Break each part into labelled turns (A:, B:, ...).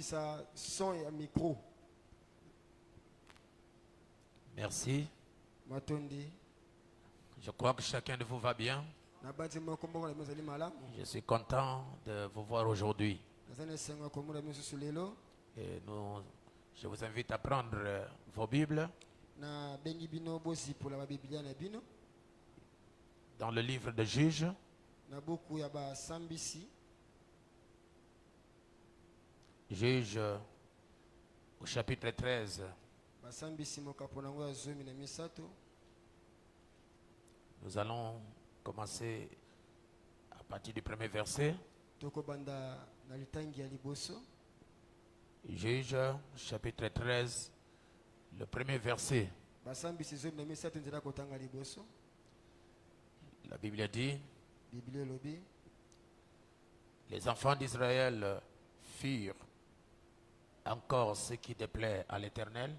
A: sa son et micro.
B: Merci.
A: Matondi.
B: Je crois que chacun de vous va bien. Je suis content de vous voir aujourd'hui. Et je vous invite à prendre vos Bibles dans le livre de Juges. Juges au chapitre 13. Nous allons commencer à partir du premier verset. Juges chapitre 13, le premier verset. La Bible dit: les enfants d'Israël firent encore ce qui déplaît à l'Éternel.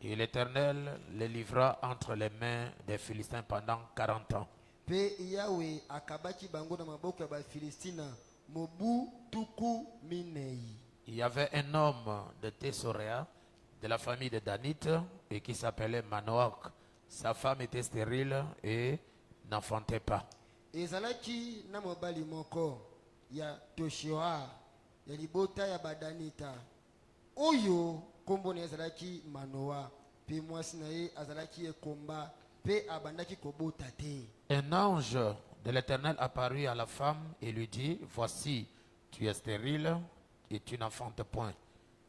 B: Et l'Éternel les livra entre les mains des Philistins pendant 40 ans. Il y avait un homme de Tessoréa, de la famille de Danite, et qui s'appelait Manoach. Sa femme était stérile et n'enfantait pas. Un ange de l'Éternel apparut à la femme et lui dit: voici, tu es stérile et tu n'enfantes point.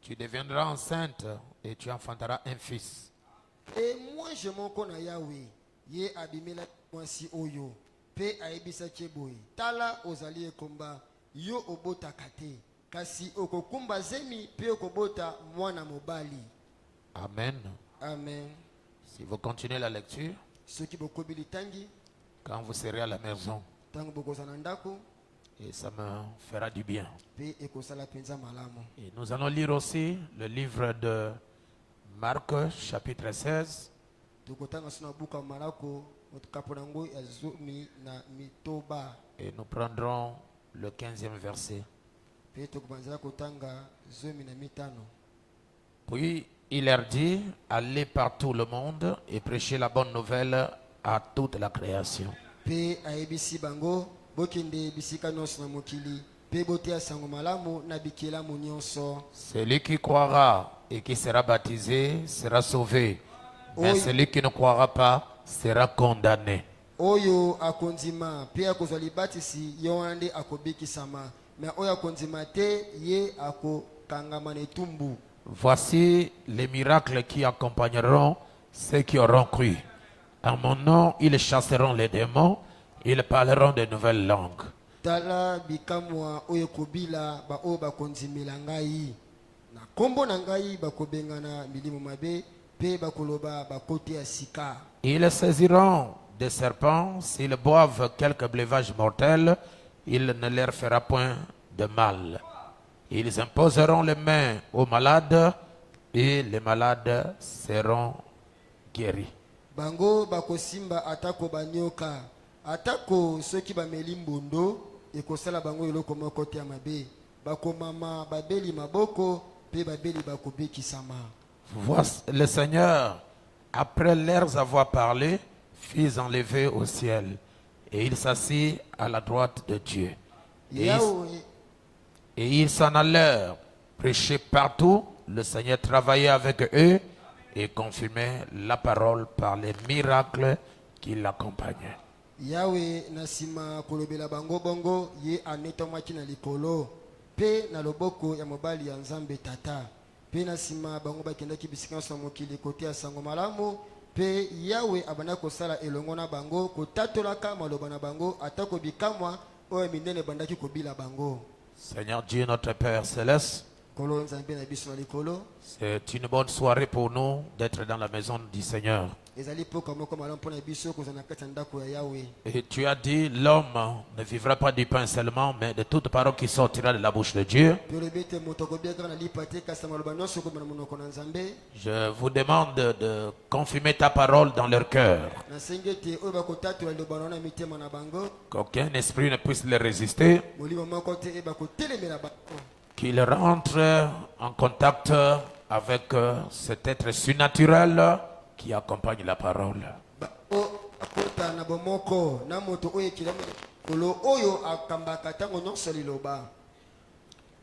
B: Tu deviendras enceinte et tu enfanteras un fils.
A: Et moi je m'en connais Yahweh, ye abimela mwasi oyo, pe aibisa cheboy, tala ozali ekomba, yo obota kate, kasi okokumba zemi, pe okobota mwana mobali.
B: Amen.
A: Amen.
B: Si vous continuez la lecture, quand vous serez à la maison, et ça me fera du bien. Et nous allons lire aussi le livre de Marc, chapitre 16. Et nous prendrons le 15e verset. Puis il leur dit: allez par tout le monde et prêchez la bonne nouvelle à toute la création. Celui qui croira et qui sera baptisé sera sauvé, mais celui qui ne croira pas sera condamné. Voici les miracles qui accompagneront ceux qui auront cru. En mon nom, ils chasseront les démons, ils parleront de nouvelles langues. Ils saisiront des serpents, s'ils boivent quelque breuvage mortel, il ne leur fera point de mal. Ils imposeront les mains aux malades et les malades seront guéris.
A: Bango bakosimba atako banyoka, atako soki bameli mbondo, ekosala bango eloko moko te ya mabe, bakomama babeli maboko, pe babeli bakobekisama.
B: Voici le Seigneur, après leur avoir parlé, fit enlever au ciel, et il s'assit à la droite de Dieu. Et ils s'en allèrent prêcher partout. Le Seigneur travaillait avec eux et confirmait la parole par les miracles qui l'accompagnaient.
A: Yahweh nasima kolobela bango bongo ye aneta mwaki likolo pe na loboko ya mobali ya Nzambe tata pe nasima bango bakendaki bisika so mokili kote ya sango malamu pe Yahweh abana kosala elongo na bango kotatolaka maloba na bango atako bikamwa oyo minene bandaki kobila bango.
B: Seigneur Dieu notre Père céleste,
A: Kolo nzambe na biso na likolo.
B: C'est une bonne soirée pour nous d'être dans la maison du Seigneur.
A: Ezali poka moko malamu mpona biso kozala na kati ya ndako ya Yahweh.
B: Et tu as dit, l'homme ne vivra pas du pain seulement, mais de toute parole qui sortira de la bouche de Dieu.
A: Pe olobi ete moto akobia kaka na lipa te kasi maloba nyonso ekobima na monoko na Nzambe.
B: Je vous demande de confirmer ta parole dans leur cœur.
A: Nasengi ete oyo bakotatola liloba na mitema na bango.
B: Qu'aucun esprit ne puisse les résister.
A: Molimo moko te eyeba kotelemela bango.
B: Qu'ils rentrent en contact avec cet être surnaturel qui accompagne la parole.
A: Akota na bomoko na moto oyo ekilami kolo oyo akambaka ntango nyonso liloba.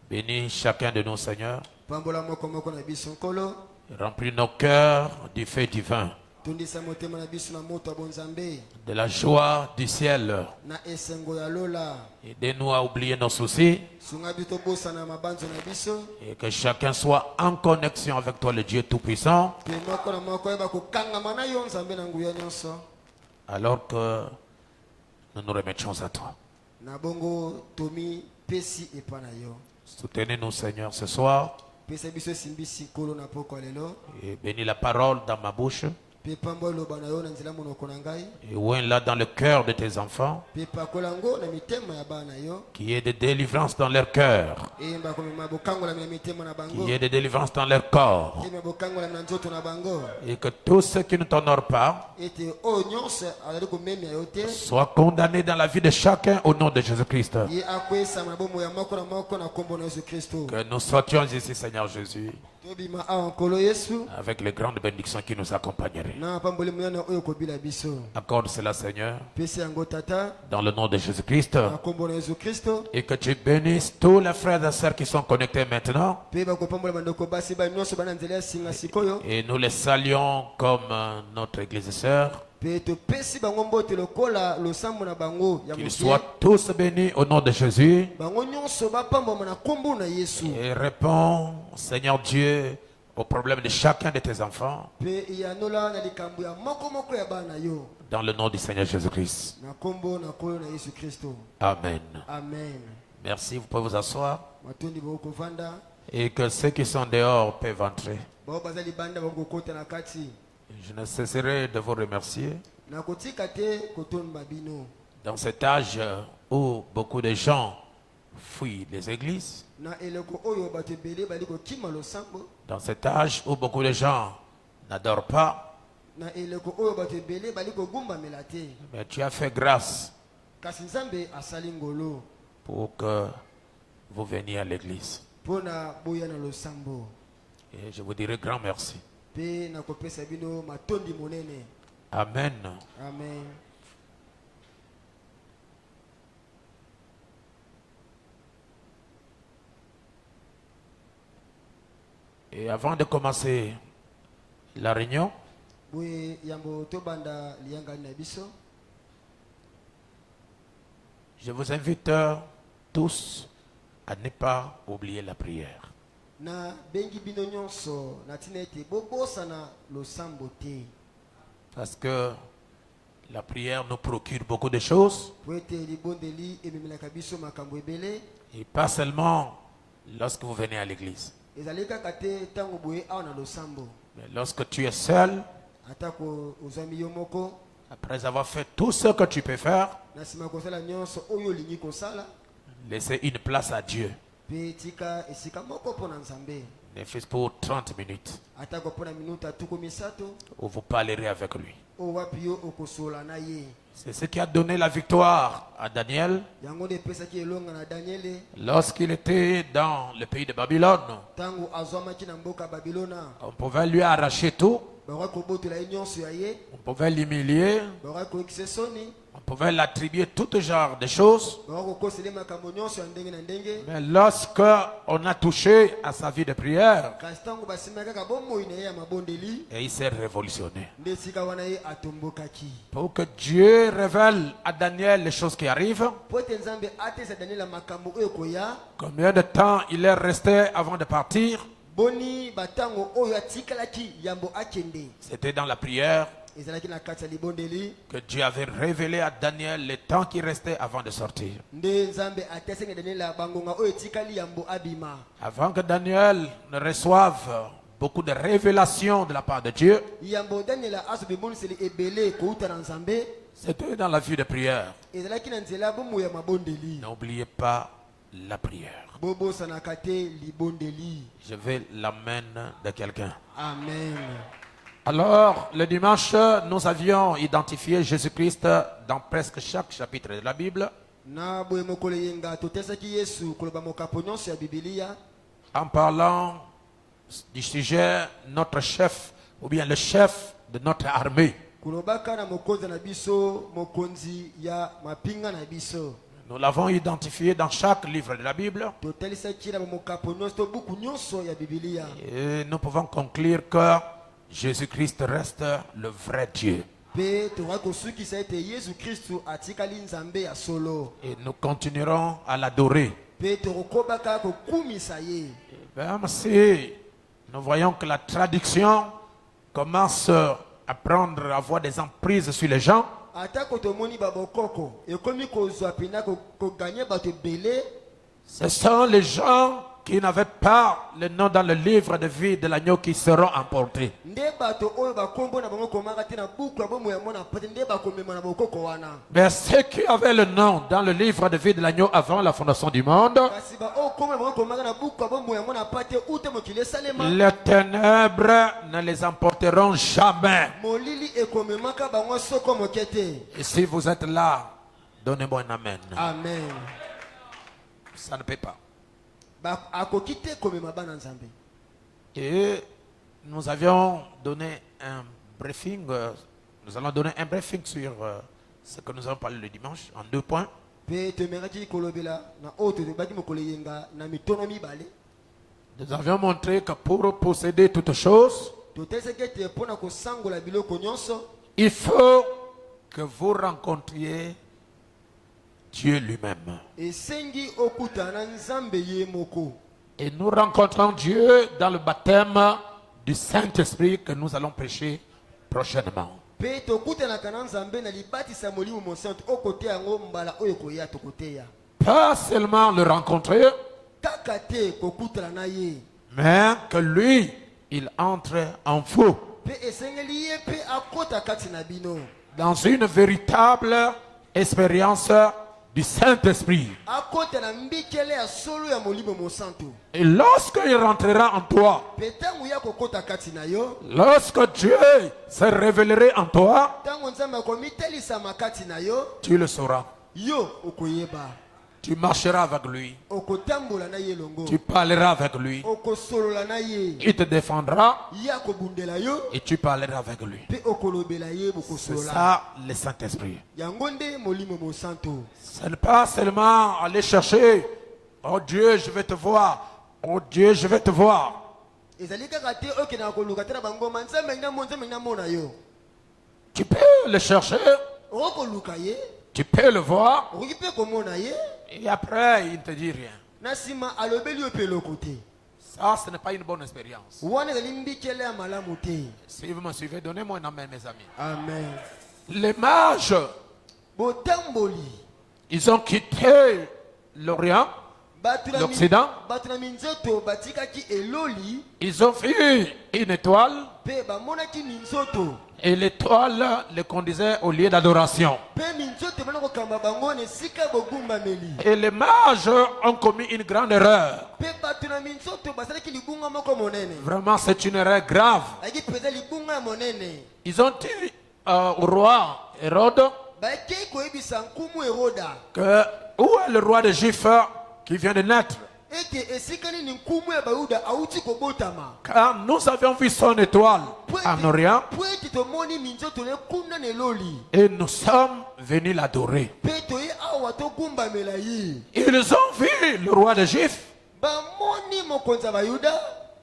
B: Bénis chacun de nous, Seigneur.
A: Pambola moko moko na biso nkolo.
B: Remplis nos cœurs du feu divin,
A: Tondisa motema na biso na moto ya bonzambe.
B: de la joie du ciel.
A: Na esengo ya lola.
B: Aidez-nous à oublier nos soucis
A: Sunga bito bosa na mabanzo na biso.
B: et que chacun soit en connexion avec toi, le Dieu Tout-Puissant,
A: Pe moko na moko eba kokangama na yo nzambe na nguya nyonso.
B: alors que nous nous remettions à toi.
A: Na bongo tomi pesi epa na yo.
B: Soutenez-nous, Seigneur, ce soir
A: Pesa biso simbisi kolo na poko lelo.
B: et bénis la parole dans ma bouche
A: Pe pambo loba na yo na nzela monoko na ngai.
B: et ouvre-la dans le cœur de tes enfants,
A: Pe pakola ngo na mitema ya bana yo.
B: qu'il y ait de délivrance dans leur cœur,
A: Eyemba komema bokangola na mitema na bango.
B: qu'il y ait de délivrance dans leur corps,
A: Eyemba bokangola na nzoto na bango.
B: et que tous ceux qui ne t'honorent pas
A: Ete oyo nyonso azali komemia yo te.
B: soient condamnés dans la vie de chacun au nom de Jésus-Christ.
A: Ye akwesama na bomo ya moko na moko na kombo na Yesu Kristo.
B: Que nous sortions ici, Seigneur Jésus,
A: Tobima awa nkolo Yesu.
B: avec les grandes bénédictions qui nous accompagneraient.
A: Na pamboli munene oyo kobila biso.
B: Accorde cela, Seigneur,
A: Pesi yango tata.
B: dans le nom de Jésus-Christ,
A: Na kombo na Yesu Kristo.
B: et que tu bénisses tous les frères et sœurs qui sont connectés maintenant,
A: Pe bakopambola bandeko basi ba nyonso bana nzela ya singa sikoyo.
B: et nous les saluons comme notre église sœur.
A: Pe topesi bango mbote lokola losambo na bango ya
B: Qu'ils
A: mokie.
B: soient tous bénis au nom de Jésus.
A: Bango nyonso bapamboma na kombo na Yesu.
B: Et réponds, Seigneur Dieu, aux problèmes de chacun de tes enfants,
A: Pe iyanola na likambo ya moko moko ya bana yo.
B: dans le nom du Seigneur Jésus-Christ.
A: Na kombo na kolo na Yesu Kristo.
B: Amen.
A: Amen.
B: Merci, vous pouvez vous asseoir.
A: Matondi boko vanda.
B: Et que ceux qui sont dehors peuvent entrer.
A: Bao bazali banda bako kota na kati.
B: Je ne cesserai de vous remercier.
A: Na kotika te kotonba bino.
B: Dans cet âge où beaucoup de gens fuient les églises,
A: Na eleko oyo bato ebele bali kokima losambo.
B: dans cet âge où beaucoup de gens n'adorent pas,
A: Na eleko oyo bato ebele bali kogumbamela te.
B: mais tu as fait grâce
A: Kasi Nzambe asali ngolo
B: pour que vous veniez à l'église.
A: mpona boya na losambo.
B: Et je vous dirai grand merci.
A: Pe na kopesa bino matondi monene.
B: Amen.
A: Amen.
B: Et avant de commencer la réunion,
A: Boye yambo tobanda liyangani na biso.
B: je vous invite tous à ne pas oublier la prière.
A: Na bengi bino nyonso na tina ete bobosana losambo te.
B: Parce que la prière nous procure beaucoup de choses.
A: Po ete libondeli ememelaka biso makambo ebele.
B: Et pas seulement lorsque vous venez à l'église.
A: Ezali kaka te ntango boye awa na losambo.
B: Mais lorsque tu es seul,
A: Atako ozwami yo moko.
B: après avoir fait tout ce que tu peux faire,
A: Na nsima kosala nyonso oyo olingi kosala.
B: laissez une place à Dieu.
A: Pe tika esika moko mpona Nzambe.
B: Ne fût-ce pour 30 minutes
A: Atako mpona minuta tuku misato.
B: où vous parlerez avec lui.
A: O wapi yo okosola na ye.
B: C'est ce qui a donné la victoire à Daniel
A: Yango nde epesaki elonga na Daniele.
B: lorsqu'il était dans le pays de Babylone.
A: Ntango azwamaki na mboka Babilona.
B: On pouvait lui arracher tout,
A: Bakoki kobotola ye nyonso ya ye.
B: on pouvait l'humilier,
A: Bakoki koyekisa soni.
B: on pouvait l'attribuer tout genre de choses.
A: Bakoki kokosela makambo nyonso ya ndenge na ndenge.
B: Mais lorsque on a touché à sa vie de prière,
A: Kasi ntango basimba kaka bomoi na ye ya mabondeli.
B: et il s'est révolutionné.
A: Nde esika wana ye atombokaki.
B: Pour que Dieu révèle à Daniel les choses qui arrivent,
A: Po ete Nzambe atesa Daniela makambo oyo koya.
B: combien de temps il est resté avant de partir,
A: Boni batango oyo atikalaki yambo akende.
B: c'était dans la prière
A: ezalaki na kati ya libondeli
B: que Dieu avait révélé à Daniel le temps qui restait avant de sortir.
A: nde nzambe atesaki daniela bangonga oyo etikali yambo abima.
B: Avant que Daniel ne reçoive beaucoup de révélations de la part de Dieu,
A: yambo daniela azo bimoniseli ebele kouta na nzambe
B: c'était dans la vie de prière.
A: ezalaki na nzela bomo ya mabondeli.
B: N'oubliez pas la prière.
A: bobosanaka te libondeli.
B: Je vais l'amène de quelqu'un.
A: Amen.
B: Alors, le dimanche, nous avions identifié Jésus-Christ dans presque chaque chapitre de la Bible
A: na boye mokolo yenga totesaki yesu koloba mokapo nyonso ya bibilia
B: en parlant du sujet notre chef ou bien le chef de notre armée.
A: kolobaka na mokonzi na biso mokonzi ya mapinga na biso.
B: Nous l'avons identifié dans chaque livre de la Bible
A: totelisaki na mokapo nyonso to buku nyonso ya bibilia.
B: et nous pouvons conclure que Jésus-Christ reste le vrai Dieu.
A: Pe tokoki kosukisa ete yesu kristu atikali nzambe ya solo.
B: Et nous continuerons à l'adorer.
A: Pe tokokobaka kokumisa ye.
B: Même si nous voyons que la traduction commence à prendre, à avoir des emprises sur les gens,
A: atako tomoni babokoko ekomi kozwa mpena koganye bato ebele.
B: ce sont les gens qui n'avaient pas le nom dans le livre de vie de l'agneau qui seront emportés.
A: nde bato oyo bakombo na bango komaka te na buku ya bomo ya mwana pate nde bakomema na bokoko wana.
B: Mais ceux qui avaient le nom dans le livre de vie de l'agneau avant la fondation du monde,
A: kasi baoyo kombo na bango komaka na buku ya bomo ya mwana pate ute mokili esalema.
B: les ténèbres ne les emporteront jamais.
A: molili ekomemaka bango soko moke te.
B: Et si vous êtes là, donnez-moi un amen.
A: Amen.
B: Ça ne peut pas.
A: akoki te komema bana nzambe.
B: Et nous avions donné un briefing, nous allons donner un briefing sur ce que nous avons parlé le dimanche en 2 points.
A: pe tomeraki kolobela na oyo tozobaki mokolo yenga na mitono mibale.
B: Nous avions montré que pour posséder toutes choses,
A: totelisaki ete mpona kosangola biloko nyonso
B: il faut que vous rencontriez Dieu lui-même.
A: esengi okutana na nzambe ye moko.
B: Et nous rencontrons Dieu dans le baptême du Saint-Esprit que nous allons prêcher prochainement.
A: pe tokutanaka na nzambe na libatisa molimo mosantu okoteya yango mbala oyo koya tokoteya.
B: Pas seulement le rencontrer,
A: kaka te kokutana na ye
B: mais que lui, il entre en vous
A: pe esengeli ye pe akota kati na bino
B: dans une véritable expérience du Saint-Esprit.
A: akota na mbikele ya solo ya molimo mosantu.
B: Et lorsqu'il rentrera en toi,
A: pe ntango ya kokota kati na yo
B: lorsque Dieu se révélerait en toi,
A: ntango nzambe akomitelisama kati na yo
B: tu le sauras.
A: yo okoyeba.
B: Tu marcheras avec lui.
A: okotambola na ye longo.
B: Tu parleras avec lui.
A: okosolola na ye
B: Il te défendra
A: ye akobundela yo
B: et tu parleras avec lui.
A: pe okolobela ye
B: C'est
A: bokosolola.
B: ça le Saint-Esprit.
A: yango nde molimo mosantu.
B: Ce n'est pas seulement aller chercher, oh Dieu, je vais te voir. Oh Dieu, je vais te voir.
A: ezali kaka te okendaka koluka te na bangoma nzambe namona yo.
B: Tu peux le chercher,
A: okoluka ye
B: tu peux le voir,
A: okoki mpe komona ye
B: et après, il ne te dit rien.
A: na nsima alobeli yo mpe eloko te.
B: Ça, ce n'est pas une bonne expérience.
A: wana ezali mbikele ya malamu te.
B: Si vous me suivez, donnez-moi un amen, mes amis.
A: Amen.
B: Les mages,
A: botamboli
B: ils ont quitté l'Orient, l'Occident.
A: bato na minzoto batikaki eloli
B: Ils ont vu une étoile
A: mpe bamonaki minzoto
B: et l'étoile les conduisait au lieu d'adoration.
A: mpe minzoto ebana kokamba bango na esika bogumbameli.
B: Et les mages ont commis une grande erreur.
A: mpe bato na minzoto basalaki libunga moko monene.
B: Vraiment, c'est une erreur grave.
A: ayaki mpenza libunga ya monene.
B: Ils ont dit au roi Hérode
A: bakei koyebisa nkumu eroda
B: que où est le roi des Juifs qui vient de naître?
A: ete esika nini nkumu ya bayuda auti kobotama.
B: Car nous avions vu son étoile en Orient
A: po ete tomoni minzoto ne kuna na eloli
B: et nous sommes venus l'adorer.
A: mpe toye awa togumbamela ye.
B: Ils ont vu le roi des Juifs.
A: bamoni mokonzi ya bayuda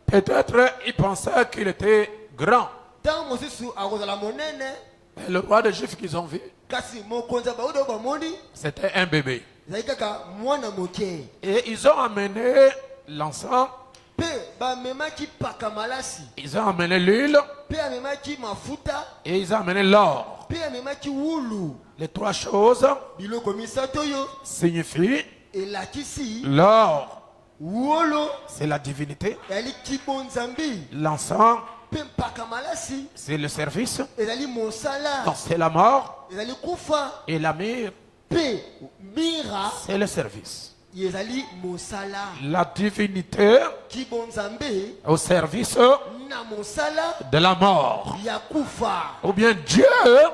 B: Peut-être ils pensaient qu'il était grand.
A: ntango mosusu akozala monene
B: Mais le roi des Juifs qu'ils ont vu,
A: kasi mokonzi ya bayuda oyo bamoni
B: c'était un bébé.
A: ezali kaka mwana moke.
B: Et ils ont amené l'encens
A: Pe bamemaki pakamalasi.
B: Ils ont amené l'huile
A: Pe amemaki mafuta.
B: et ils ont amené l'or.
A: Pe amemaki wulu.
B: Les trois choses
A: Biloko misato yo
B: signifient
A: elakisi
B: l'or,
A: wolo
B: c'est la divinité.
A: ezali kibonzambi.
B: L'encens,
A: Pe pakamalasi
B: c'est le service.
A: ezali mosala.
B: C'est la mort.
A: Ezali kufa.
B: Et la mire,
A: Pe mira
B: c'est le service.
A: ezali mosala.
B: La divinité
A: Kibonzambe
B: au service
A: na mosala
B: de la mort.
A: ya kufa.
B: Ou bien Dieu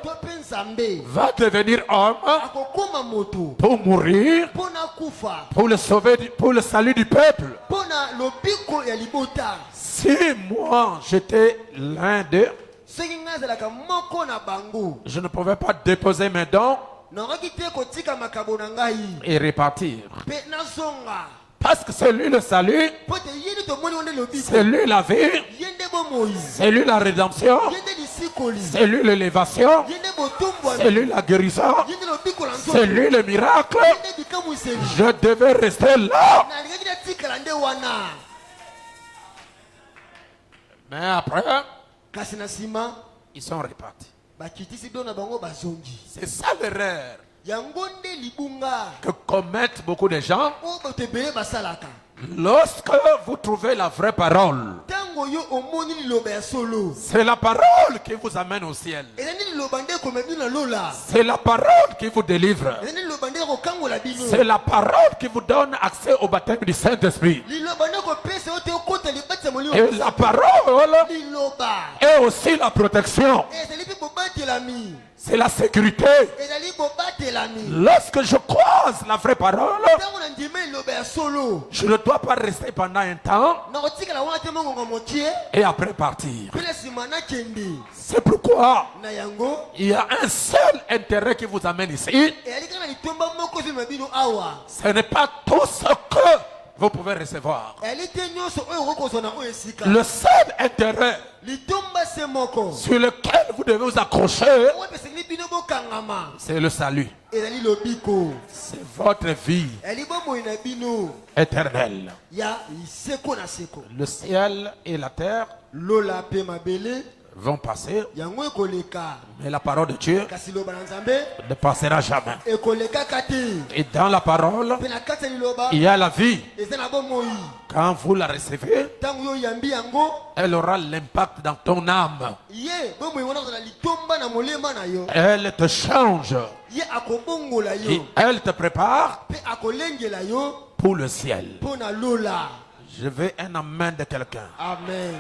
A: To pe nzambe
B: va devenir homme
A: akokoma moto
B: pour mourir,
A: mpona kufa
B: pour le sauver, pour le salut du peuple.
A: mpona lobiko ya libota.
B: Si moi j'étais l'un d'eux,
A: Soki ngai azalaka moko na bango
B: je ne pouvais pas déposer mes dons
A: nakoki te kotika makabo na ngai
B: et repartir.
A: mpe nazonga
B: Parce que c'est lui le salut,
A: mpo te ye nde tomoni ngo nde lobiko,
B: c'est lui la vie,
A: ye nde bomoi,
B: c'est lui la rédemption,
A: ye nde lisikoli,
B: c'est lui l'élévation,
A: ye nde botumbwami,
B: c'est lui la guérison,
A: ye nde lobiko la nzoto,
B: c'est lui le miracle.
A: ye nde bikamwiseli.
B: Je devais rester là.
A: nalingaki natikala nde wana.
B: Mais après,
A: Kasi na nsima
B: ils sont repartis.
A: bakitisi bio na bango bazongi.
B: C'est ça l'erreur
A: Yango nde libunga
B: que commettent beaucoup de gens.
A: oyo bato ebele basalaka.
B: Lorsque vous trouvez la vraie parole,
A: Ntango yo omoni liloba ya solo,
B: c'est la parole qui vous amène au ciel.
A: ezali liloba nde ekomemi na lola,
B: C'est la parole qui vous délivre.
A: ezali liloba nde ekokangola bino,
B: C'est la parole qui vous donne accès au baptême du Saint-Esprit.
A: liloba nde ekopesa yo te okota libati ya molimo.
B: Et la parole
A: Liloba
B: est aussi la protection.
A: ezali mpe bobatelami,
B: C'est la sécurité.
A: ezali bobatelami.
B: Lorsque je croise la vraie parole,
A: Ntango na ndima liloba ya solo,
B: je ne dois pas rester pendant un temps
A: nakotikala wana te mongongo mokie
B: et après partir.
A: mpe na nsima nakende.
B: C'est pourquoi
A: Na yango
B: il y a un seul intérêt qui vous amène ici.
A: ezali kaka na litomba moko ozwi bino awa,
B: Ce n'est pas tout ce que vous pouvez recevoir.
A: ezali te nyonso oyo okokozwa na oyo esika.
B: Le seul intérêt
A: Litomba se moko
B: sur lequel vous devez vous accrocher,
A: oyo esengeli bino bokangama,
B: c'est le salut.
A: ezali lobiko,
B: C'est votre vie
A: ezali bomoi na bino
B: éternelle.
A: ya seko na seko.
B: Le ciel et la terre
A: Lola pe mabele
B: vont passer,
A: yango ekoleka,
B: mais la parole de Dieu
A: kasi liloba na nzambe
B: ne passera jamais.
A: ekolekaka te.
B: Et dans la parole,
A: Mpe na kati ya liloba
B: il y a la vie.
A: eza na bomoi.
B: Quand vous la recevez,
A: Ntango yo yambi yango,
B: elle aura l'impact dans ton âme.
A: ye bomoi wana kozala litomba na molema na yo,
B: Elle te change
A: ye akobongola
B: et
A: yo
B: elle te prépare
A: mpe akolengela yo
B: pour le ciel.
A: mpo na lola.
B: Je veux un amen de quelqu'un.
A: Amen.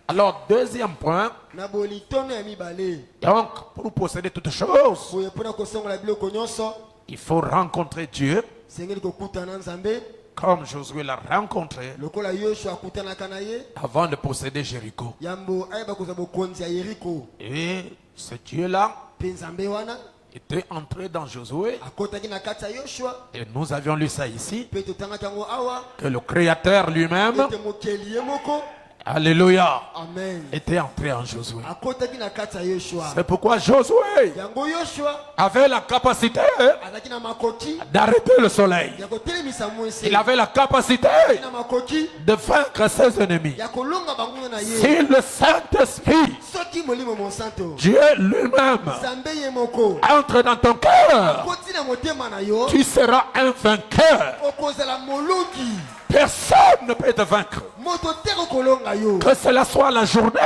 B: Alors, deuxième point,
A: Na bolitono ya mibale
B: donc, pour posséder toutes choses,
A: boye mpona kosongola biloko nyonso,
B: il faut rencontrer Dieu
A: sengeli kokutana nzambe
B: comme Josué l'a rencontré
A: lokola Yoshua akutanaka na ye
B: avant de posséder Jéricho.
A: yambo ayeba kozwa bokonzi ya Yeriko.
B: Et ce Dieu-là
A: Mpe nzambe wana
B: était entré dans Josué.
A: akotaki na kati ya Yoshua,
B: Et nous avions lu ça ici,
A: mpe totangaki yango awa
B: que le Créateur lui-même,
A: ete mokeli ye moko,
B: Alléluia,
A: amen,
B: était entré en Josué.
A: akotaki na kati ya Yoshua.
B: C'est pourquoi Josué
A: Yango Yoshua
B: avait la capacité
A: azalaki na makoki
B: d'arrêter le soleil.
A: ya kotelemisa mwese,
B: Il avait la capacité
A: na makoki
B: de vaincre ses ennemis.
A: ya kolonga bango na ye.
B: Si le Saint-Esprit,
A: Soki molimo monsanto
B: Dieu lui-même,
A: nzambe ye moko
B: entre dans ton cœur,
A: akoti na motema na yo,
B: tu seras un vainqueur.
A: okozala moluki,
B: Personne ne peut te vaincre.
A: moto te kokolonga yo,
B: Que cela soit la journée,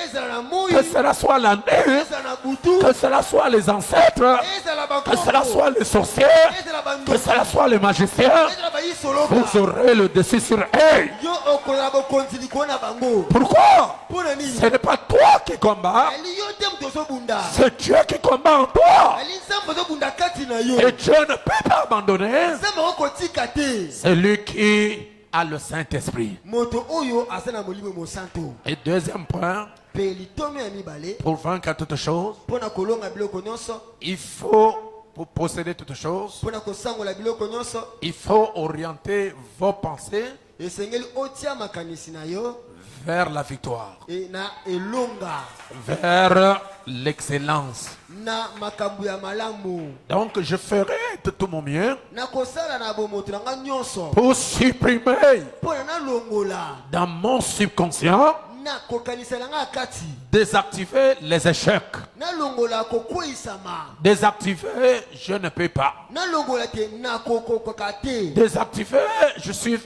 A: ezala na moi,
B: que cela soit l'année,
A: ezala na butu,
B: que cela soit les ancêtres,
A: ezala
B: que cela
A: bakongo,
B: soit les sorciers,
A: ezala
B: que
A: bandoki,
B: cela soit les magiciens,
A: ezala bayisoloka,
B: vous aurez le dessus sur eux.
A: yo okozala bokonzi likolo na bango.
B: Pourquoi?
A: Mpona nini?
B: Ce n'est pas toi qui combats,
A: Ali yo te moto ozobunda,
B: c'est Dieu qui combat en toi.
A: ali nzambe ozobunda kati na yo,
B: Et Dieu ne peut pas abandonner
A: nzambe okotika te
B: celui qui a le Saint-Esprit.
A: moto oyo aza na molimo mosanto.
B: Et deuxième point,
A: Mpe litono ya mibale
B: pour vaincre toutes choses,
A: mpona kolonga biloko nyonso,
B: il faut, pour posséder toutes choses,
A: mpona kosangola biloko nyonso,
B: il faut orienter vos pensées
A: esengeli otia makanisi na yo
B: vers la victoire,
A: na elonga
B: vers l'excellence.
A: na makambo ya malamu.
B: Donc je ferai vite tout mon mieux
A: nakosala na bomoto nanga nyonso
B: pour supprimer
A: mpona nalongola
B: dans mon subconscient,
A: nakokanisa nanga kati
B: désactiver les échecs.
A: nalongola kokweyisama
B: Désactiver, je ne peux pas.
A: nalongola te nakokokoka te
B: Désactiver,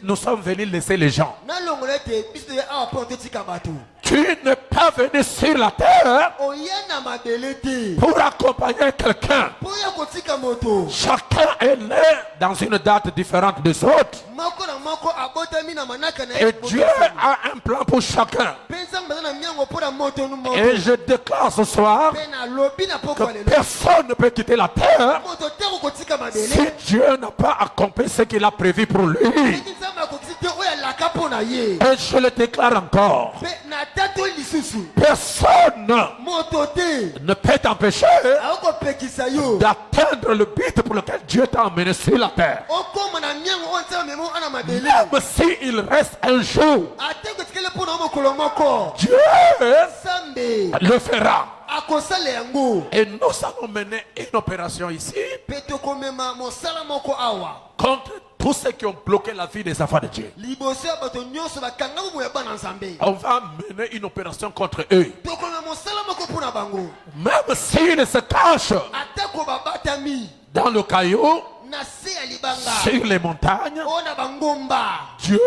B: nous sommes venus laisser les gens.
A: nalongola te biso toye awa mpo na totika bato
B: Tu n'es pas venu sur la terre
A: oya na mabele te
B: pour accompagner quelqu'un.
A: mpo ya kotika moto
B: Chacun est né dans une date différente des autres.
A: moko na moko abotami na manaka na
B: Et Dieu a un plan pour chacun.
A: mpe nzambe aza na miango mpo na moto nu moto
B: Et je déclare ce soir
A: mpe nalobi na poko
B: que
A: ya lelo
B: personne ne peut quitter la terre
A: moto te kokotika
B: si
A: mabele
B: Dieu n'a pas accompli ce qu'il a prévu pour lui.
A: soki nzambe akokisi te oyo alaka mpo na ye
B: Et je le déclare encore.
A: mpe na tato lisusu
B: Personne
A: moto te
B: ne peut t'empêcher
A: akokopekisa yo
B: d'atteindre le but pour lequel Dieu t'a emmené sur la terre.
A: okóma na miango oyo nzambe amema ana mabele
B: Même s'il reste un jour,
A: ate kotikele mpo na yo mokolo moko
B: Dieu
A: nzambe
B: le fera.
A: akosala yango
B: Et nous allons mener une opération ici
A: mpe tokomema mosala moko awa
B: contre tous ceux qui ont bloqué la vie des enfants de Dieu.
A: liboso ya bato nyonso bakanga bomo ya bana nzambe
B: On va mener une opération contre eux.
A: tokomema mosala moko mpo na bango
B: Même s'ils se cachent
A: atako babatami
B: dans le caillou,
A: na se ya libanga
B: sur les montagnes,
A: oyo na bangomba
B: Dieu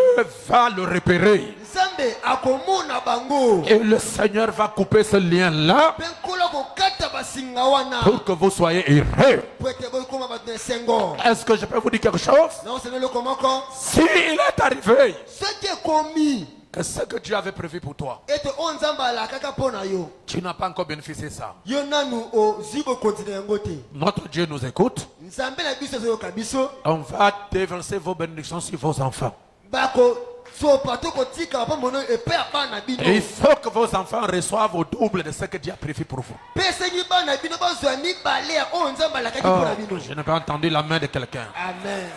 B: va le repérer.
A: nzambe akomona bango
B: Et le Seigneur va couper ce lien-là
A: mpe nkolo akokata basinga wana
B: pour que vous soyez heureux.
A: po ete bokoma bato na esengo
B: Est-ce que je peux vous dire quelque chose?
A: naosena eloko moko
B: S'il est arrivé
A: soki ekomi
B: que ce que Dieu avait prévu pour toi,
A: ete oyo nzambe alakaka mpo na yo
B: tu n'as pas encore bénéficié de ça.
A: yo nanu ozwi bokonzi na yango te
B: Notre Dieu nous écoute.
A: nzambe na biso ezoyoka biso
B: On va déverser vos bénédictions sur vos enfants.
A: bakosopa to kotika bapambono epai ya bana bino
B: Et il faut que vos enfants reçoivent au double de ce que Dieu a prévu pour vous.
A: mpe esengi bana bino bazwa mibale ya oyo nzambe alakaki mpo na bino
B: Je n'ai pas entendu la main de quelqu'un.
A: amen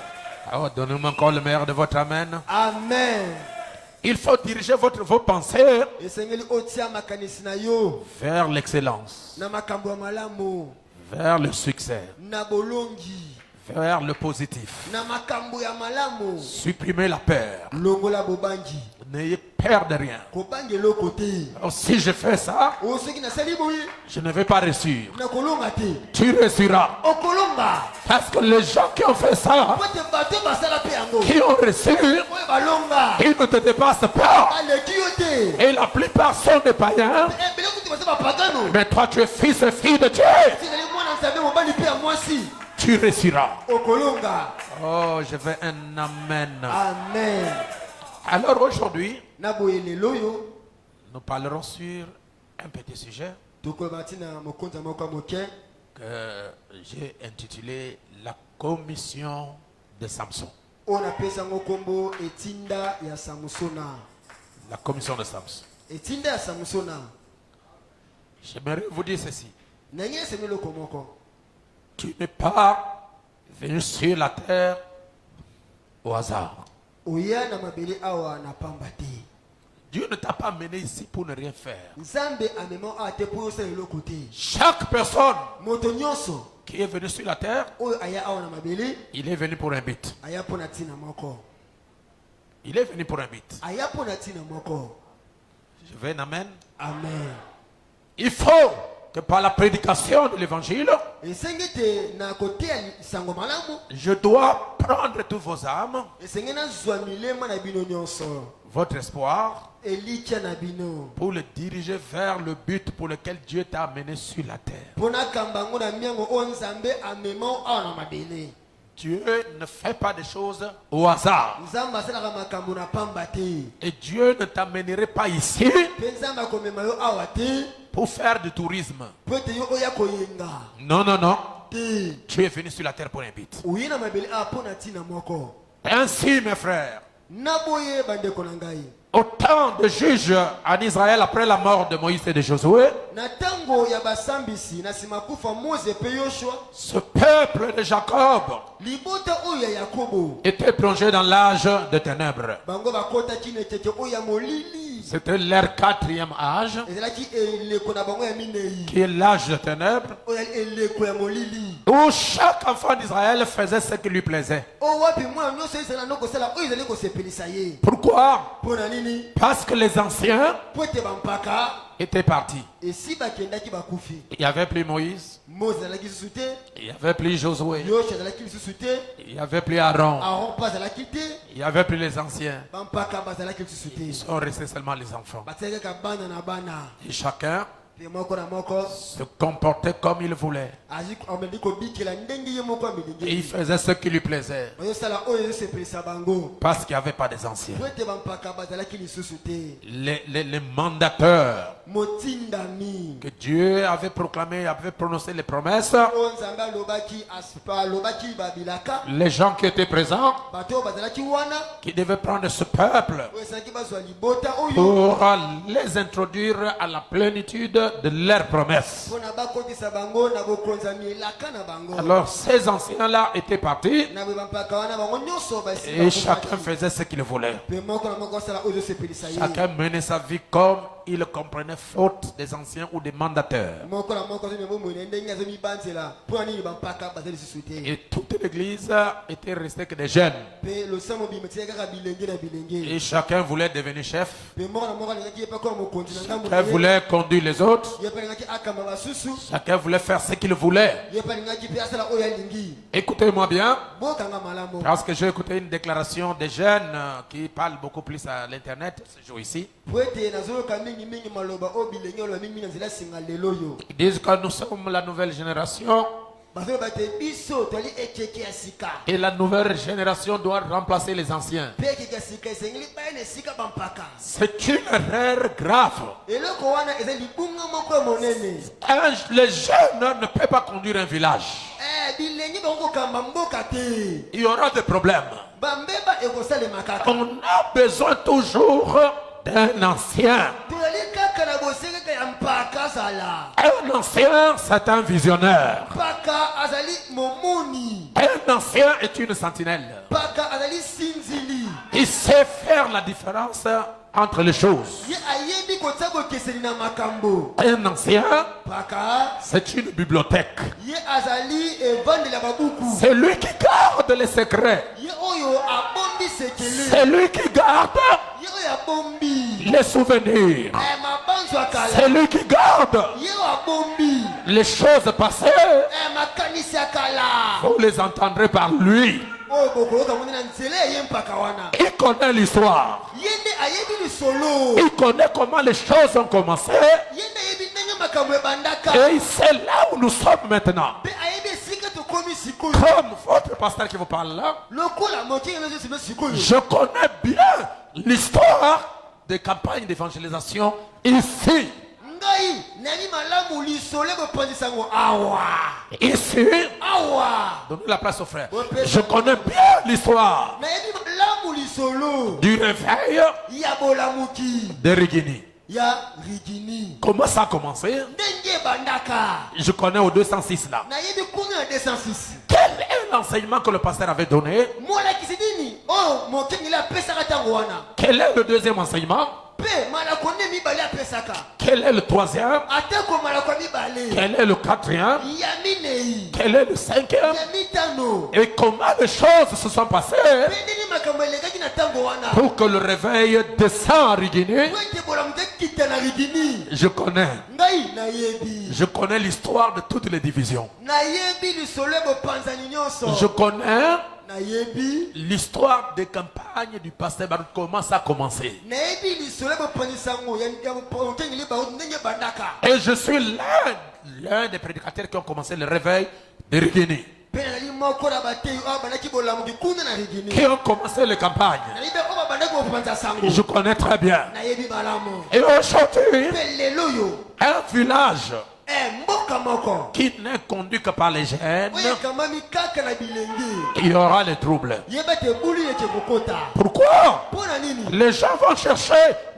B: Oh, donnez-moi encore le meilleur de votre amen.
A: amen
B: Il faut diriger vos pensées
A: esengeli otia makanisi na yo
B: vers l'excellence,
A: na makambo ya malamu
B: vers le succès,
A: na bolongi
B: vers le positif.
A: na makambo ya malamu
B: Supprimez la peur.
A: longola bobangi
B: N'ayez peur de rien.
A: kobangi eloko te
B: Alors, si je fais ça,
A: oyo soki nasali boye
B: je ne vais pas réussir.
A: nakolonga te
B: Tu réussiras.
A: okolonga
B: Parce que les gens qui ont fait ça,
A: po ete bato basala mpe yango
B: qui ont reçu,
A: oyo balonga
B: ils ne te dépassent pas.
A: baleki yo te
B: Et la plupart sont des païens.
A: ebele kuti baza bapagano
B: Mais toi, tu es fils et fille de Dieu.
A: ezali mwana nzambe mobali mpe ya mwasi
B: Tu réussiras.
A: okolonga
B: Oh, je veux un amen.
A: amen
B: Alors aujourd'hui,
A: na boye lelo oyo
B: nous parlerons sur un petit sujet
A: tokoloba ntina mokonzi ya moko ya moke
B: que j'ai intitulé La commission de Samson.
A: oyo napesi yango nkombo etinda ya samusona
B: La commission de Samson.
A: etinda ya samusona
B: J'aimerais vous dire ceci.
A: nangi esemi eloko moko
B: Tu n'es pas venu sur la terre au hasard.
A: oya na mabele awa na pamba te
B: Dieu ne t'a pas mené ici pour ne rien faire.
A: nzambe amema awa te mpo yosala eloko te
B: Chaque personne
A: moto nyonso
B: qui est venu sur la terre,
A: oyo aya awa na mabele
B: il est venu pour un but.
A: aya mpo na ntina moko
B: Il est venu pour un but.
A: aya mpo na ntina moko
B: Je veux un amen.
A: amen
B: Il faut que par la prédication de l'évangile,
A: esengi te na koteya lisango malamu
B: je dois prendre toutes vos âmes,
A: esengi nazwa milema na bino nyonso
B: votre espoir,
A: elikya na bino
B: pour le diriger vers le but pour lequel Dieu t'a amené sur la terre.
A: mpo nakamba yango na miango oyo nzambe amema awa na mabele
B: Dieu ne fait pas des choses au hasard.
A: nzambe asalaka makambo na pamba te
B: Et Dieu ne t'amènerait pas ici
A: mpe nzambe akomema yo awa te
B: pour faire du tourisme.
A: mpo ete yo oya koyenga
B: Non, non, non.
A: te
B: Tu es venu sur la terre pour un but.
A: oye na mabele awa mpo na ntina moko
B: Ainsi, mes frères,
A: naboye bandeko na ngai
B: au temps de juges en Israël après la mort de Moïse et de Josué,
A: na ntango ya basambisi na nsima kufa moze mpe yoshua
B: ce peuple de Jacob
A: libota oyo ya yakobo
B: était plongé dans l'âge de ténèbres.
A: bango bakotaki na ekeke oyo ya molili
B: C'était leur quatrième âge,
A: ezalaki eleko na bango ya minei
B: qui est l'âge de ténèbres,
A: oyo ezali eleko ya molili
B: où chaque enfant d'Israël faisait ce qui lui plaisait.
A: oyo wapi mwana nyonso oyo ezali na kosala oyo ezali kosepelisa ye
B: Pourquoi?
A: mpo na nini
B: Parce que les anciens
A: mpo ete bampaka
B: étaient partis.
A: esi bakendaki bakufi
B: Il n'y avait plus Moïse,
A: mose azalaki lisusu te
B: il n'y avait plus Josué,
A: yoshe azalaki lisusu te
B: il n'y avait plus Aaron,
A: aron mpe azalaki te
B: il n'y avait plus les anciens.
A: bampaka bazalaki lisusu te
B: Ils sont restés seulement les enfants.
A: batiaki kaka bana na bana
B: Et chacun
A: mpe moko na moko
B: se comportait comme il voulait.
A: ameli kobikela ndenge ye moko
B: Et il
A: amelingi
B: faisait ce qui lui plaisait.
A: bazosala oyo ezosepelisa bango
B: Parce qu'il n'y avait pas des anciens.
A: po ete bampaka bazalaki lisusu te
B: Les mandateurs
A: motindami
B: que Dieu avait proclamé, avait prononcé les promesses,
A: oyo nzambe alobaki babilaka
B: les gens qui étaient présents,
A: bato oyo bazalaki wana
B: qui devaient prendre ce peuple
A: oyo esalaki bazwa libota oyo
B: pour les introduire à la plénitude de leurs promesses.
A: mpona bakotisa bango na bokonzi ya milaka na bango
B: Alors ces anciens-là étaient partis
A: na boye bampaka wana bango nyonso
B: et chacun faisait ce qu'il voulait.
A: mpe moko na moko osala oyo ezosepelisa ye
B: Chacun menait sa vie comme il comprenait faute des anciens ou des mandateurs.
A: moko na moko azomema bomoi ndenge azomibanzela mpo na nini bampaka baza lisusu te
B: Et toute l'église était restée que des jeunes.
A: mpe losa mobima etikaki kaka bilenge na bilenge
B: Et chacun voulait devenir chef.
A: mpe moko na moko alingaki ye mpe akoya mokonzi na ngambo na
B: Chacun
A: ye
B: voulait conduire les autres.
A: ye mpe alingaki akamba basusu
B: Chacun voulait faire ce qu'il voulait.
A: ye mpe alingaki mpe asala oyo alingi
B: Écoutez-moi bien,
A: bokanga malamu
B: parce que j'ai écouté une déclaration des jeunes qui parlent beaucoup plus à l'internet ce jour ici.
A: po ete nazoyoka mingimingi maloba oyo bilenge oloba mingimingi na nzela singa lelo oyo
B: Ils disent que nous sommes la nouvelle génération
A: bazoloba ete biso toali ekeke ya sika
B: et la nouvelle génération doit remplacer les anciens.
A: mpe ekeke ya sika esengeli baya na esika bampaka
B: C'est une erreur grave.
A: eloko wana eza libunga moko ya monene
B: Les jeunes ne peuvent pas conduire un village.
A: bilenge bakokokamba mboka te
B: Il y aura des problèmes.
A: bambeba ekosalema kaka
B: On a besoin toujours d'un ancien.
A: tozali kaka na bosekeka ya mpaka azala
B: Un ancien, c'est un visionnaire.
A: mpaka azali momoni
B: Un ancien est une sentinelle.
A: mpaka azali sinzili
B: Il sait faire la différence entre les choses.
A: ye ayebi kotia bokeseni na makambo
B: Un ancien,
A: mpaka
B: c'est une bibliothèque.
A: ye azali evandeli ya babuku
B: C'est lui qui garde les secrets.
A: ye oyo abombi sekele
B: C'est lui qui garde
A: ye oyo abombi
B: les souvenirs.
A: mabanzo ya kala
B: C'est lui qui garde
A: ye oyo abombi
B: les choses passées.
A: makanisi ya kala
B: Vous les entendrez par lui.
A: oyo bokoloka moni na nzela ye mpaka wana
B: Il connaît l'histoire.
A: ye nde ayebi lisolo
B: Il connaît comment les choses ont commencé.
A: ye nde ayebi ndenge makambo ebandaka
B: Et c'est là où nous sommes maintenant.
A: mpe ayebi esika tokomi sikoyo
B: Comme votre pasteur qui vous parle là,
A: lokola mokinga nazosime sikoyo
B: je connais bien l'histoire des campagnes d'évangélisation ici.
A: ngai nayebi malamu lisolo bopanzisa yango awa
B: Ici,
A: awa
B: donnez la place au frère. Je connais bien l'histoire
A: nayebi malamu lisolo
B: du réveil
A: ya bolamuki
B: de Rigini.
A: ya rigini
B: Comment ça a commencé?
A: ndenge ebandaka
B: Je connais au 206 là.
A: nayebi kuna na 206
B: Quel est l'enseignement que le pasteur avait donné?
A: molakisi nini oyo mokengeli apesaka ntango wana
B: Quel est le deuxième enseignement?
A: mpe malako nde mibale apesaka
B: Quel est le troisième?
A: atako malako ya mibale
B: Quel est le quatrième?
A: ya minei
B: Quel est le cinquième?
A: ya mitano
B: Et comment les choses se sont passées
A: mpe ndeni makambo elekaki na ntango wana
B: pour que le réveil descend à Rigini?
A: po ete bolamu te kita na rigini
B: Je connais.
A: ngai nayebi
B: Je connais l'histoire de toutes les divisions.
A: nayebi lisolo ya bopanzani nyonso
B: Je connais
A: nayebi
B: l'histoire des campagnes du pasteur Baruch. Comment ça a commencé?
A: nayebi lisolo ya bopanzisa yango ya mokengeli bango ndenge ebandaka
B: Et je suis l'un des prédicateurs qui ont commencé le réveil de Rigini.
A: mpe nazali moko na bateyi oyo abandaki bolamuki kuna na rigini
B: Qui ont commencé les campagnes.
A: nayebi oyo babandaki bopanza sango
B: Je connais très bien.
A: nayebi malamu
B: Et aujourd'hui,
A: mpe lelo oyo
B: un village
A: mboka moko
B: qui n'est conduit que par les jeunes,
A: oyo ekamami kaka na bilenge
B: il y aura les troubles.
A: yeba te ebuli ete kokota
B: Pourquoi?
A: mpo na nini
B: Les gens vont chercher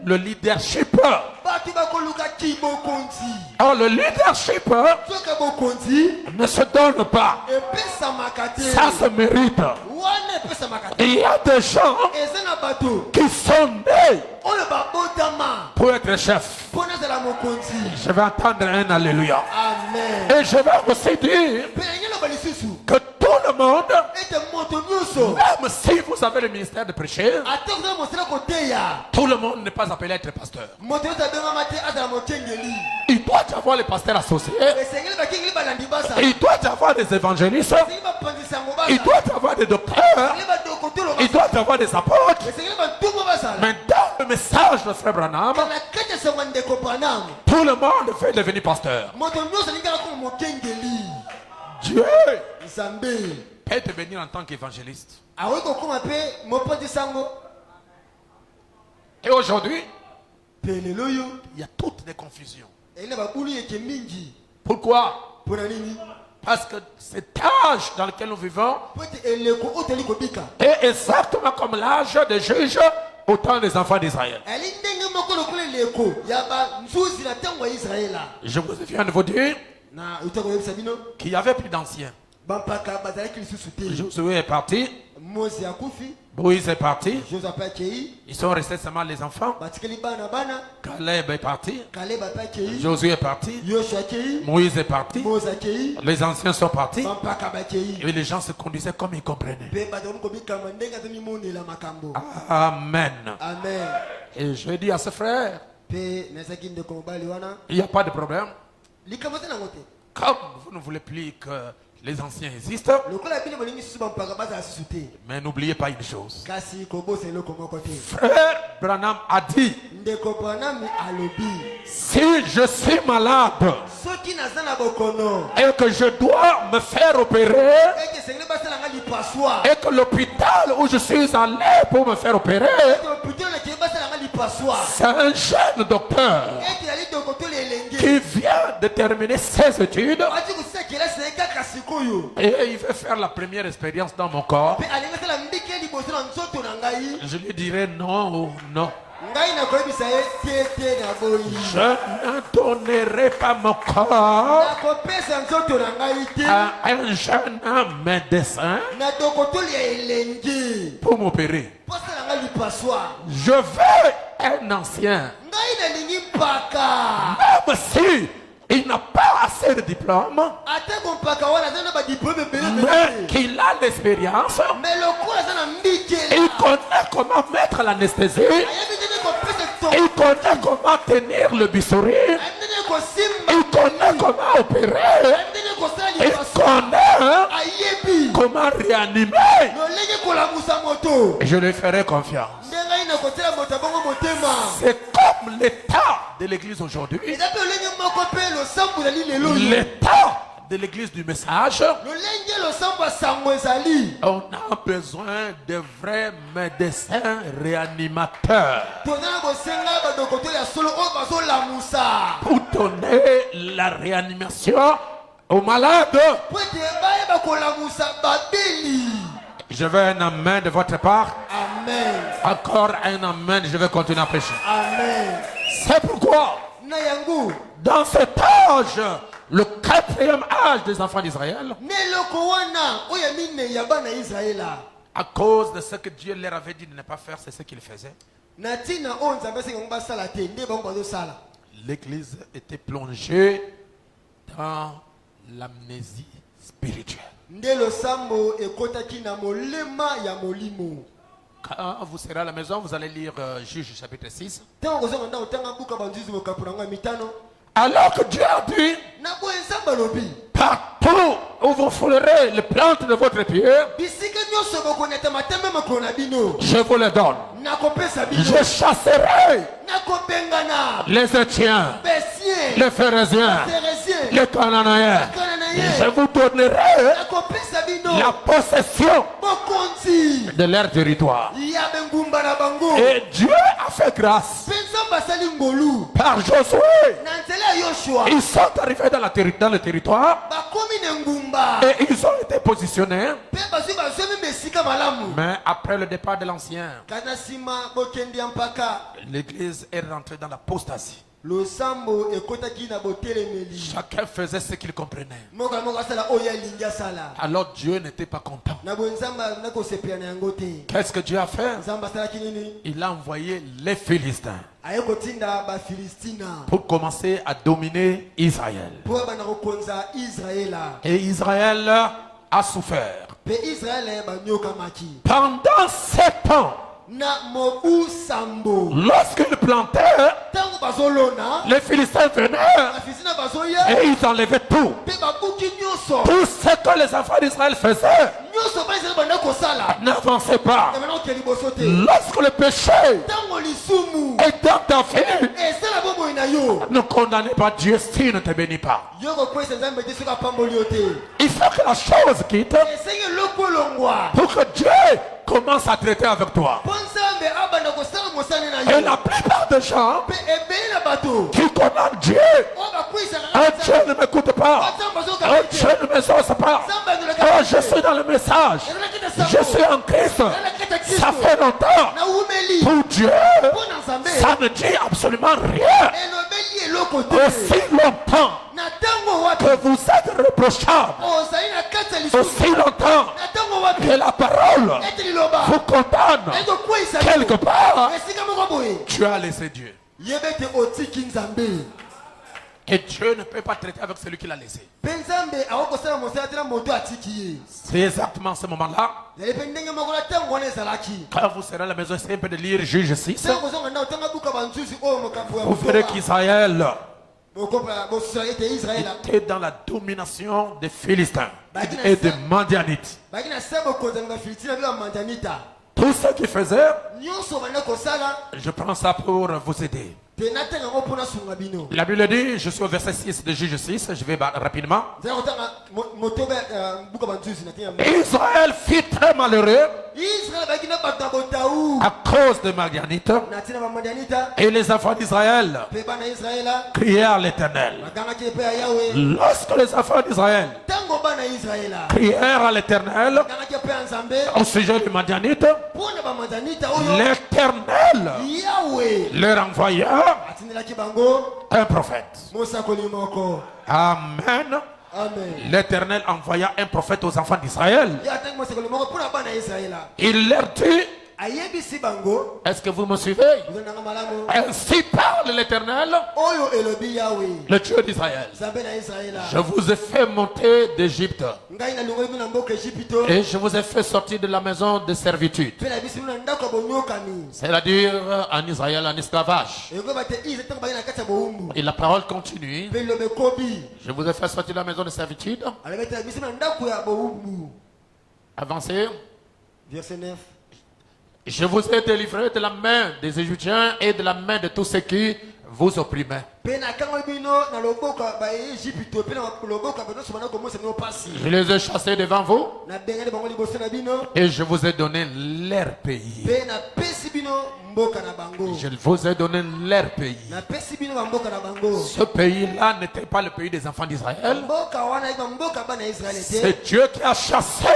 B: le leadership.
A: bato bakoluka ki bokonzi
B: Or, le leadership
A: soka bokonzi
B: ne se donne pas.
A: epesamaka te
B: Ça se mérite.
A: wana epesamaka te
B: Il y a des gens
A: eza na bato
B: qui sont nés
A: oyo babotama
B: pour être chef.
A: mpo nazala mokonzi.
B: Je vais entendre un alléluia.
A: Amen.
B: Et je vais aussi dire
A: mpe nange loba lisusu
B: que tout le monde,
A: ete moto nyonso
B: même si vous avez le ministère de prêcher,
A: ate kozala mosala koteya
B: tout le monde n'est pas appelé à être pasteur.
A: moto nyonso abengama te azala mokengeli.
B: Il doit y avoir les pasteurs associés.
A: esengeli bakengeli balandi basala.
B: Il doit y avoir des évangélistes.
A: esengeli bapanzisa yango
B: Il
A: basala.
B: doit y avoir des docteurs.
A: esengeli badokotolo
B: Il doit y avoir des apôtres.
A: esengeli batumba basala.
B: Mais dans le message de Frère Branham,
A: kana kati ya sango ya ndeko Branham
B: tout le monde veut devenir pasteur.
A: moto nyonso alingaka koma mokengeli.
B: Dieu
A: nzambe
B: peut te bénir en tant qu'évangéliste.
A: akoki kokoma mpe mopanzi sango.
B: Et aujourd'hui,
A: mpe lelo oyo
B: il y a toutes les confusions.
A: eli na babulu yeke mingi.
B: Pourquoi?
A: mpo na nini?
B: Parce que cet âge dans lequel nous vivons
A: mpo ete eleko oyo toli kobika
B: est exactement comme l'âge des juges au temps des enfants d'Israël.
A: ali ndenge moko lokola eleko ya banzuzi na ntango ya israela.
B: Je vous viens de vous dire
A: na euta koyebisa bino
B: qu'il n'y avait plus d'anciens.
A: bampaka bazalaki lisusu te.
B: Josué est parti,
A: mosi akufi,
B: Moïse est parti,
A: josue ape akei,
B: ils sont restés seulement les enfants.
A: batikeli bana bana,
B: Caleb est parti,
A: kaleba ape akei,
B: Josué est parti,
A: yoshua akei,
B: Moïse est parti,
A: mosi akei,
B: les anciens sont partis
A: bampaka bakei.
B: et les gens se conduisaient comme ils comprenaient.
A: mpe bato kobikama ndenge azamimonela makambo.
B: Amen.
A: amen.
B: Et je dis à ce frère,
A: mpe nazaki ndeko mobali wana
B: il n'y a pas de problème.
A: likambo te nango te.
B: Comme vous ne voulez plus que les anciens existent,
A: lokola bino bolingi susu bampaka bazala susu te,
B: mais n'oubliez pas une chose.
A: kasi kobosa eloko moko te.
B: Frère Branham a dit,
A: ndeko Branham alobi
B: si je suis malade
A: soki naza na bokono
B: et que je dois me faire opérer
A: ete esengeli basala nga lipaswa
B: et que l'hôpital où je suis allé pour me faire opérer,
A: ete opitalo nakei basala nga lipaswa
B: c'est un jeune docteur
A: ete yali dokotolo elenge
B: qui vient de terminer ses études
A: ati kosisa kelasi na ye kaka sikoyo
B: et il veut faire la première expérience dans mon corps.
A: mpe alingi asala mbike liboso na nzoto na ngai.
B: Je lui dirai non ou non.
A: ngai nakoyebisa ye te na boyi
B: Je ne donnerai pas mon corps
A: nakopesa nzoto na ngai te
B: à un jeune médecin
A: na dokotolo ya elenge
B: pour m'opérer.
A: mpo asala nga lipaswa.
B: Je veux un ancien,
A: ngai nalingi mpaka
B: même si il n'a pas assez de diplôme,
A: atako mpaka wana aza na badiplome ebele
B: mais qu'il a l'expérience,
A: me lokola aza na mbikela
B: il connaît comment mettre l'anesthésie,
A: ayebi ndenge kopesa
B: il connaît comment tenir le bistouri,
A: ayebi ndenge kosimba
B: il connaît comment opérer,
A: ayebi ndenge kosala
B: il
A: lipaswa
B: connaît
A: ayebi
B: comment réanimer.
A: lolenge kolamusa moto
B: Et je lui ferai confiance.
A: nde ngai nakotela moto abongo motema.
B: C'est comme l'état de l'église aujourd'hui,
A: eza mpe lolenge moko mpe losambo ezali lelo oyo.
B: l'état de l'église du message.
A: lolenge losambo ya sango ezali
B: On a besoin de vrais médecins réanimateurs
A: toza na bosenga badokotelo ya solo oyo bazolamusa
B: pour donner la réanimation aux malades.
A: po ete bayeba kolamusa babeli.
B: Je veux un amen de votre part.
A: amen.
B: Encore un amen. Je vais continuer à prêcher.
A: amen.
B: C'est pourquoi,
A: na yango
B: dans cet âge, le 4e âge des enfants d'Israël,
A: na eloko wana oyo ya minei ya bana ya israela
B: à cause de ce que Dieu leur avait dit de ne pas faire, c'est ce qu'ils faisaient.
A: na ntina oyo nzambe asengi bango basala te nde bango bazosala.
B: L'église était plongée dans l'amnésie spirituelle.
A: nde losambo ekotaki na molema ya molimo.
B: Quand vous serez à la maison, vous allez lire Juge chapitre 6.
A: ntango kozonga ndako tanga buka banzuzi mokapo nango ya mitano.
B: Alors que Dieu a dit,
A: na boye nzambe alobi
B: partout où vous foulerez les plantes de votre pied,
A: bisika nyonso bokoneta matembe makolo na bino
B: je vous les donne.
A: nakopesa bino.
B: Je chasserai
A: nakobengana
B: les Étiens,
A: besien
B: les Phérésiens,
A: teresien
B: les Cananéens. Je
A: kananaye
B: vous donnerai
A: nakopesa bino
B: la possession
A: bokonzi
B: de leur territoire.
A: ya bengumba na bango.
B: Et Dieu a fait grâce
A: mpe nzambe asali ngolu
B: par Josué.
A: na nzela ya yoshua
B: Ils sont arrivés dans le territoire
A: bakomi na ngumba
B: et ils ont été positionnés.
A: mpe bazwi bazomi mesika malamu.
B: Mais après le départ de l'ancien,
A: kana nsima bokendi ya mpaka
B: l'église est rentrée dans l'apostasie.
A: losambo ekotaki na botelemeli
B: Chacun faisait ce qu'il comprenait.
A: moko na moko asala oyo alingi asala
B: Alors Dieu n'était pas content.
A: na boye nzambe nakosepela na yango te.
B: Qu'est-ce que Dieu a fait?
A: nzambe asalaki nini?
B: Il a envoyé les Philistins
A: aye kotinda bafilistina
B: pour commencer à dominer Israël.
A: mpo bana kokonza israela
B: Et Israël a souffert.
A: mpe israele banyokamaki
B: Pendant 7 ans,
A: na mobu sambo
B: lorsqu'ils plantaient,
A: ntango bazolona
B: les Philistins venaient
A: bafilistina bazoya
B: et ils enlevaient tout.
A: mpe babuki nyonso
B: Tout ce que les enfants d'Israël faisaient
A: nyonso baisraele banda kosala
B: n'avançait pas.
A: emana oke liboso te.
B: Lorsque le péché
A: ntango lisumu
B: est infini,
A: esala bomoi na yo
B: ne condamnez pas Dieu s'il ne te bénit pas.
A: yo kokwesa nzambe te soki apamboli yo te
B: Il faut que la chose quitte
A: esengi eloko elongwa
B: pour que Dieu commence à traiter avec toi.
A: mpo nzambe abanda kosala mosani na
B: Et
A: yo
B: la plupart des gens
A: mpe ebele na bato
B: qui condamnent Dieu,
A: oyo bakwisaka
B: ah, Dieu ne m'écoute pas, ah, Dieu ne m'exauce pas, ah, je suis dans le message, je suis en Christ, ça fait longtemps.
A: nawumeli
B: Pour Dieu,
A: mpo na nzambe
B: ça ne dit absolument rien.
A: elobeli eloko te
B: Aussi longtemps
A: na ntango wapi
B: que vous êtes reprochable,
A: ozali na kati ya lisumu
B: aussi longtemps
A: na ntango wapi
B: que la parole
A: ete liloba
B: vous condamne
A: ekokwisa
B: quelque part,
A: esika moko boye
B: tu as laissé Dieu.
A: yeba ete otiki nzambe
B: Et Dieu ne peut pas traiter avec celui qui l'a laissé.
A: mpe nzambe akokosala mosala te na moto atiki ye
B: C'est exactement ce moment-là,
A: ezali mpe ndenge moko na ntango wana ezalaki
B: quand vous serez à la maison, essayez un peu de lire Juge 6.
A: ntango ozonga ndako ntanga buka banzuzi oyo mokambo ya
B: Vous verrez qu'Israël
A: bosola ete israele
B: était dans la domination des Philistins et des Mandianites.
A: baki na se bokonzi ya bafilitina mpe bamandanita
B: Tout ce qu'ils faisaient,
A: nyonso banda kosala
B: je prends ça pour vous aider.
A: mpe natanga yango mpo nasunga bino
B: La Bible dit, je suis au verset 6 de Juge 6, je vais rapidement.
A: nzala kotanga motoba buka banzuzi natenga
B: Israël fut très malheureux
A: israele baki na bato na botau
B: à cause des Madianites
A: na ntina bamandanita
B: et les enfants d'Israël
A: mpe bana israela
B: criaient à l'Éternel.
A: bagangaki epe ya yawe
B: Lorsque les enfants d'Israël
A: ntango bana israela
B: crièrent à l'Éternel
A: bagangaki epe ya nzambe
B: au sujet des Madianites,
A: mpo na bamandanita oyo
B: l'Éternel
A: yawe
B: leur envoya
A: atindelaki bango
B: un prophète.
A: mosakoli moko
B: Amen.
A: amen
B: L'Éternel envoya un prophète aux enfants d'Israël.
A: ye atangi mosakoli moko mpo na bana ya israela
B: Il leur dit,
A: ayebisi bango
B: est-ce que vous me suivez?
A: ozonanga malamu
B: Ainsi parle l'Éternel,
A: oyo elobi yawe
B: le Dieu d'Israël.
A: nzambe na israela
B: Je vous ai fait monter d'Égypte
A: ngai nalongoli bino na mboka ejipito
B: et je vous ai fait sortir de la maison de servitude,
A: mpe nayebisi bino na ndako ya bonyokani
B: c'est-à-dire en Israël en esclavage.
A: elobi bate israel ntango baki na kati ya bowumbu
B: Et la parole continue.
A: mpe liloba ekobi
B: Je vous ai fait sortir de la maison de servitude.
A: alobi ete nayebisi bino na ndako ya bowumbu
B: Avancez.
A: verset 9
B: Je vous ai délivré de la main des Égyptiens et de la main de tous ceux qui vous opprimaient.
A: mpe nakangoli bino na loboko ya baejipito mpe na loboko ya banyonso banda komonisa bino pasi
B: Je les ai chassés devant vous
A: nabengani bango liboso na bino
B: et je vous ai donné leur pays.
A: mpe napesi bino mboka na bango
B: Je vous ai donné leur pays.
A: napesi bino bamboka na bango
B: Ce pays-là n'était pas le pays des enfants d'Israël.
A: mboka wana eza mboka ya bana ya israele te
B: C'est Dieu qui a chassé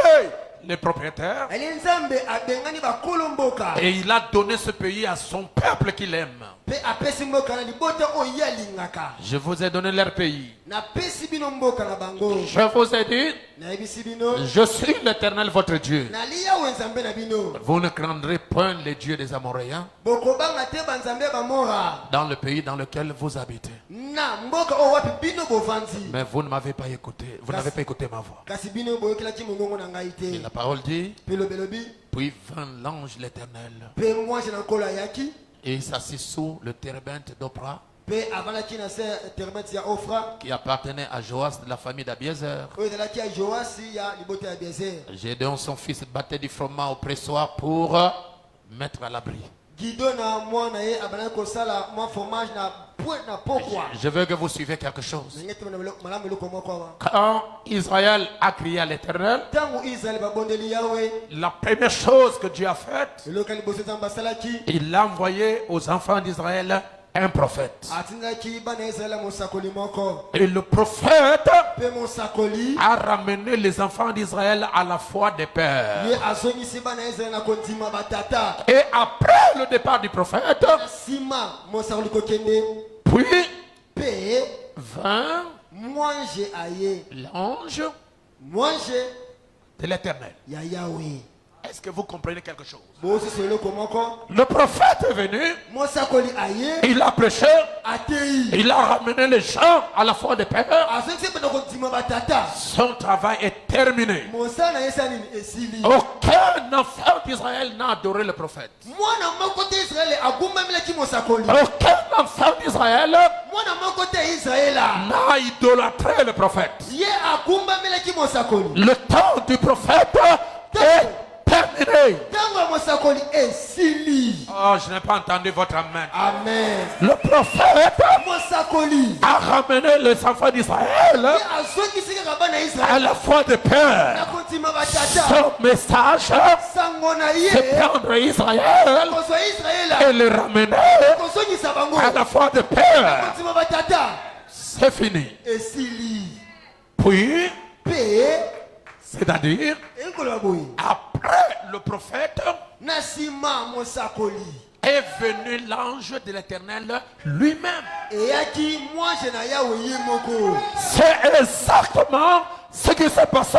B: les propriétaires
A: ali nzambe abengani bakolo mboka
B: et il a donné ce pays à son peuple qu'il aime.
A: mpe apesi mboka na libota oyo ye alingaka
B: Je vous ai donné leur pays.
A: napesi bino mboka na bango
B: Je vous ai dit,
A: nayebisi bino
B: je suis l'Éternel votre Dieu.
A: nali yawe nzambe na bino
B: Vous ne craindrez point les dieux des Amoréens
A: bokobanga te banzambe ya bamora
B: dans le pays dans lequel vous habitez.
A: na mboka oyo wapi bino bovandi
B: Mais vous ne m'avez pas écouté. Vous n'avez pas écouté ma voix.
A: kasi bino boyokelaki mongongo na ngai
B: Et
A: te
B: la parole dit,
A: mpe lobelobi
B: puis vint l'ange l'Éternel
A: mpe mwasi na nkolo ayaki
B: et il s'assit sous le térébinthe d'Opra
A: mpe avandaki na se termete ya ofra
B: qui appartenait à Joas de la famille d'Abiezer.
A: oyo ezalaki ya joasi ya libota ya biezer
B: Gédéon, son fils, battait du froment au pressoir pour mettre à l'abri.
A: gido na mwana ye abandaki kosala mwa fromage na pokwa
B: Je veux que vous suivez quelque chose.
A: ndenge te malamu eloko moko awa
B: Quand Israël a crié à l'Éternel,
A: ntango israele babondeli yawe
B: la première chose que Dieu a faite,
A: eloko ya liboso nzambe asalaki
B: il a envoyé aux enfants d'Israël un prophète.
A: atindaki bana ya israele mosakoli moko
B: Et le prophète
A: mpe mosakoli
B: a ramené les enfants d'Israël à la foi des pères.
A: ye azongisi bana ya israele na kondima batata
B: Et après le départ du prophète,
A: nsima mosakoli kokende
B: Puis
A: P.
B: vint
A: Mange aye.
B: l'ange
A: Mange.
B: de l'Éternel.
A: Ya Yahweh.
B: Est-ce que vous comprenez quelque chose?
A: Bon, si c'est le comment quoi?
B: Le prophète est venu,
A: Monsakoli aye.
B: il a prêché,
A: Atei.
B: il a ramené les gens à la foi des pères.
A: Asense pe nako tima batata.
B: Son travail est terminé.
A: Monsana yesani esili.
B: Aucun enfant d'Israël n'a adoré le prophète.
A: Mwana moko te Israël agumba milaki monsakoli.
B: Aucun enfant d'Israël
A: Mwana moko te Israëla.
B: n'a idolâtré le prophète.
A: Ye agumba milaki monsakoli.
B: Le temps du prophète est terminé.
A: Tango monsakoli esili.
B: Oh, je n'ai pas entendu votre amen.
A: Amen.
B: Le prophète
A: Monsakoli.
B: a ramené les enfants d'Israël
A: Ye azongi sika kabana
B: à
A: Israël.
B: la foi des pères.
A: Nako tima batata.
B: Son message,
A: Sango na ye.
B: c'est prendre Israël
A: Koso Israëla.
B: et le ramener
A: Kosongi sabango.
B: à la foi des pères.
A: Kotima batata.
B: C'est fini.
A: Esili.
B: Puis,
A: P.
B: c'est-à-dire,
A: Ekolo boy.
B: après le prophète,
A: Nasima monsakoli.
B: est venu l'ange de l'Éternel lui-même.
A: Eyaki moi je na Yahweh ye moko.
B: C'est exactement ce qui s'est passé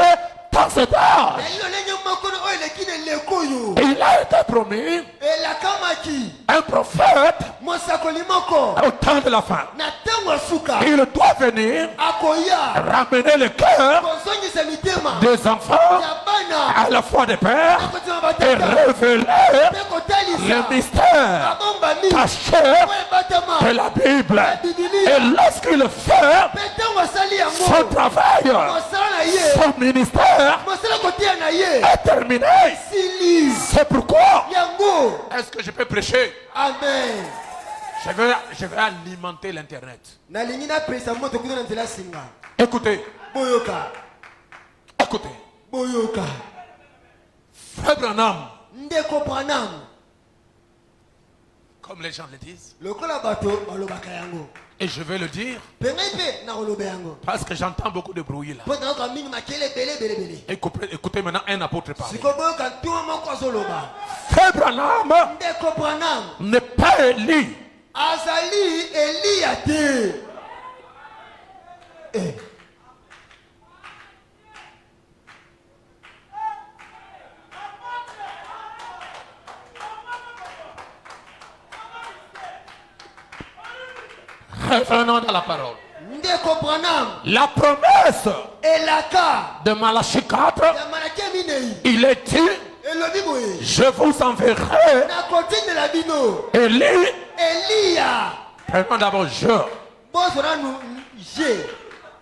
B: dans cet âge.
A: Yo lenyo moko no ele kine lekoyo.
B: Il a été promis
A: Ela kamaki.
B: un prophète
A: Monsakoli moko.
B: au temps de la fin.
A: Na tango suka.
B: Il doit venir
A: Akoya.
B: ramener le cœur
A: Kosongi sa mitema.
B: des enfants
A: Ya bana.
B: à la foi des pères
A: Kotima
B: et
A: batata.
B: révéler
A: Peko talisa.
B: le mystère
A: Abomba mi.
B: caché
A: Ouais batama.
B: de la Bible.
A: Bibilia.
B: Et lorsqu'il fait
A: Petango sali
B: son
A: yango.
B: travail,
A: Mosala na ye.
B: son ministère
A: Mosala kotia na ye.
B: est terminé.
A: Sili.
B: C'est pourquoi
A: Yango.
B: est-ce que je peux prêcher?
A: Amen.
B: Je vais alimenter l'internet.
A: Nalingi na pesa moto kuna nzela singa.
B: Écoutez,
A: Boyoka.
B: écoutez.
A: Boyoka.
B: Frère Branham,
A: Ndeko Branham.
B: comme les gens le disent,
A: Lokola bato balobaka yango.
B: et je vais le dire
A: Pengai na koloba yango.
B: parce que j'entends beaucoup de bruit là.
A: Po na ka mingi makele bele.
B: Écoutez maintenant un apôtre parler.
A: Siko boyoka tuma moko azoloba.
B: Frère Branham
A: Ndeko Branham.
B: n'est pas Élie.
A: Azali Elia te. Eh.
B: Revenons dans la parole.
A: Ndeko Branham.
B: La promesse
A: Elaka.
B: de Malachie 4,
A: Ya manake minei.
B: il est dit,
A: Elobi boye.
B: je vous enverrai
A: Na kotine la bino.
B: Élie.
A: Elia.
B: Prenons d'abord je.
A: Bozora nu je.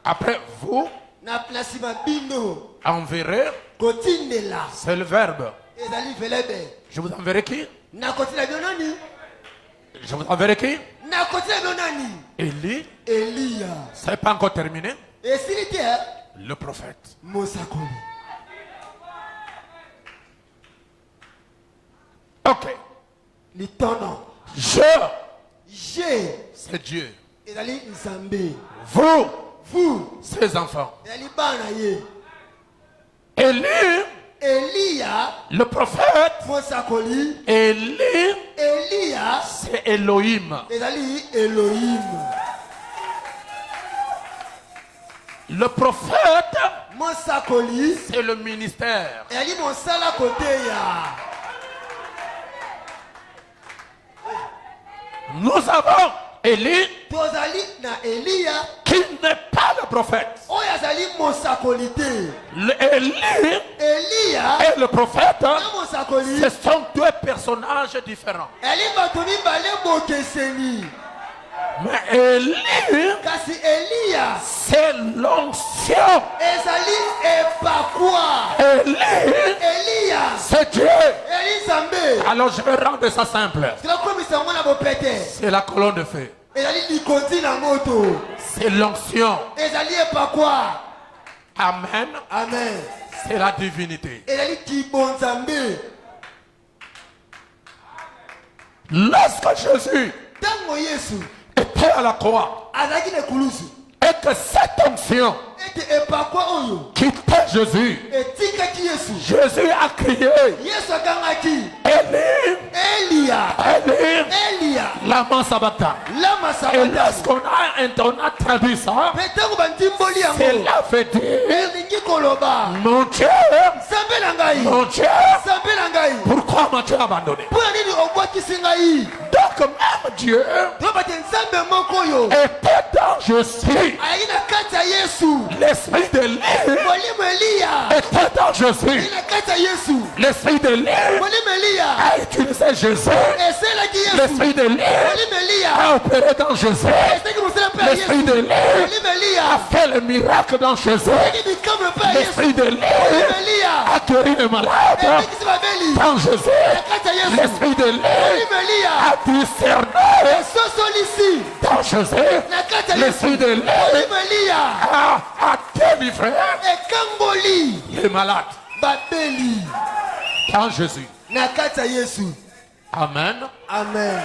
B: Après vous,
A: Na plasima bino.
B: enverrez,
A: Kotine la.
B: c'est le verbe.
A: Ezali velebe.
B: Je vous enverrai qui?
A: Na kotine la bino nani?
B: Je vous enverrai qui?
A: Na kotine la bino nani?
B: Élie.
A: Elia.
B: C'est pas encore terminé.
A: Esili te
B: Le prophète.
A: Mosakoli.
B: Ok.
A: Litono.
B: Je,
A: Je.
B: c'est Dieu.
A: Ezali Nzambe.
B: Vous,
A: Vous.
B: ses enfants.
A: Ezali bana ye.
B: Élie,
A: Elia.
B: le prophète.
A: Mosakoli.
B: Élie,
A: Elia.
B: c'est Elohim.
A: Ezali Elohim.
B: Le prophète,
A: Mosakoli.
B: c'est le ministère.
A: Ezali mosala kote ya.
B: Nous avons Élie
A: Tozali na Elia.
B: qui n'est pas le prophète.
A: Oyo azali mosakoli te.
B: Élie
A: Elia.
B: et le prophète,
A: Na mosakoli.
B: ce sont deux personnages différents.
A: Eli bato mibale bokeseni.
B: Mais Élie,
A: Kasi Elia.
B: c'est l'onction.
A: Ezali epakwa.
B: Élie,
A: Elia.
B: c'est Dieu.
A: Eli Nzambe.
B: Alors je vais rendre ça simple.
A: Tilakomisa mwana bopete.
B: C'est la colonne de feu.
A: Ezali likonzi na moto.
B: C'est l'onction.
A: Ezali epakwa.
B: Amen.
A: Amen.
B: C'est la divinité.
A: Ezali kibonzambe.
B: Lorsque Jésus
A: Tango Yesu.
B: était à la croix,
A: Azaki ne kulusu.
B: Et que cette onction
A: ete epakwa oyo
B: quittait Jésus.
A: etikaki Yesu.
B: Jésus a crié,
A: Yesu akangaki
B: Élie,
A: Elia,
B: Élie,
A: Elia,
B: lama sabachthani.
A: lama
B: Et
A: sabachthani.
B: lorsqu'on a traduit ça,
A: Petango bandimboli yango
B: cela veut dire,
A: elingi koloba
B: mon Dieu,
A: nzambe na ngai,
B: mon Dieu,
A: nzambe na ngai,
B: pourquoi m'as-tu abandonné?
A: mpo ya nini obwakisi ngai?
B: Donc même Dieu
A: to bate nzambe moko oyo
B: était dans Jésus.
A: ayaki na kati ya Yesu.
B: L'esprit d'Élie
A: Molimo Eliya
B: était dans Jésus.
A: ayaki na kati ya Yesu.
B: L'esprit d'Élie
A: Molimo Eliya
B: a utilisé Jésus.
A: eselaki Yesu.
B: L'esprit d'Élie
A: Molimo Eliya
B: a opéré dans Jésus.
A: eselaki mosala mpe ya Yesu.
B: L'esprit d'Élie
A: Molimo Eliya
B: a fait le miracle dans Jésus.
A: eselaki bikamwe mpe ya Yesu.
B: L'esprit d'Élie
A: Molimo Eliya
B: a guéri les malades
A: ebikisi babeli
B: dans Jésus.
A: na kati ya Yesu.
B: L'esprit d'Élie
A: Molimo Eliya
B: a discerné
A: esosolisi
B: dans Jésus.
A: na kati ya Yesu.
B: L'esprit d'Élie
A: Molimo Eliya
B: a délivré
A: ekangoli
B: les malades
A: babeli
B: dans Jésus.
A: na kati ya Yesu.
B: Amen.
A: Amen.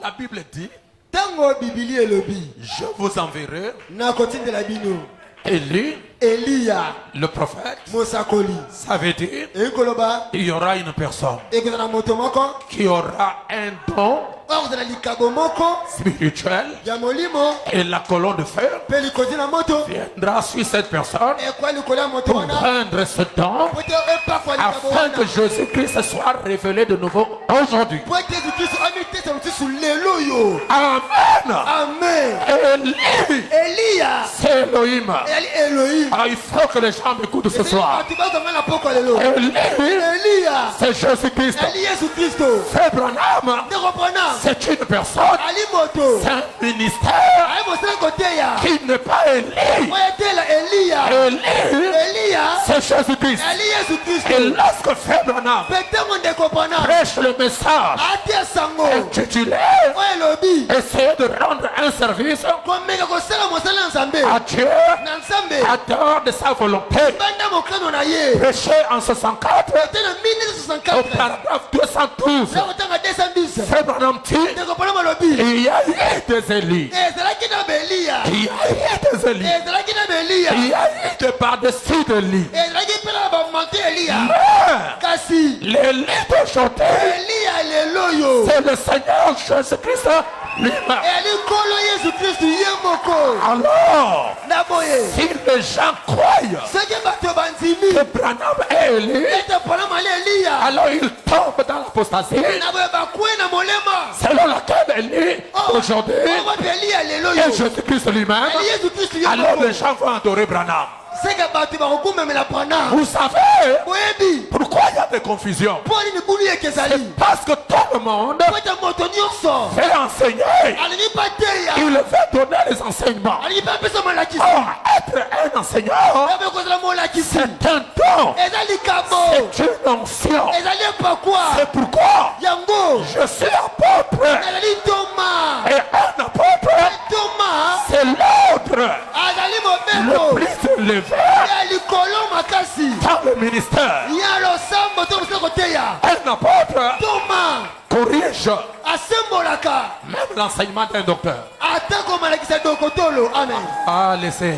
B: La Bible dit,
A: Ntango bibili elobi
B: je vous enverrai
A: nakotindela bino
B: Élie,
A: Eliya
B: le prophète.
A: mosakoli.
B: Ça veut dire,
A: ekoloba
B: il y aura une personne
A: ekozala moto moko
B: qui aura un don
A: okozala likabo moko
B: spirituel
A: ya molimo
B: et la colonne de feu
A: mpe likonzi na moto
B: viendra sur cette personne
A: ekwa likolo ya moto
B: pour
A: wana
B: prendre ce don
A: po ete epakwa likabo
B: afin que
A: wana
B: Jésus-Christ soit révélé de nouveau aujourd'hui.
A: po ete yesu kristo amitesa mosusu lelo oyo.
B: Amen.
A: Amen.
B: Élie,
A: Eliya
B: c'est Elohim.
A: eyali Elohim.
B: Ah, il faut que les gens m'écoutent ce soir.
A: bato bazonga na poko lelo.
B: Élie,
A: Eliya
B: c'est Jésus-Christ.
A: eyali yesu kristo.
B: Frère Branham,
A: ndeko Branham
B: c'est une personne,
A: ali moto
B: c'est un ministère
A: ayi mosala koteya
B: qui n'est pas Élie.
A: oyo etela Eliya.
B: Élie,
A: Eliya
B: c'est Jésus-Christ.
A: ali yesu
B: Et
A: kristo.
B: lorsque Frère Branham
A: mpe ntango ndeko Branham
B: prêche le message
A: atia sango
B: intitulé
A: oyo elobi
B: Essayez de rendre un service
A: komeka kosala mosala ya nzambe
B: à Dieu
A: na nzambe
B: à dehors de sa volonté.
A: banda mokano na ye
B: Prêchez en 64
A: te na
B: au
A: 1964
B: paragraphe 212.
A: na kotanga 210
B: Frère Branham dit,
A: ndeko Branham alobi
B: il y a eu des Élie.
A: ezalaki na beeliya
B: Il y a eu des Élie.
A: ezalaki na beeliya
B: Il y a eu des par-dessus d'Élie.
A: ezalaki mpe na bamanto ya Eliya
B: Mais
A: kasi
B: l'Élie d'aujourd'hui,
A: Eliya lelo oyo
B: c'est le Seigneur Jésus-Christ lui-même.
A: eyali nkolo yesu kristu ye moko.
B: Alors,
A: na boye
B: si les gens croient
A: soki bato bandimi
B: que Branham est Élie,
A: ete Branham ali Eliya
B: alors ils tombent dans l'apostasie
A: na boye bakwe na molema
B: selon laquelle Élie aujourd'hui
A: oyo bato Eliya lelo
B: et
A: oyo
B: Jésus-Christ lui-même.
A: ali yesu kristu ye
B: Alors
A: moko.
B: les gens vont adorer Branham.
A: seke bato bakokumemela Branham
B: Vous savez
A: boyebi
B: pourquoi il y a des confusions?
A: mpo nini bulu eke ezali
B: Parce que tout le monde
A: po ete moto nyonso
B: veut enseigner.
A: alingi mpe ateya
B: Il veut donner les enseignements.
A: alingi mpe apesa molakisi
B: Or, être un enseignant,
A: abe kozala molakisi
B: c'est un don.
A: eza likabo
B: C'est une onction.
A: ezali epakwa
B: C'est pourquoi
A: yango
B: je suis apôtre.
A: ezali ntoma.
B: Et un apôtre,
A: ntoma
B: c'est l'ordre
A: azali
B: le
A: mobeko
B: plus élevé
A: ya likolo makasi
B: dans le ministère.
A: ya losambo to mosala koteya.
B: Un apôtre
A: ntoma
B: corrige
A: asembolaka
B: même l'enseignement d'un docteur.
A: atako malakisa dokotolo. Amen.
B: Ah, laissez.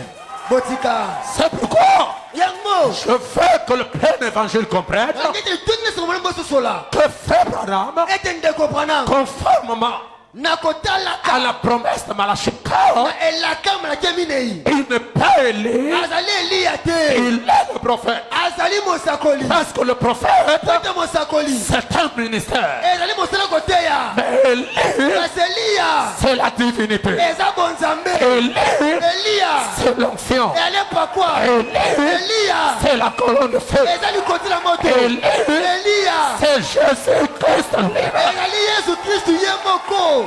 A: botika
B: C'est pourquoi
A: yango
B: je veux que le plein évangile comprenne
A: angete tondinesa molemo bososola
B: que Frère Branham,
A: ete ndeko Branham
B: conformément
A: na
B: à
A: kotalaka
B: la promesse de Malachika,
A: na elaka malaki ya minei
B: il n'est pas Élie,
A: azali Eliya te
B: il est le prophète.
A: azali mosakoli.
B: Parce que le prophète,
A: ete mosakoli
B: c'est un ministère.
A: ezali mosala koteya.
B: Mais Élie,
A: kasi Eliya
B: c'est la divinité.
A: eza bonzambe.
B: Élie,
A: Eliya
B: c'est l'onction.
A: eyali epakwa.
B: Élie,
A: Eliya
B: c'est la colonne de feu.
A: eza likoti na moto.
B: Eliya
A: Eliya
B: c'est Jésus-Christ lui-même.
A: ezali yesu kristu ye moko.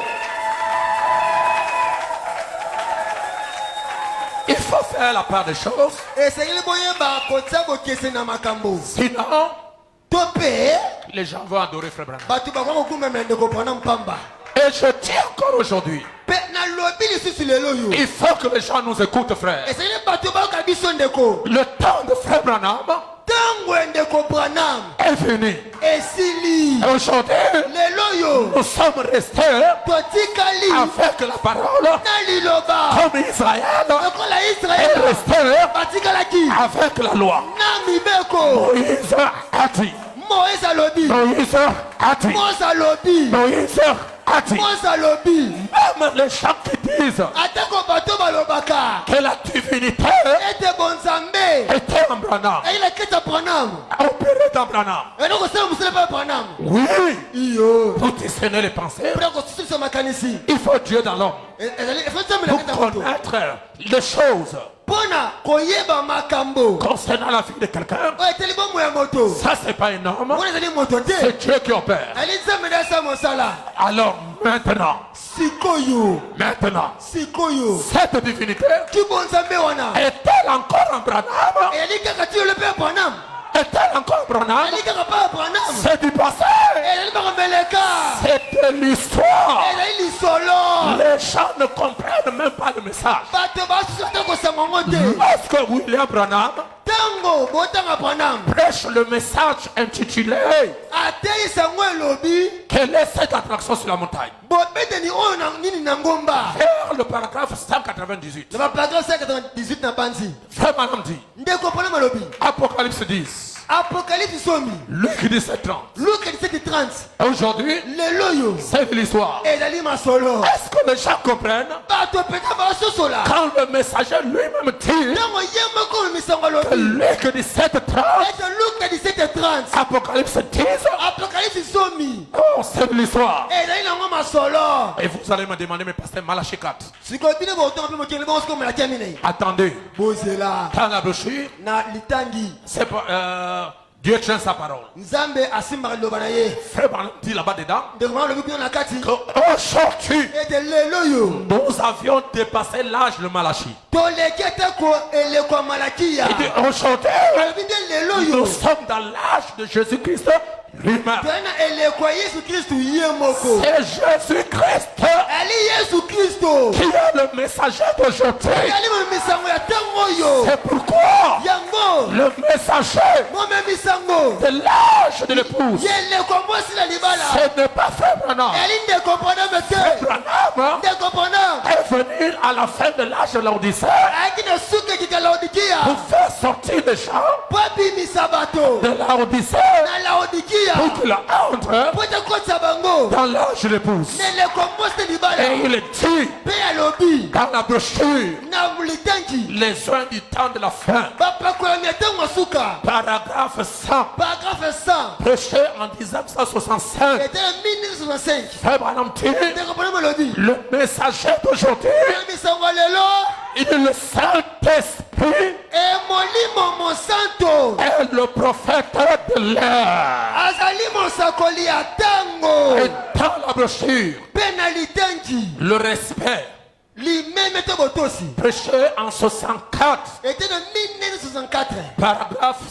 B: Il faut faire la part des choses.
A: esengeli boyeba kotia bokese na makambo
B: Sinon,
A: to mpe
B: les gens vont adorer Frère Branham.
A: bato bakwa kokumemela ndeko Branham mpamba.
B: Et je dis encore aujourd'hui,
A: mpe nalobi lisusu lelo oyo
B: il faut que les gens nous écoutent, frère.
A: esengeli bato bayoka biso ndeko.
B: Le temps de Frère Branham,
A: ntango tango endeko Branham
B: est venu.
A: esili
B: Et aujourd'hui,
A: leloyo
B: nous sommes restés
A: totikali
B: avec la parole
A: na liloba
B: comme Israël
A: lokola
B: est
A: Israël
B: resté
A: batikalaki
B: avec la loi.
A: na mibeko.
B: Moïse a dit.
A: Moïse alobi
B: Moïse a dit.
A: Moïse alobi
B: Moïse a dit.
A: Moïse alobi
B: Même les gens qui disent
A: atako bato balobaka
B: que la divinité
A: ete bonzambe
B: était en Branham,
A: ayila keta Branham
B: opérée dans Branham.
A: enokosala mosala mpe Branham
B: Oui,
A: iyo
B: pour discerner les pensées,
A: mpona kosusulisa makanisi
B: il faut Dieu dans l'homme
A: ezali efo nzambe na
B: pour
A: keta moto
B: connaître les choses
A: mpona koyeba makambo
B: concernant la vie de quelqu'un.
A: oyo eteli bomo ya moto
B: Ça, c'est pas un homme,
A: wana ezali moto te
B: c'est Dieu qui opère.
A: ali nzambe nde asala mosala
B: Alors maintenant,
A: sikoyo
B: cette divinité
A: kibonzambe wana
B: est-elle encore en Branham?
A: eyali kaka ti yolo mpe ya Branham
B: Est-elle encore en Branham?
A: eyali kaka mpa ya Branham
B: C'est du passé.
A: ezali makombeleka
B: C'est de l'histoire.
A: ezali lisolo
B: Les gens ne comprennent même pas le message.
A: bato basusu te kosangango te
B: Lorsque William Branham
A: ntango botanga Branham
B: prêche le message intitulé
A: atei sango elobi
B: quelle est cette attraction sur la montagne,
A: bobeteni oyo na nini na ngomba
B: vers le paragraphe 198,
A: na baparagraphe 198 na banzi
B: Frère Branham dit,
A: ndeko mpona malobi
B: Apocalypse 10,
A: apocalypse somi
B: Luc 17:30.
A: luke 17:30
B: Aujourd'hui,
A: leloyo
B: c'est de l'histoire.
A: ezali masolo
B: Est-ce que les gens comprennent
A: bato peta basosola
B: quand le messager lui-même dit
A: ntango ye moko omisango alobi
B: Luc 17:30,
A: ete luke 17:30
B: Apocalypse 10,
A: apocalypse somi
B: oh, c'est de l'histoire.
A: ezali nango masolo
B: Et vous allez me demander, mais pasteur Malachie 4,
A: sikoyo bino botonga mpe mokili bongo sikoyo molaki minei
B: attendez,
A: bozela
B: dans la brochure,
A: na litangi
B: c'est pas, Dieu tient sa parole.
A: nzambe asimbaka liloba na ye
B: Frère Branham dit là-bas dedans
A: ndeko mwana alobi bino na kati
B: qu'aujourd'hui,
A: ete leloyo
B: nous avions dépassé l'âge de Malachie.
A: toleki ete koelekwa malakiya
B: Il dit aujourd'hui,
A: alobi nde
B: nous
A: leloyo
B: sommes dans l'âge de Jésus-Christ lui-même.
A: toyei na elekwa yesu kristu ye moko
B: C'est Jésus-Christ
A: ali yesu kristo
B: qui est le messager d'aujourd'hui.
A: ali momisango ya ntango oyo
B: C'est pourquoi
A: yango
B: le messager
A: momemisango
B: de l'âge de l'épouse,
A: ye elekwa mwasi na libala
B: ce n'est pas Frère Branham.
A: ali ndeko Branham te
B: Branham
A: ndeko Branham
B: est venu à la fin de l'âge de l'Odyssée
A: ayaki na suka ekika laodikia
B: pour faire sortir les gens
A: po abimisa bato
B: de l'Odyssée
A: na laodikia
B: pour qu'ils entrent
A: po ete kotisa bango
B: dans l'âge de l'épouse.
A: na eleko mwasi na libala
B: Et il dit
A: mpe alobi
B: dans la brochure,
A: na litangi
B: les uns du temps de la fin,
A: bapakolami ya ntango ya suka
B: paragraphe 100,
A: paragraphe 100
B: prêché en 1965.
A: ete na 1965
B: Frère Branham dit,
A: ndeko Branham alobi
B: le messager d'aujourd'hui
A: misango lelo
B: il est le Saint-Esprit
A: molimo mosanto
B: est le prophète de l'air.
A: azali mosakoli ya ntango
B: Et dans la brochure,
A: mpe na litangi
B: le respect
A: limeme te botosi
B: prêché en 64,
A: ete na 1964
B: paragraphe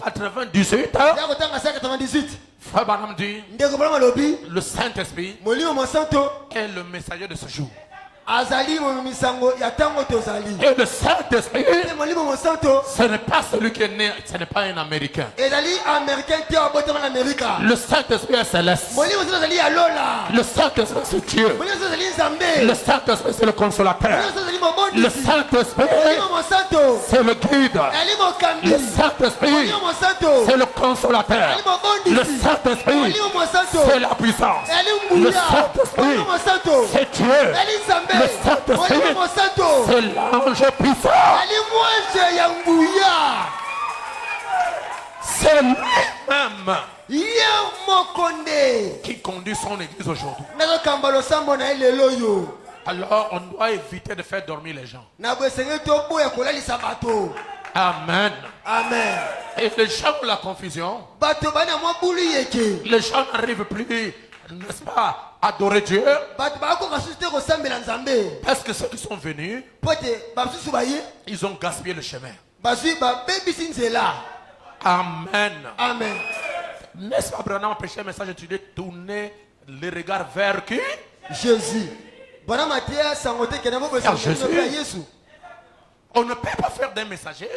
B: 198,
A: ya kotanga 198
B: Frère Branham dit,
A: ndeko Branham alobi
B: le Saint-Esprit
A: molimo mosanto
B: est le messager de ce jour.
A: azali momisango ya ntango tozali
B: Et le Saint-Esprit,
A: mpe molimo mosanto
B: ce n'est pas celui qui est né, ce n'est pas un Américain.
A: ezali américain te abotama na amerika
B: Le Saint-Esprit est céleste.
A: molimo mosanto azali ya lola
B: Le Saint-Esprit c'est Dieu.
A: molimo mosanto azali nzambe
B: Le Saint-Esprit c'est le consolateur.
A: molimo mosanto azali
B: Le
A: mobondisi
B: Saint-Esprit
A: molimo mosanto
B: c'est le guide.
A: ali mokambi
B: Le Saint-Esprit
A: molimo mosanto
B: c'est le consolateur.
A: ali mobondisi
B: Le Saint-Esprit
A: molimo mosanto
B: c'est la puissance.
A: ali
B: Le
A: nguya
B: Saint-Esprit
A: molimo mosanto
B: c'est Dieu.
A: ali nzambe
B: Le Saint-Esprit
A: molimo mosanto
B: c'est l'ange puissant.
A: ali mwanje ya nguya
B: C'est lui-même
A: ye moko nde
B: qui conduit son église aujourd'hui.
A: nazokamba losambo na ye lelo oyo
B: Alors on doit éviter de faire dormir les gens.
A: na boye esengeli toboya kolalisa bato
B: Amen.
A: amen
B: Et les gens ont la confusion.
A: bato bali na mwa bulu yeke
B: Les gens n'arrivent plus, n'est-ce pas, à adorer Dieu.
A: bato bakoka susu te kosambela nzambe
B: Parce que ceux qui sont venus,
A: po ete basusu baye
B: ils ont gaspillé le chemin.
A: bazwi babebisi nzela
B: Amen.
A: amen
B: N'est-ce pas, Branham prêché un message étudié, tourner les regards vers qui?
A: jésus bona mateya sango te kende
B: Jésus.
A: boboya yesu
B: On ne peut pas faire d'un messager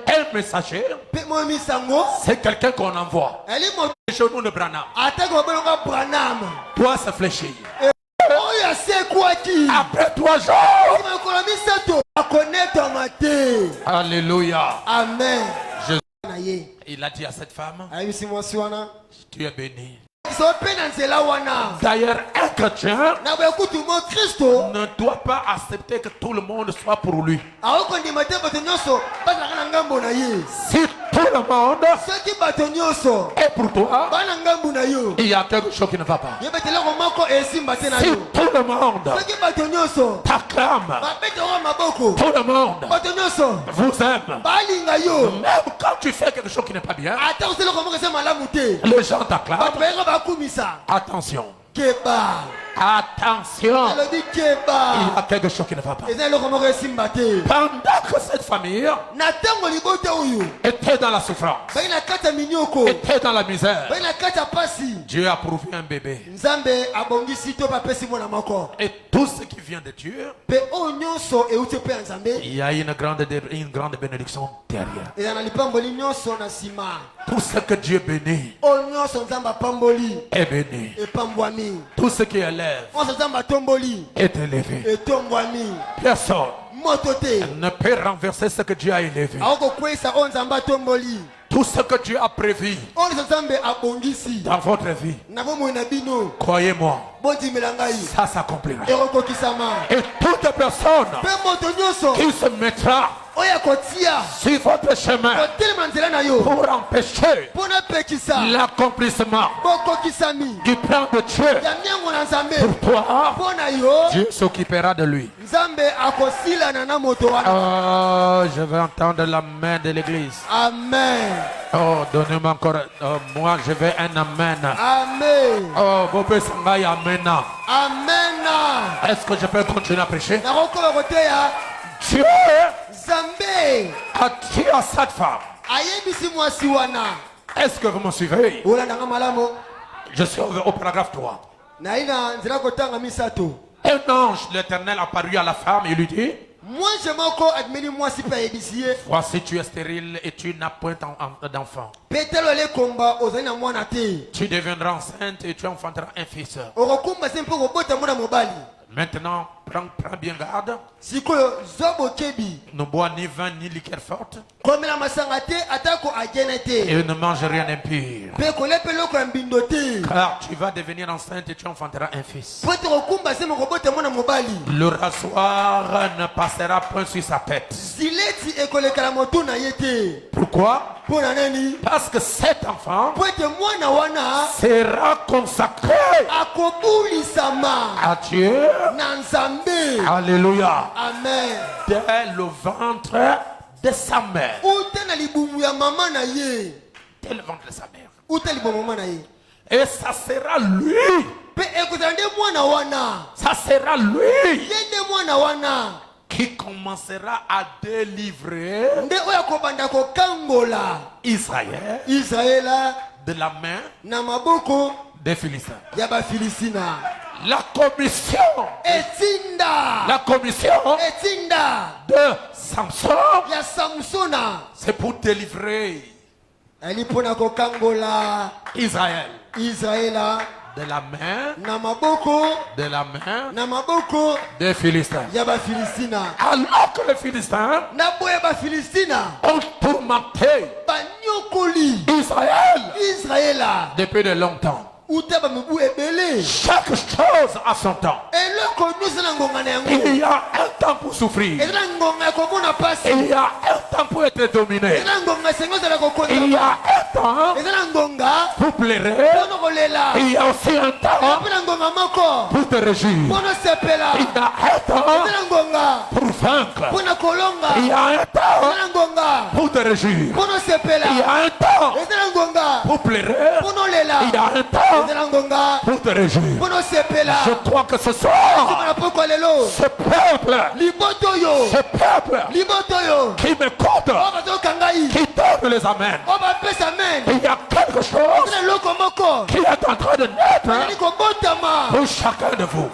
B: Un messager, c'est quelqu'un qu'on envoie. Les genoux de Branham doit se fléchir. Après 3 jours, alléluia.
A: Amen.
B: Jésus, il a dit à cette femme, tu es bénie. D'ailleurs, un chrétien ne doit pas accepter que tout le monde soit pour lui. Si tout le monde est pour toi, il y a quelque chose qui ne va pas. Si tout le monde t'acclame, tout le monde vous aime, même quand tu fais quelque chose qui n'est pas bien, les gens t'acclament. Attention. Attention, il y a quelque chose qui ne va pas. Pendant que cette famille était dans la souffrance, était dans la misère, Dieu a prouvé un bébé. Et tout ce qui vient de Dieu, il y a une grande bénédiction derrière. Tout ce que Dieu bénit est béni. Tout ce qui élève est élevé. Personne ne peut renverser ce que Dieu a élevé. Tout ce que Dieu a prévu dans votre vie, croyez-moi, ça s'accomplira. Et toute personne qui se mettra sur votre chemin pour empêcher l'accomplissement du plan de Dieu pour toi, Dieu s'occupera de lui. Oh, je veux entendre la main de l'église.
A: Amen.
B: Oh, donnez-moi encore. Moi, je veux un amen.
A: Amen.
B: Oh, vous pouvez s'engager amen.
A: Amen.
B: Est-ce que je peux continuer à prêcher? Dieu a dit à cette femme. Est-ce que vous me suivez? Je suis au paragraphe 3. Un ange de l'Éternel apparut à la femme et lui dit, voici, tu es stérile et tu n'as point d'enfant. Tu deviendras enceinte et tu enfanteras un fils. Maintenant, prends bien garde. Ne bois ni vin ni liqueur forte. Et ne mange rien d'impur. Car tu vas devenir enceinte et tu enfanteras un fils. Le rasoir ne passera point sur sa tête. Pourquoi? Parce que cet enfant sera consacré à Dieu. Alléluia.
A: Amen.
B: Dès le ventre de sa mère. Dès le ventre de sa mère. Et ça sera lui. Ça sera lui qui commencera à délivrer Israël de la main des Philistins. La commission de Samson, c'est pour délivrer Israël de la main des Philistins. Alors que les Philistins ont tourmenté Israël depuis de longtemps. Chaque chose a son temps. Il y a un temps pour souffrir. Il y a un temps pour être dominé. Il y a un temps pour pleurer. Il y a aussi un temps pour te réjouir. Il y a un temps pour vaincre. Il y a un temps pour te réjouir. Il y a un temps pour pleurer. Il y a un temps pour te réjouir. Je crois que ce soir, ce peuple qui m'écoute, qui donne les amens, il y a quelque chose qui est en train de naître pour chacun de vous.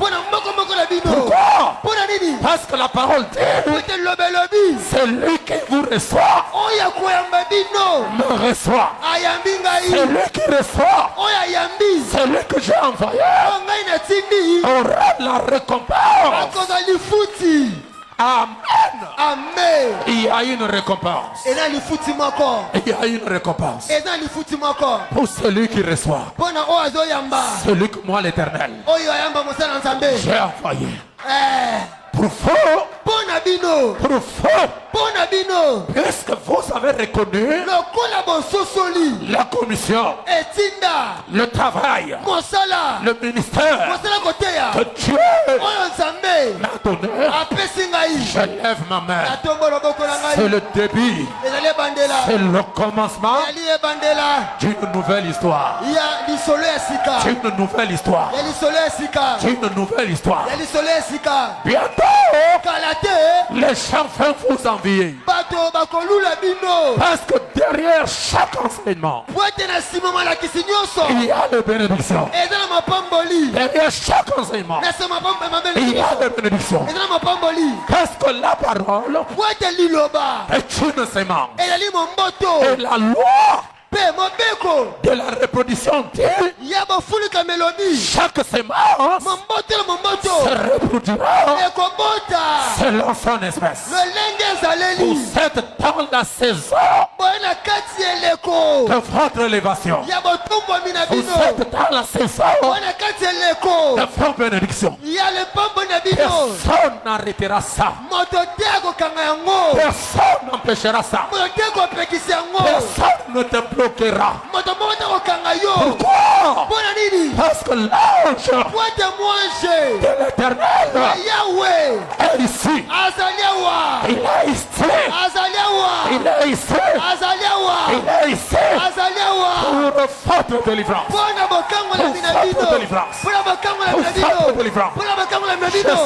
B: Pourquoi?
A: nini?
B: Parce que la parole dit,
A: Ete lobe lobi.
B: celui qui vous reçoit
A: Oya koyamba bino.
B: me reçoit.
A: Ayambi ngai.
B: Celui qui reçoit,
A: Oya yambi.
B: celui que j'ai envoyé,
A: Ngai na tindi.
B: aura la récompense.
A: Akozali futi.
B: Amen.
A: Amen.
B: Il y a une récompense.
A: Eza lifuti moko.
B: Il y a une récompense
A: Eza lifuti moko.
B: pour celui qui reçoit.
A: Pona oyo azoyamba.
B: Celui que moi, l'Éternel,
A: Oyo ayamba mosala nzambe.
B: j'ai envoyé.
A: Eh.
B: Pour faux,
A: Pona bino.
B: pour faux,
A: Pona bino.
B: puisque vous avez reconnu
A: Lokola bososoli.
B: la commission,
A: Etinda.
B: le travail,
A: Mosala.
B: le ministère
A: Mosala koteya.
B: que Dieu
A: Oyo nzambe.
B: m'a donné,
A: Apesi ngai.
B: je lève ma main.
A: Natombo loboko na
B: C'est
A: ngai.
B: le début,
A: Ezali ebandela.
B: c'est le commencement
A: Ezali ebandela.
B: d'une nouvelle histoire.
A: Ya lisolo ya sika.
B: D'une nouvelle histoire.
A: Ya lisolo ya sika.
B: D'une nouvelle histoire.
A: Ya lisolo ya sika.
B: Bientôt,
A: Kala te.
B: les gens vont vous envier.
A: Bato bakolula bino.
B: Parce que derrière chaque enseignement,
A: Po ete na nsima malakisi nyonso.
B: il y a les bénédictions.
A: Eza na mapamboli.
B: Derrière chaque enseignement,
A: Na nsima mabele
B: il y a
A: nyonso.
B: les bénédictions.
A: Eza na mapamboli.
B: Parce que la parole
A: Po ete liloba.
B: est une sémence.
A: Ezali momboto.
B: Et la loi
A: Pe mobeko.
B: de la reproduction dit,
A: Ya bofulika melobi.
B: chaque sémence
A: Momboto na
B: se
A: momboto.
B: reproduira
A: Ekobota.
B: selon son espèce.
A: Lolenge
B: Vous
A: ezaleli.
B: êtes dans la saison
A: Boye na kati eleko.
B: de votre élévation.
A: Ya botumbwami na
B: Vous
A: bino.
B: êtes dans la saison
A: Boye na kati eleko.
B: de vos bénédictions.
A: Ya lepambo na bino.
B: Personne n'arrêtera ça.
A: Moto te akokanga yango.
B: Personne n'empêchera ça.
A: Moto te akopekisa yango.
B: Personne ne te bloquera.
A: Moto moko te akokanga yo.
B: Pourquoi?
A: Mpona nini?
B: Parce que l'ange
A: Po ete mwange
B: de l'Éternel
A: ya Yawe
B: est ici.
A: azali awa.
B: Il est ici.
A: Azali awa.
B: Il est ici.
A: Azali awa.
B: Il est ici.
A: Azali awa.
B: Pour votre délivrance.
A: Mpona bokangola
B: Pour
A: bina
B: votre
A: bino.
B: délivrance.
A: Mpona bokangola bina
B: Pour
A: bino.
B: votre délivrance.
A: Mpona bokangola bina
B: Je
A: bino.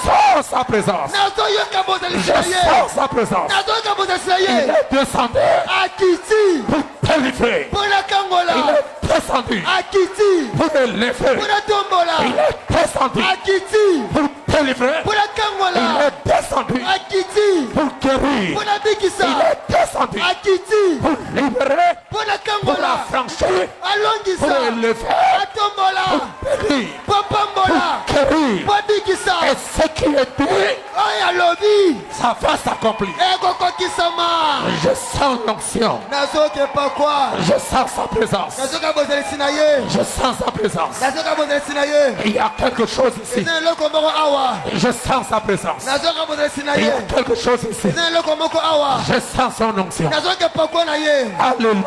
B: sens sa présence.
A: nazoyoka
B: Je
A: bozalisi na ye.
B: sens sa présence.
A: nazoyoka bozalisi na
B: Il
A: ye.
B: est descendu
A: akiti
B: pour délivrer.
A: mpona
B: Il
A: kangola.
B: est descendu
A: akiti
B: pour élever.
A: mpona tombola.
B: Il est descendu
A: akiti
B: pour délivrer.
A: mpona
B: Il
A: kangola.
B: est descendu
A: akiti
B: pour guérir.
A: mpona bikisa.
B: Il est descendu
A: akiti
B: pour libérer,
A: mpona
B: pour
A: kangola.
B: affranchir, pour
A: alongisa.
B: élever,
A: atombola.
B: bénir,
A: po pambola.
B: guérir.
A: po bikisa.
B: Et ce qui est dit,
A: oyo alobi
B: ça va s'accomplir.
A: ekokokisama.
B: Je sens l'onction.
A: nazokepa kwa.
B: Je sens sa présence.
A: nazoka bozalisi na ye.
B: Je sens sa présence.
A: nazoka bozalisi na ye.
B: Il y a quelque chose ici.
A: eza eloko moko awa.
B: Je sens sa présence.
A: nazoka bozalisi na
B: Il y
A: ye.
B: a quelque chose ici.
A: eza eloko moko awa.
B: Je sens son onction.
A: nazokepa kwa na ye.
B: Alléluia.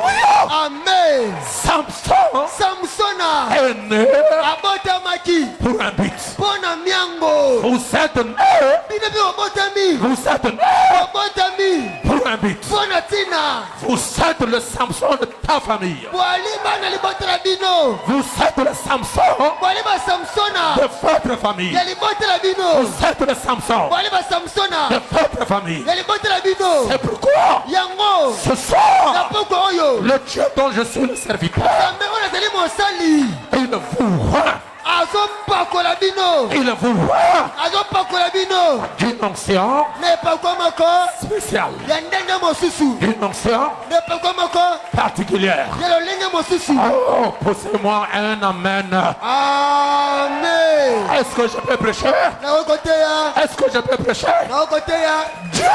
A: amen.
B: Samson
A: samsona
B: est né
A: abotamaki
B: pour un but.
A: mpo na miango.
B: Vous êtes né,
A: bino mpe obotami.
B: vous êtes né
A: obotami
B: pour un but.
A: mpo na ntina.
B: Vous êtes le Samson de ta famille.
A: bwali bana libota na bino.
B: Vous êtes le Samson
A: bwali basamsona
B: de votre famille.
A: ya libota na bino.
B: Vous êtes le Samson
A: bwali basamsona
B: de votre famille.
A: ya libota na bino.
B: C'est pourquoi
A: yango
B: ce
A: na
B: soir,
A: pokwa oyo
B: le Dieu dont je suis le serviteur,
A: nzambe oyo azali mosali
B: il vous voit.
A: azopakola bino.
B: Il vous voit
A: azopakola bino
B: d'une onction
A: na epakwa moko
B: spéciale,
A: ya ndenge mosusu.
B: d'une onction
A: na epakwa moko
B: particulière.
A: ya lolenge mosusu.
B: Oh, poussez-moi un amen.
A: amen.
B: Est-ce que je peux prêcher?
A: nakokoteya
B: Est-ce que je peux prêcher?
A: nakokoteya.
B: Dieu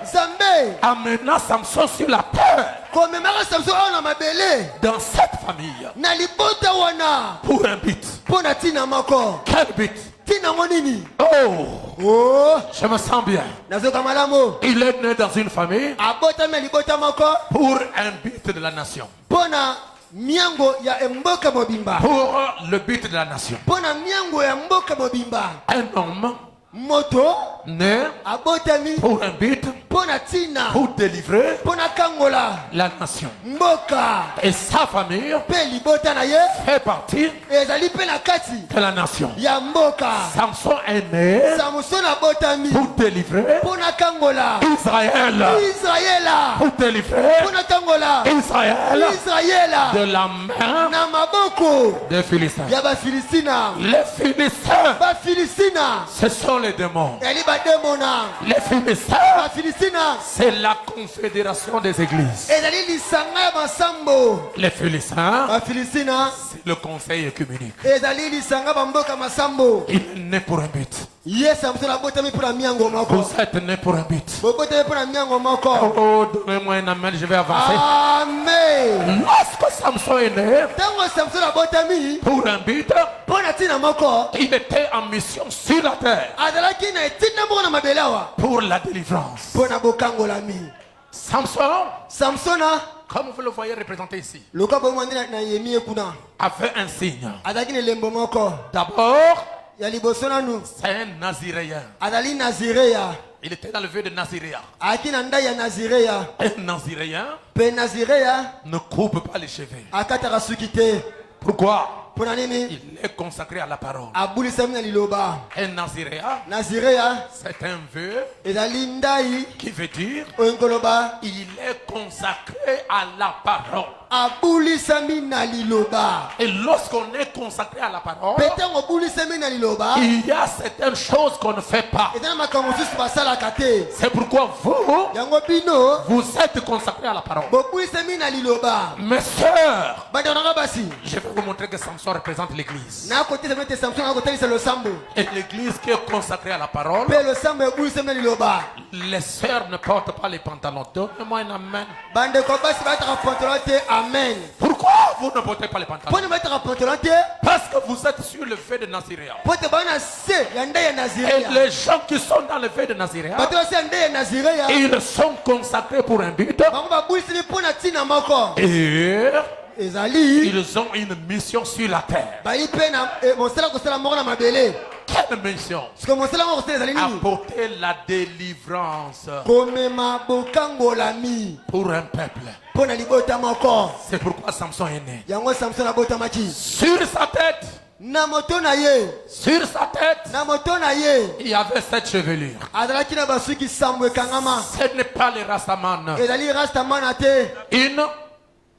A: nzambe
B: amena Samson sur la terre
A: komemaka samson oyo na mabele
B: dans cette famille
A: na libota wana
B: pour un but.
A: mpo na ntina moko.
B: Quel but?
A: ntina ngo nini?
B: Oh, je me sens bien.
A: nazoka malamu.
B: Il est né dans une famille
A: abotami na libota moko
B: pour un but de la nation.
A: mpo na miango ya mboka mobimba.
B: Pour le but de la nation.
A: mpo na miango ya mboka mobimba.
B: Un homme
A: moto
B: né
A: abotami
B: pour un but,
A: mpo na ntina
B: pour délivrer
A: mpo na kangola
B: la nation.
A: mboka
B: Et sa famille
A: mpe libota na ye
B: fait partie
A: ezali mpe na kati
B: de la nation.
A: ya mboka.
B: Samson est né
A: Samson abotami
B: pour délivrer
A: mpo na kangola
B: Israël,
A: Israela
B: pour délivrer
A: mpo na kangola
B: Israël
A: Israela
B: de la main
A: na maboko
B: des Philistins.
A: ya bafilistina.
B: Les Philistins,
A: Bafilistina
B: ce sont les démons.
A: yali bademona.
B: Les Philistins,
A: Bafilistina
B: c'est la confédération des églises.
A: ezali lisanga ya masambo.
B: Les Philistins,
A: Bafilistina
B: c'est le conseil œcuménique.
A: ezali lisanga bamboka masambo.
B: Il est né pour un but.
A: Ye Samson abotami mpo na miango moko.
B: Vous êtes né pour un but.
A: Bobotami mpo na miango moko.
B: Oh, donnez-moi un amen, je vais avancer.
A: Amen.
B: Lorsque Samson est né
A: Ntango Samson abotami
B: pour un but,
A: mpo na ntina moko
B: il était en mission sur la terre
A: azalaki na etinda moko na mabele awa
B: pour la délivrance.
A: mpo na bokangolami.
B: Samson,
A: Samsona
B: comme vous le voyez représenté ici,
A: lokola bomwandi na yemi ye kuna
B: avait un signe.
A: azalaki na elembo moko
B: D'abord,
A: ya liboso nanu
B: c'est un naziréen.
A: azali nazireya.
B: Il était dans le vœu de Naziréa.
A: Ayaki na ndai ya nazireya
B: Un naziréen
A: mpe nazireya
B: ne coupe pas les cheveux.
A: akataka suki te.
B: Pourquoi?
A: mpo na nini?
B: Il est consacré à la parole.
A: abulisami na liloba.
B: Un naziréa,
A: nazireya
B: c'est un vœu
A: ezali ndai
B: qui veut dire
A: oyo nkoloba
B: il est consacré à la parole.
A: abulisami na liloba.
B: Et lorsqu'on est consacré à la parole,
A: mpe ntango obulisami na liloba
B: il y a certaines choses qu'on ne fait pas.
A: eza na makambo mosusu basalaka te.
B: C'est pourquoi vous,
A: yango bino
B: vous êtes consacrés à la parole.
A: bobulisami na liloba.
B: Mes sœurs,
A: bandeko nanga basi
B: je vais vous montrer que Samson représente l'église.
A: nakotisa mete Samson nakotalisa losambo
B: Et l'église qui est consacrée à la parole,
A: mpe losambo ebulisami na liloba.
B: les sœurs ne portent pas les pantalons. Donnez-moi un amen.
A: bandeko basi bataka pantalon te. Amen.
B: Pourquoi vous ne portez pas les pantalons?
A: mpo na bataka pantalon te
B: Parce que vous êtes sur le fait de Naziréa.
A: mpo te baa na se ya ndai ya
B: Et
A: nazireya.
B: les gens qui sont dans le fait de Naziréa,
A: bato basi ya ndai ya nazireya
B: ils sont consacrés pour un but.
A: bango babulisami mpo na ntina moko.
B: Et
A: ezali
B: ils ont une mission sur la terre.
A: bayi mpe na mosala kosala moko na mabele.
B: Quelle mission?
A: siko mosala moko kosala ezali nini?
B: Apporter la délivrance
A: komema bokangolami
B: pour un peuple.
A: mpo na libota moko.
B: C'est pourquoi Samson est né.
A: yango Samson abotamaki
B: Sur sa tête,
A: na moto na ye.
B: sur sa tête,
A: na moto na ye
B: il y avait cette chevelure.
A: azalaki na basuki sambo ekangama.
B: Ce n'est pas les Rastaman.
A: ezali rastamana te.
B: 1,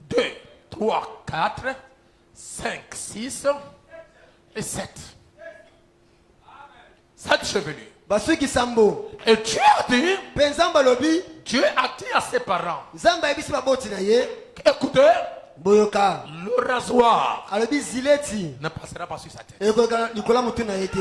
B: 2, 3, 4, 5, 6 et 7. Cette chevelure.
A: basuki sambo.
B: Et Dieu a dit,
A: mpe nzambe alobi
B: Dieu a dit à ses parents,
A: nzambe ayebisi baboti na ye
B: écoutez,
A: boyoka.
B: le rasoir
A: alobi zileti
B: ne passera pas sur sa tête.
A: ekoka likolo ya motu na ye te.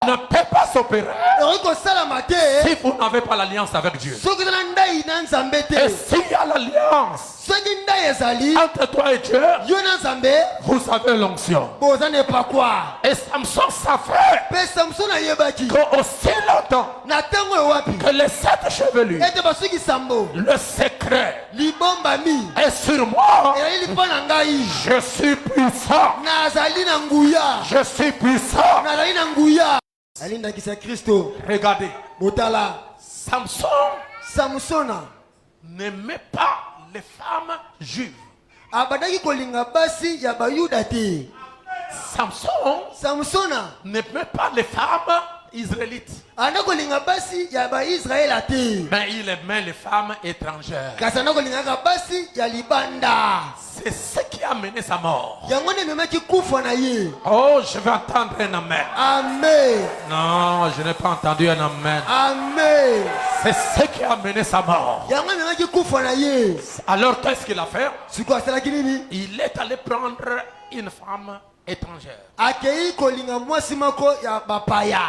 B: Ne peut pas s'opérer
A: ekoki kosalama te
B: si vous n'avez pas l'alliance avec Dieu.
A: soki eza na ndai na nzambe
B: Et
A: te.
B: s'il y a l'alliance
A: soki ndai ezali
B: entre toi et Dieu,
A: yo na nzambe
B: vous avez l'onction.
A: boza na epakwa.
B: Et Samson savait
A: mpe Samson ayebaki
B: qu'aussi longtemps
A: na ntango ewapi
B: que les 7 chevelures,
A: ete basuki sambo
B: le secret
A: libombami
B: est sur moi.
A: ezali lipa na ngai.
B: Je suis puissant.
A: nazali na nguya.
B: Je suis puissant.
A: nazali na nguya. alindakisa Kristo.
B: Regardez,
A: botala
B: Samson
A: Samsona
B: n'aimait pas les femmes juives.
A: abandaki kolinga basi ya bayuda te. Samsona
B: n'aimait pas les femmes israélites.
A: anda kolinga basi ya baisraela te.
B: Mais il aimait les femmes étrangères.
A: kasi anda kolingaka basi ya libanda.
B: C'est ce qui a mené sa mort.
A: yango nde ememaki kufa na ye.
B: Oh, je vais entendre un amen.
A: Amen.
B: Non, je n'ai pas entendu un amen.
A: Amen.
B: C'est ce qui a mené sa mort.
A: yango ememaki kufa na ye.
B: Alors qu'est-ce qu'il a fait?
A: siko asalaki nini?
B: Il est allé prendre une femme étrangère.
A: akei kolinga mwasi moko ya bapaya.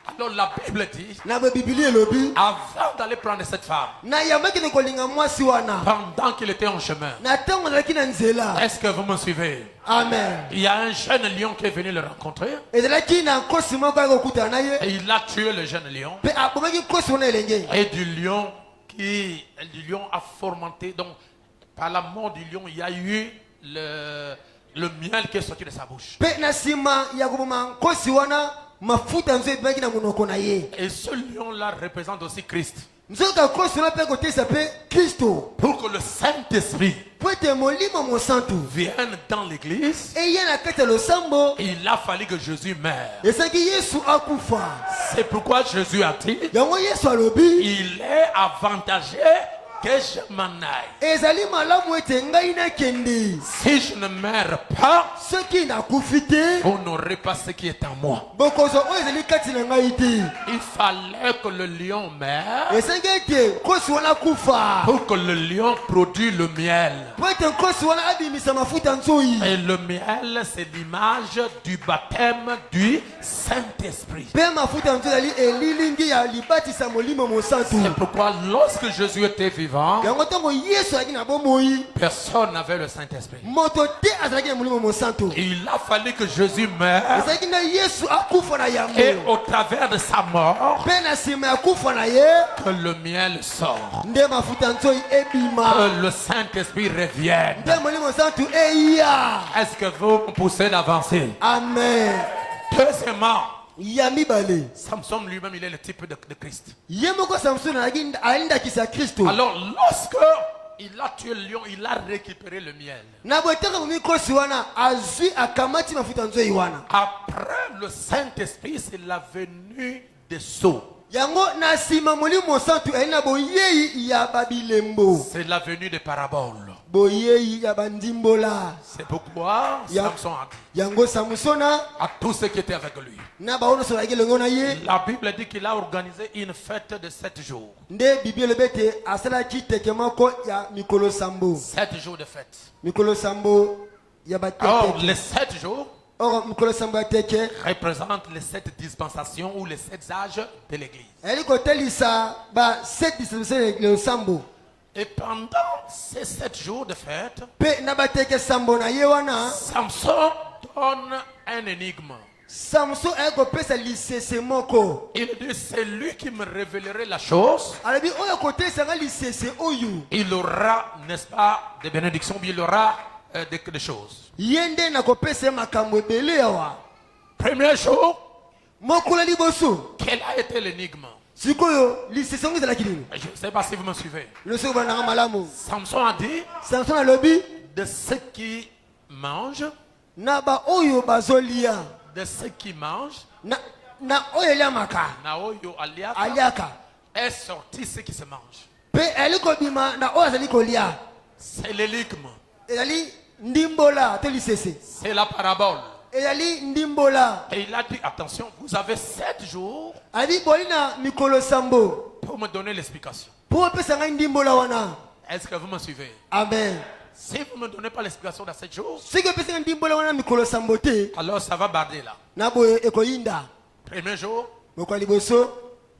B: Alors la Bible dit,
A: na bibili elobi
B: avant d'aller prendre cette femme,
A: na yambaki ni kolinga mwasi wana
B: pendant qu'il était en chemin,
A: na ntango azalaki na nzela.
B: est-ce que vous me suivez?
A: Amen.
B: Il y a un jeune lion qui est venu le rencontrer
A: ezalaki na nkosi moko ayaki kokutana na ye
B: et il a tué le jeune lion.
A: mpe abomaki nkosi wana elenge.
B: Et du lion a fomenté. Donc, par la mort du lion, il y a eu le miel qui est sorti de sa bouche.
A: mpe na nsima ya koboma nkosi wana mafuta nzo ebimaki na monoko na ye.
B: Et ce lion-là représente aussi Christ.
A: Nzoka kosi wana mpe kote s'appelle Kristo.
B: Pour que le Saint-Esprit
A: Po ete molimo mosantu
B: vienne dans l'église,
A: eye na kati ya losambo
B: il a fallu que Jésus meure.
A: esangi Yesu akufa.
B: C'est pourquoi Jésus a dit,
A: Yango Yesu alobi
B: il est avantagé que je m'en aille.
A: ezali malamu ete ngai nakende.
B: Si je ne meurs pas,
A: Soki nakufi te
B: vous n'aurez pas ce qui est en moi.
A: bokozwa oyo ezali kati na ngai te.
B: Il fallait que le lion meure
A: Esangi ete nkosi wana akufa
B: pour que le lion produise le miel.
A: po ete nkosi wana abimisa mafuta nzoi.
B: Et le miel, c'est l'image du baptême du Saint-Esprit.
A: Mpe mafuta nzoi ezali elilingi ya libatisa molimo mosantu.
B: C'est pourquoi lorsque Jésus était vivant,
A: Yango ntango Yesu azalaki na bomoi
B: personne n'avait le Saint-Esprit.
A: moto te azalaki na molimo mosantu.
B: Il a fallu que Jésus meure
A: Ezalaki na Yesu akufa na yango.
B: et au travers de sa mort,
A: Mpe na nsima ya kufa na ye
B: que le miel sort,
A: nde mafuta nzoi ebima.
B: que le Saint-Esprit revienne.
A: Nde molimo mosantu eya.
B: Est-ce que vous me poussez d'avancer?
A: Amen.
B: Deuxièmement,
A: Ya mibale.
B: Samson lui-même, il est le type de Christ.
A: Ye moko Samson alindakisa Kristo.
B: Alors, lorsque il a tué le lion, il a récupéré le miel.
A: Na botaka mumi kosi wana azwi akamati mafuta nzoi wana.
B: Après le Saint-Esprit, c'est la venue des sceaux.
A: Yango na sima molimo mosantu aina boyeyi ya babilembo.
B: C'est la venue des paraboles.
A: Boyeyi ya bandimbola.
B: C'est pourquoi Samson a dit
A: Yango Samsona
B: à tous ceux qui étaient avec lui.
A: na baono solaki longo na ye.
B: La Bible dit qu'il a organisé une fête de 7 jours.
A: Nde Bible lebete asalaki teke moko ya mikolo sambo.
B: 7 jours de fête.
A: Mikolo sambo ya
B: Or,
A: bateke.
B: les 7 jours
A: Or mikolo sambo ya teke.
B: représentent les 7 dispensations ou les 7 âges de l'Église.
A: Eli kotelisa ba set distribution le sambo.
B: Et pendant ces 7 jours de fête,
A: Pe na bateke sambo na ye wana.
B: Samson donne un énigme.
A: Samson eko pesa lisese moko.
B: Il dit, c'est lui qui me révélerait la chose.
A: Alabi oyo kote sanga lisese oyo.
B: Il aura, n'est-ce pas, des bénédictions, il aura des choses.
A: Yende na kopesa makambo ebele yawa.
B: Premier jour,
A: Mokula liboso.
B: quel a été l'énigme?
A: Sikoyo lisese ongi zala kilini.
B: Je ne sais pas si vous me suivez.
A: Le soko bana malamu.
B: Samson a dit,
A: Samson alobi
B: de ceux qui mangent,
A: na ba oyo bazolia.
B: de ceux qui mangent,
A: Na oyo liamaka.
B: Naoyo aliaka,
A: Aliaka.
B: est sorti ce qui se mange.
A: Pe eliko bima na oyo azali kolia.
B: C'est l'énigme.
A: Ezali ndimbola to lisese.
B: C'est la parabole.
A: Ezali ndimbola.
B: Et il a dit, attention, vous avez 7 jours
A: Ali bolina mikolo sambo.
B: pour me donner l'explication.
A: Po pesa ngai ndimbola wana.
B: Est-ce que vous me suivez?
A: Amen.
B: Si vous ne me donnez pas l'explication dans 7 jours,
A: Siko pesa ngai ndimbola wana mikolo sambo te.
B: alors ça va barder là.
A: Na boye ekoyinda.
B: Premier jour,
A: Mokwa liboso.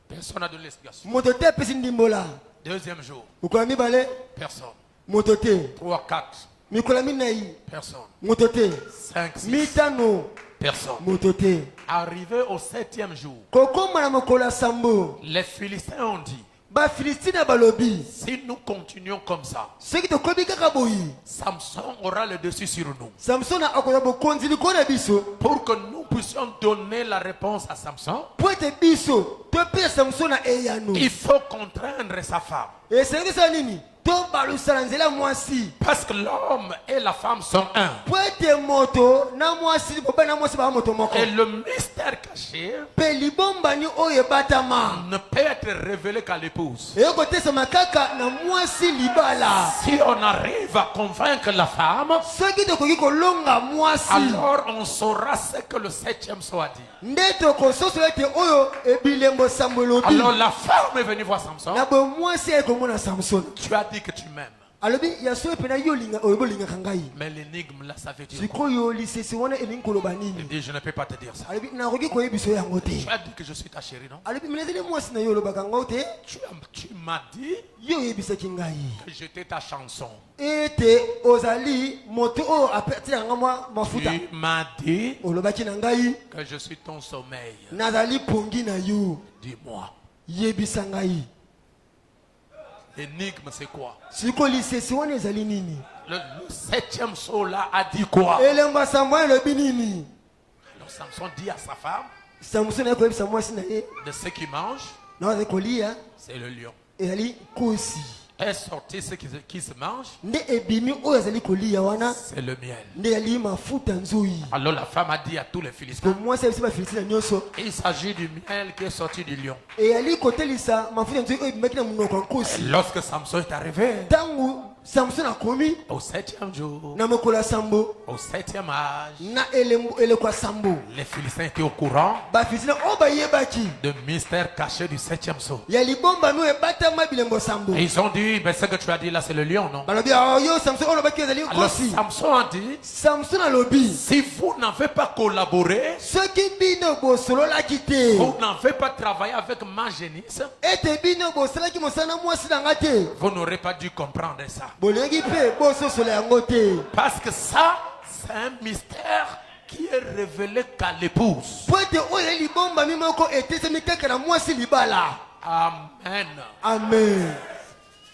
B: personne n'a donné l'explication.
A: Moto te pesi ndimbola.
B: Deuxième jour,
A: Mokwa mibale.
B: personne.
A: Moto te.
B: 3, 4,
A: Mikola minai.
B: personne.
A: Moto te.
B: 5, 6,
A: Mitano.
B: personne.
A: Moto te.
B: Arrivé au 7e jour,
A: Kokoma na mokolo sambo.
B: les Philistins ont dit,
A: Ba Filistina balobi.
B: si nous continuons comme ça,
A: Soki tokobi kaka boyi.
B: Samson aura le dessus sur nous.
A: Samson akoya bokonzi likona biso.
B: Pour que nous puissions donner la réponse à Samson,
A: Po ete biso topesa Samson na eyanu.
B: il faut contraindre sa femme.
A: Esengi nini? To balusa na nzela mwasi.
B: Parce que l'homme et la femme sont un.
A: Po ete moto na mwasi bobe na mwasi ba moto moko.
B: Et le mystère caché
A: Pe libombani oyo ebatama.
B: ne peut être révélé qu'à l'épouse.
A: Eyoko tesama kaka na mwasi libala.
B: Si on arrive à convaincre la femme,
A: Soki tokoki kolonga mwasi.
B: alors on saura ce que le 7e soit dit.
A: Nde tokososo ete oyo ebilembo sambo elobi.
B: Alors la femme est venue voir Samson.
A: Na bo mwasi ekomona Samson.
B: Tu as dit que tu m'aimes.
A: Alobi yaso pena yo linga oyo bolinga kangai.
B: Mais l'énigme là, ça veut dire quoi?
A: Sikoyo lisese wana elingi koloba
B: Il
A: nini?
B: dit, je ne peux pas te dire ça.
A: Alobi nakoki koyebiso yango te.
B: Tu as dit que je suis ta chérie, non?
A: Alobi minezeli mwasi na yo olobaka ngo te.
B: Tu m'as dit
A: Yo oyebisaki ngai
B: que j'étais ta chanson.
A: ete ozali moto oyo apetilanga mwa mafuta.
B: Tu m'as dit
A: Olobaki na ngai
B: que je suis ton sommeil.
A: nazali pongi na yo.
B: Dis-moi,
A: Yebisa ngai.
B: l'énigme c'est quoi?
A: Siko lisese wana ezali nini?
B: Le 7e saut là a dit quoi?
A: Elemba sambo elobi nini?
B: Alors Samson dit à sa femme,
A: Samson akoyebisa mwasi na ye
B: de ce qu'il mange,
A: na azali kolia
B: c'est le lion.
A: ezali nkosi
B: Est sorti ce qui se mange,
A: nde ebimi oyo azali kolia wana
B: c'est le miel.
A: nde ezali mafuta nzoi
B: Alors la femme a dit à tous les Philistins,
A: ko mwasi ayebisi bafilistina nyonso
B: il s'agit du miel qui est sorti du lion.
A: eyali kotelisa mafuta nzoi oyo ebimaki na monoko ya nkosi
B: Lorsque Samson est arrivé,
A: ntango samson akomi
B: au 7e jour,
A: na mokolo ya sambo
B: au 7e âge,
A: na eleko ya sambo
B: les Philistins étaient au courant
A: bafilistina oyo bayebaki
B: de mystère caché du 7e saut.
A: ya libombami oyo ebatama bilembo sambo
B: Et ils ont dit, ben, ce que tu as dit là, c'est le lion, non?
A: balobi yo samson oyo olobaki ezali
B: Alors
A: nkosi
B: Samson a dit,
A: samson alobi
B: si vous n'avez pas collaboré,
A: soki bino bosololaki te
B: vous n'avez pas travaillé avec ma génisse,
A: ete bino bosalaki mosala na mwasi na nga te
B: vous n'aurez pas dû comprendre ça.
A: bolingi mpe bososola yango te
B: Parce que ça, c'est un mystère qui est révélé qu'à l'épouse.
A: po ete oyo ezali libombami moko etesami kaka na mwasi libala
B: Amen.
A: amen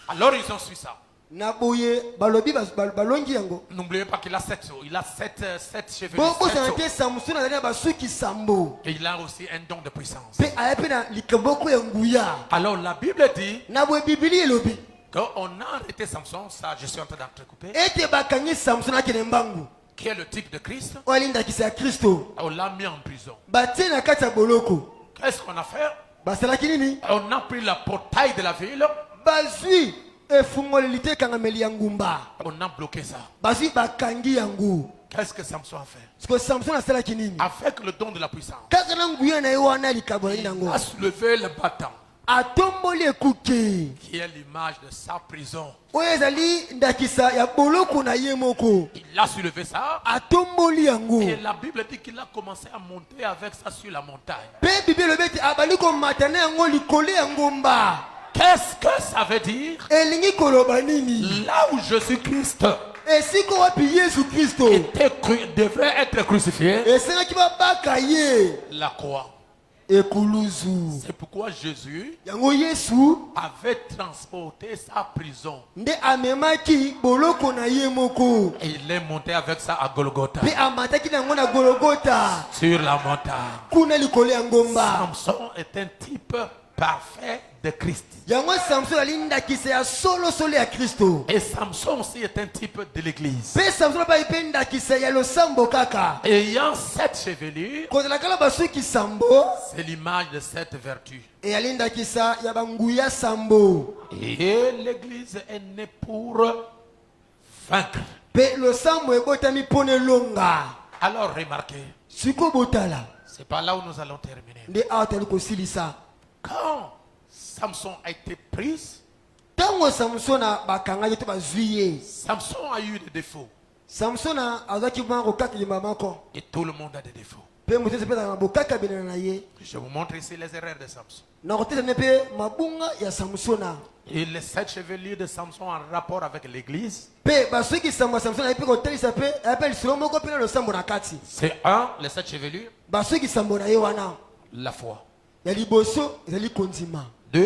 B: Alors ils ont su ça.
A: na boye balobi balongi yango
B: N'oubliez pas qu'il a 7 os. Il a 7 chevelures.
A: bosana te samson azali na basuki sambo
B: Et il a aussi un don de puissance.
A: mpe aya mpe na likaboko ya nguya
B: Alors la Bible dit
A: na boye bibili elobi
B: qu'on a arrêté Samson, ça je suis en train d'entrecouper,
A: ete bakangi samson akende mbangu
B: qui est le type de Christ.
A: oyo alindakisa ya kristo
B: On l'a mis en prison.
A: batie na kati ya boloko
B: Qu'est-ce qu'on a fait?
A: basalaki nini
B: On a pris la portail de la ville.
A: bazwi efungoleli te ekangameli ya ngumba
B: On a bloqué ça.
A: bazwi bakangi yango
B: Qu'est-ce que Samson a fait?
A: siko samson asalaki nini
B: Avec le don de la puissance,
A: kaka na nguya na ye wana ya likabo na ye nango
B: il a soulevé le bâton,
A: atomboli ekuke
B: qui est l'image de sa prison.
A: oyo ezali ndakisa ya boloko na ye moko
B: Il a soulevé ça.
A: atomboli yango
B: Et la Bible dit qu'il a commencé à monter avec ça sur la montagne.
A: mpe bibi elobi ete abali komata na yango likolo ya ngomba
B: Qu'est-ce que ça veut dire?
A: elingi koloba nini
B: Là où Jésus-Christ
A: esika wapi yesu kristo
B: devrait être crucifié,
A: esengaki babaka ye
B: la croix.
A: ekuluzu
B: C'est pourquoi Jésus
A: yango yesu
B: avait transporté sa prison.
A: nde amemaki boloko na ye moko
B: Et il est monté avec ça à Golgotha,
A: mpe amataki na yango na gologota
B: sur la montagne.
A: kuna likolo ya ngomba
B: Samson est un type parfait de Christ.
A: yango samson ali ndakisa ya solosolo ya kristo
B: Et Samson aussi est un type de l'église.
A: mpe samson apai mpe ndakisa ya losambo kaka
B: Ayant 7 chevelures,
A: kozala kala basuki sambo
B: c'est l'image de cette vertu.
A: eyali ndakisa ya banguya sambo
B: Et l'église est née pour vaincre.
A: mpe losambo ebotami mpo na elonga
B: Alors remarquez,
A: siko botala
B: c'est pas là où nous allons terminer.
A: nde awa tali kosilisa
B: Quand Samson a été pris,
A: ntango samsona bakangaki to bazwi ye
B: Samson a eu des défauts.
A: samsona azwaki mwana kokakilima moko
B: Et tout le monde a des défauts.
A: mpe moto ese mpe azala na bokakabelana na ye
B: Je vous montre ici les erreurs de Samson.
A: na kotesane mpe mabunga ya samsona
B: Et les 7 chevelures de Samson en rapport avec l'église,
A: mpe basoki sambo ya samsona aye mpe kotalisa mpe aye mpe lisolo moko mpe na losambo na kati
B: c'est un, les 7 chevelures,
A: basoki sambo na ye wana
B: la foi.
A: ya liboso ezali kondima
B: 2,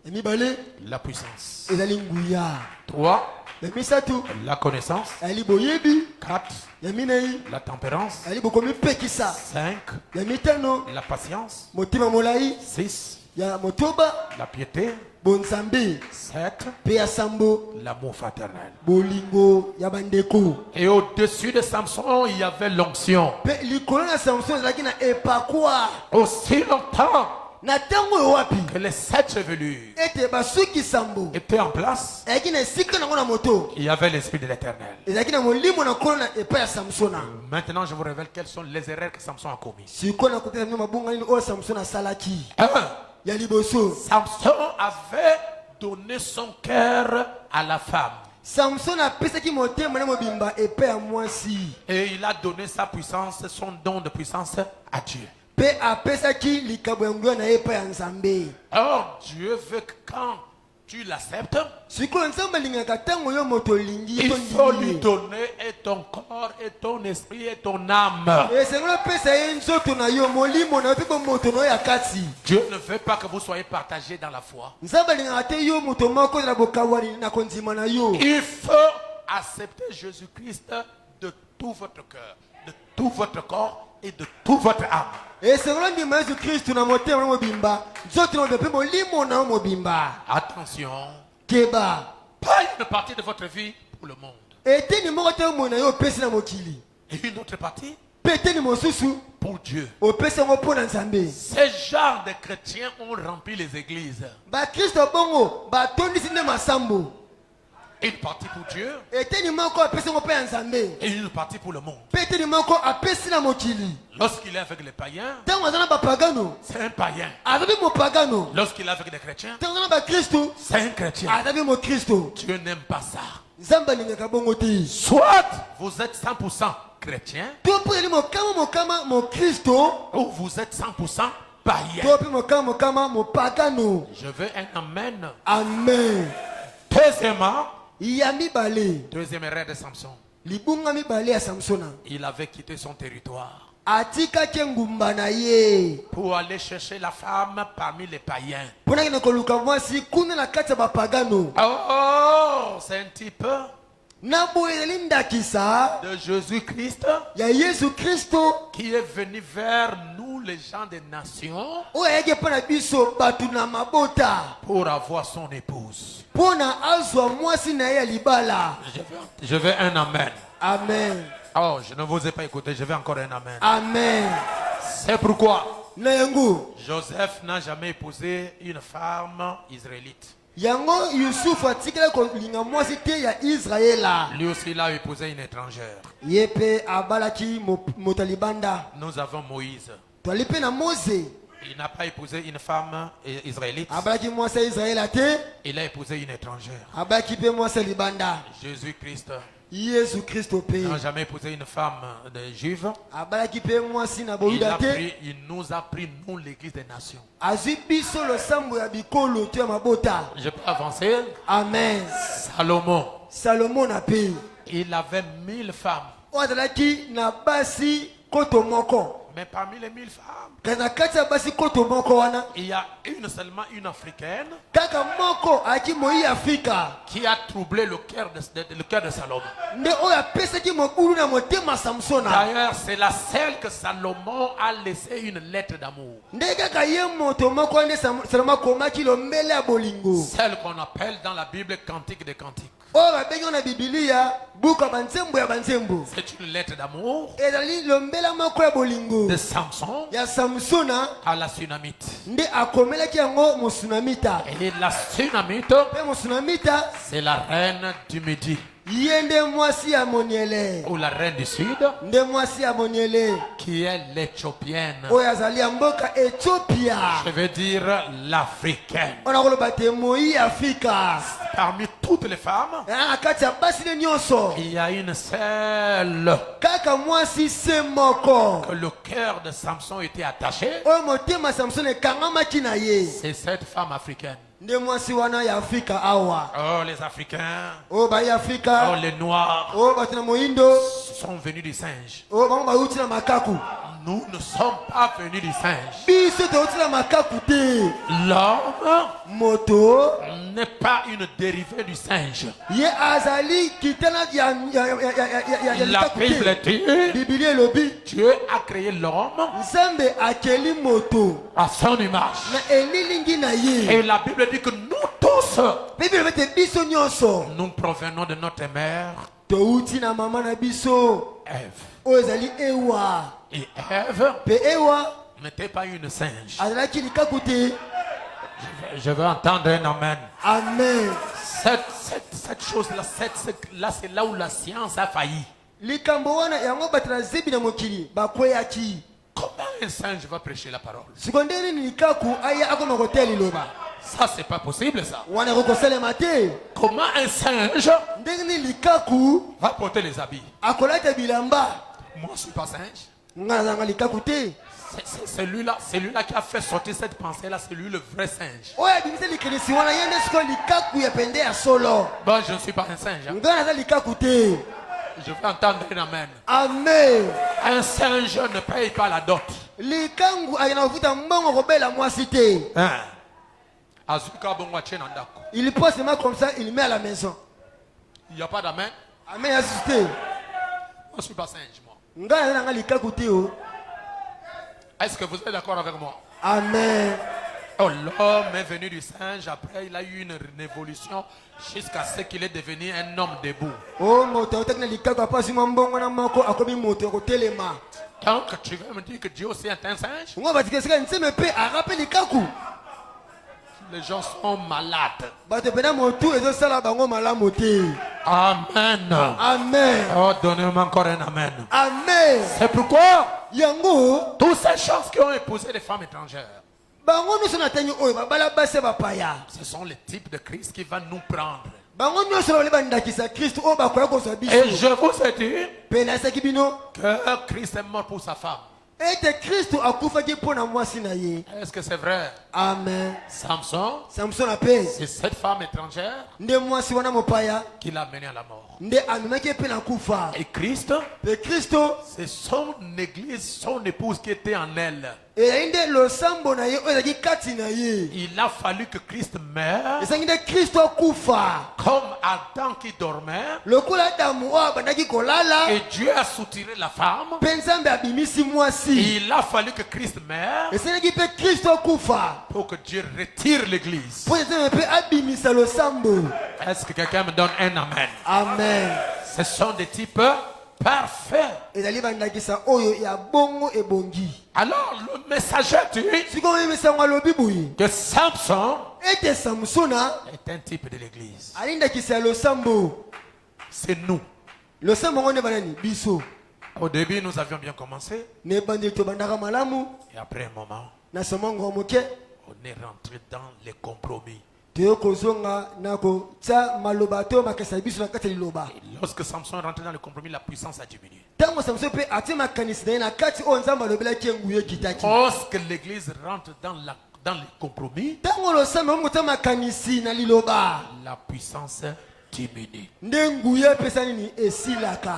A: ya mibale
B: la puissance.
A: ezali nguya
B: 3,
A: ya misatu
B: la connaissance.
A: ezali boyebi
B: 4,
A: ya minei
B: la tempérance.
A: ezali bokomipekisa
B: 5,
A: ya mitano
B: la patience.
A: motima molai
B: 6,
A: ya motoba
B: la piété.
A: bonzambe
B: 7,
A: mpe ya sambo
B: l'amour fraternel.
A: bolingo ya bandeko
B: Et au-dessus de Samson, il y avait l'onction.
A: mpe likolo na samson ezalaki na epakwa
B: Aussi longtemps
A: na ntango oyo wapi
B: que les 7 chevelures
A: ete basuki sambo
B: étaient en place,
A: ezalaki na esika nango na moto
B: il y avait l'esprit de l'éternel.
A: ezalaki na molimo na nkolo na epai ya samsona
B: Maintenant, je vous révèle quelles sont les erreurs que Samson a commises.
A: sikoyo na kotesa bino mabunga nini oyo samson asalaki
B: 1.
A: ya liboso
B: Samson avait donné son cœur à la femme.
A: samson apesaki motema na mobimba epai ya mwasi
B: Et il a donné sa puissance, son don de puissance à Dieu.
A: mpe apesaki likabo ya nguya na ye epai ya nzambe
B: Or, Dieu veut que quand tu l'acceptes,
A: sikoyo nzambe alingaka ntango yo moto olingi
B: il faut lui
A: tondimi
B: donner et ton corps, et ton esprit, et ton âme.
A: esengeli opesa ye nzoto na yo molimo na yo mpe bomoto na yo ya kati
B: Dieu ne veut pas que vous soyez partagés dans la foi.
A: nzambe alingaka te yo moto moko na bokawani na kondima na yo
B: Il faut accepter Jésus-Christ de tout votre cœur, de tout votre corps et de toute votre âme.
A: Et selon ndima Yesu Kristo na motema na mobimba nzoto na bepe molimo na mobimba.
B: Attention,
A: Keba
B: pas une partie de votre vie pour le monde.
A: eteni moko te mona yo pesi na mokili
B: Et une autre partie
A: peteni mosusu
B: pour Dieu.
A: opesi yango mpo na Nzambe.
B: Ces genres de chrétiens ont rempli les églises.
A: Bakristo bongo batondisi nde masambo.
B: Une partie pour Dieu
A: Eteni moko apesi yango mpe ya Nzambe
B: et une partie pour le monde.
A: mpe eteni moko apesi na mokili.
B: Lorsqu'il est avec les païens,
A: Ntango aza na bapagano
B: c'est un païen.
A: azabi mopagano.
B: Lorsqu'il est avec des chrétiens,
A: Ntango aza na bakristo
B: c'est un chrétien.
A: azabi mokristo.
B: Dieu n'aime pas ça.
A: Nzambe alingaka bongo te.
B: Soit vous êtes 100% chrétien,
A: To mpo ezali mokama mokristo
B: ou vous êtes 100% païen.
A: to mpe mokama mopagano.
B: Je veux un amen.
A: Amen.
B: Deuxièmement,
A: Ya mibale
B: deuxième erreur de Samson.
A: libunga mibale ya Samsona
B: Il avait quitté son territoire
A: atikaki ngumba na ye
B: pour aller chercher la femme parmi les païens.
A: mpo nakende koluka mwasi kuna na kati ya bapagano.
B: Oh, c'est un type
A: Na boye ezali ndakisa
B: de Jésus-Christ
A: ya Yesu Kristo
B: qui est venu vers nous, les gens des nations,
A: oyo ayaki mpo na biso bato na mabota
B: pour avoir son épouse.
A: mpo na azwa mwasi na ye ya libala.
B: Je veux un amen.
A: Amen.
B: Oh, je ne vous ai pas écouté, je veux encore un amen.
A: Amen.
B: C'est pourquoi
A: Na yango
B: Joseph n'a jamais épousé une femme israélite.
A: yango Yusufu atikala kolinga mwasi te ya Israela.
B: Lui aussi, il a épousé une étrangère.
A: Ye mpe abalaki moto ya libanda.
B: Nous avons Moïse.
A: Twali mpe na Mose
B: Il n'a pas épousé une femme israélite.
A: abalaki mwasi ya Israela te,
B: Il a épousé une étrangère.
A: abalaki mpe mwasi ya libanda.
B: Jésus-Christ
A: Yesu Kristo mpe
B: n'a jamais épousé une femme de juive.
A: abalaki mpe mwasi na boyuda te.
B: Il nous a pris, nous, l'église des nations.
A: Azwi biso losambo ya bikolo to ya mabota.
B: Je peux avancer.
A: Amen.
B: Salomon,
A: Salomon na pe
B: il avait 1000 femmes.
A: oyo azalaki na basi koto moko.
B: Mais parmi les 1000 femmes,
A: Kasi na kati ya basi koto moko wana
B: il y a seulement une africaine
A: kaka moko ayaki moi Afrika
B: qui a troublé le cœur de Salomon.
A: nde oyo apesaki mobulu na motema Samsona.
B: D'ailleurs, c'est la seule que Salomon a laissé une lettre d'amour.
A: Nde kaka ye moto moko nde Salomo akomaki lombele ya bolingo
B: Celle qu'on appelle dans la Bible Cantique des Cantiques.
A: oyo babengi na Bibilia buku ya banzembo ya banzembo.
B: C'est une lettre d'amour
A: Ezali lombela moko ya bolingo
B: de Samson
A: ya Samsona
B: à la Sunamite.
A: nde akomelaki yango mosunamita.
B: Et la Sunamite,
A: Mpe mosunamita
B: c'est la reine du Midi
A: ye nde mwasi ya moniele
B: ou la reine du Sud,
A: nde mwasi ya moniele
B: qui est l'Éthiopienne.
A: oyo azali ya mboka Ethiopia.
B: Je veux dire l'Africaine.
A: Ona koloba te moi Afrika.
B: Parmi toutes les femmes,
A: Na kati ya basi ne nyonso
B: il y a une seule
A: kaka mwasi se moko
B: que le cœur de Samson était attaché.
A: oyo motema Samson ekangamaki na ye
B: C'est cette femme africaine.
A: nde mwasi wana ya Afrika awa.
B: Oh, les Africains,
A: Oyo bayi
B: oh,
A: Afrika
B: les Noirs
A: oyo bato na moyindo
B: sont venus du singe.
A: oyo bango bauti na makaku.
B: Nous ne sommes pas venus du singe.
A: Biso touti na makaku te.
B: L'homme
A: Moto
B: n'est pas une dérivée du singe.
A: ye azali kitana ya
B: La
A: likaku
B: Bible
A: te.
B: dit,
A: Biblia elobi
B: Dieu a créé l'homme
A: Nzambe akeli moto
B: à son image.
A: na elilingi na ye.
B: Et la Bible dit que nous tous,
A: Biblia elobi te biso nyonso
B: nous provenons de notre mère,
A: touti na mama na biso
B: Ève.
A: oyo ezali Ewa.
B: Et Ève
A: Pe Ewa
B: n'était pas une singe.
A: azalaki likaku te.
B: Je veux entendre un amen.
A: Amen.
B: Cette chose-là, c'est là où la science a failli.
A: Likambo wana yango bato na zebi na mokili bakweyaki.
B: Comment un singe va prêcher la parole?
A: Sikoyo nde nini likaku aya akoma koteya liloba
B: Ça, c'est pas possible, ça.
A: wana ekokosalema te.
B: Comment un singe
A: Ndenge nini likaku
B: va porter les habits?
A: akolata bilamba.
B: Moi, je suis pas singe.
A: Nga nazanga likaku te.
B: C'est celui-là qui a fait sortir cette pensée-là, c'est lui le vrai singe.
A: Oyo abimisa likelisi wana ye nde sikoyo likaku ya pende ya solo.
B: Bon, je ne suis pas un singe. Hein.
A: Nga naza likaku te.
B: Je veux entendre un amen.
A: Amen.
B: Un singe ne paye pas la dot.
A: Likangu ayana kofuta mbongo kobela mwasi te.
B: Hein? Azuka bongo achie na ndako.
A: Il pose seulement comme ça, il met à la maison.
B: Il n'y a pas d'amen.
A: Amen, assisté.
B: Moi, je ne suis pas singe, moi.
A: Nga naza nanga likaku te o.
B: Est-ce que vous êtes d'accord avec moi?
A: Amen.
B: Oh, l'homme est venu du singe, après il a eu une évolution jusqu'à ce qu'il est devenu un homme debout.
A: Oh, moto otek na likaka pasi mambongo na moko akomi moto kotelema.
B: Donc tu veux me dire que Dieu aussi est un singe?
A: Ngo batika sika nseme pe arape likaku.
B: Les gens sont malades.
A: Bato pena motu ezo sala bango malamu te.
B: Amen.
A: Amen.
B: Oh, donnez-moi encore un amen.
A: Amen.
B: C'est pourquoi
A: Yango
B: toutes ces choses qui ont épousé des femmes étrangères,
A: bango nyonso na tangi oyo babala base bapaya.
B: ce sont les types de Christ qui va nous prendre.
A: Bango nyonso babali bandakisa Kristo oyo bakoya kozwa biso.
B: Et je vous ai dit
A: Pe nasaki bino
B: que Christ est mort pour sa femme.
A: ete Kristo akufaki mpo na mwasi na ye.
B: Est-ce que c'est vrai?
A: Amen.
B: Samson,
A: Samson ape
B: c'est cette femme étrangère
A: nde mwasi wana mopaya
B: qui l'a mené à la mort.
A: nde amemaki ye mpe na kufa.
B: Et Christ,
A: Pe Kristo
B: c'est son église, son épouse qui était en elle.
A: ezali nde losambo na ye oyo ezalaki kati na ye.
B: Il a fallu que Christ meure
A: Esangi nde Kristo akufa
B: comme Adam qui dormait.
A: lokola Adamu oyo abandaki kolala
B: Et Dieu a soutiré la femme.
A: mpe Nzambe abimisi mwasi.
B: Il a fallu que Christ meure
A: Esalaki mpe Kristo akufa
B: pour que Dieu retire l'église.
A: mpo Nzambe mpe abimisa losambo.
B: Est-ce que quelqu'un me donne un amen?
A: Amen.
B: Ce sont des types parfaits.
A: ezali bandakisa oyo ya bongo ebongi.
B: Alors le messager dit
A: sikoyo oyemisango alobi boye
B: que Samson
A: ete Samsona
B: est un type de l'église.
A: ali ndakisa ya losambo.
B: C'est nous.
A: Losambo ngo nde banani biso
B: Au début, nous avions bien commencé.
A: na ebandeli tobandaka malamu
B: Et après un moment,
A: na somango moke
B: on est rentré dans les compromis.
A: toyo kozonga na kotia maloba to makasa biso na kati ya liloba.
B: Et lorsque Samson est rentré dans le compromis, la puissance a diminué.
A: Ntango Samson mpe atie makanisi na ye na kati oyo Nzambe alobelaki ye nguya ekitaki.
B: Lorsque l'église rentre dans les compromis,
A: Ntango losambo okotia makanisi na liloba
B: la puissance diminue.
A: nde nguya epesa nini esilaka.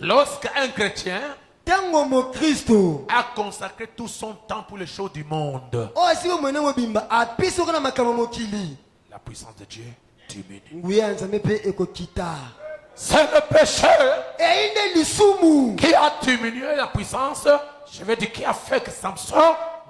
B: Lorsque un chrétien
A: Ntango mokristo
B: a consacré tout son temps pour les choses du monde,
A: oyo asili omwene mobimba apesi oko na makambo mokili,
B: la puissance de Dieu diminue.
A: nguya ya Nzambe mpe ekokita.
B: C'est le péché
A: eyi nde lisumu
B: qui a diminué la puissance, je veux dire, qui a fait que Samson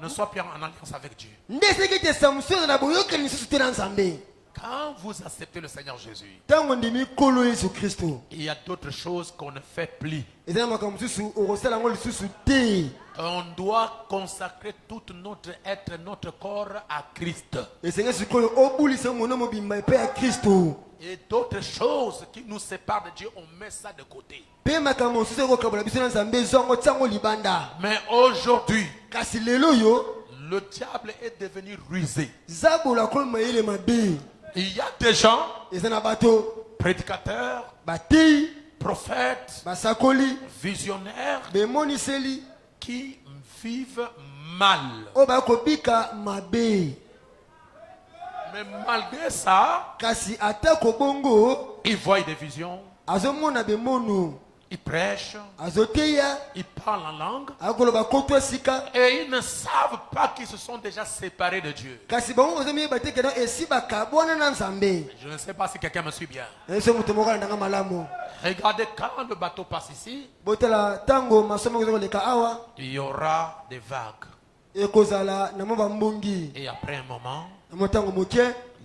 B: ne soit plus en alliance avec Dieu.
A: nde esilaki ete Samson aza na boyokani lisusu te na Nzambe.
B: Quand vous acceptez le Seigneur Jésus,
A: Ntango ndimi nkolo Yesu Kristo
B: il y a d'autres choses qu'on ne fait plus.
A: eza na makambo mosusu okosala yango lisusu te.
B: On doit consacrer tout notre être, notre corps à Christ.
A: Esenge sikoyo obulisa mwana mobimba epai ya Kristo.
B: Et d'autres choses qui nous séparent de Dieu, on met ça de côté.
A: Mpe makambo mosusu ekokabola biso na Nzambe ezwango tiango libanda.
B: Mais aujourd'hui,
A: Kasi lelo yo
B: le diable est devenu rusé.
A: zabola kolo mayele mabe.
B: Il y a des gens,
A: Eza na bato
B: prédicateurs,
A: bateyi
B: prophètes,
A: basakoli
B: visionnaires,
A: bemoniseli
B: qui vivent mal.
A: oyo bakobika mabe.
B: Mais malgré ça,
A: Kasi atako bongo
B: ils voient des visions,
A: azomona bemono
B: ils prêchent,
A: azoteya
B: ils parlent en langue,
A: akoloba koto esika.
B: et ils ne savent pas qu'ils se sont déjà séparés de Dieu.
A: Kasi bango bazomiye te keno esi bakabwana na Nzambe.
B: Je ne sais pas si quelqu'un me suit bien.
A: Eso moto moko alandanga malamu.
B: Regardez, quand le bateau passe ici,
A: Botala tango masomo ekozoleka awa
B: il y aura des vagues.
A: ekozala na mo bambongi.
B: Et après un moment,
A: Na mo tango moke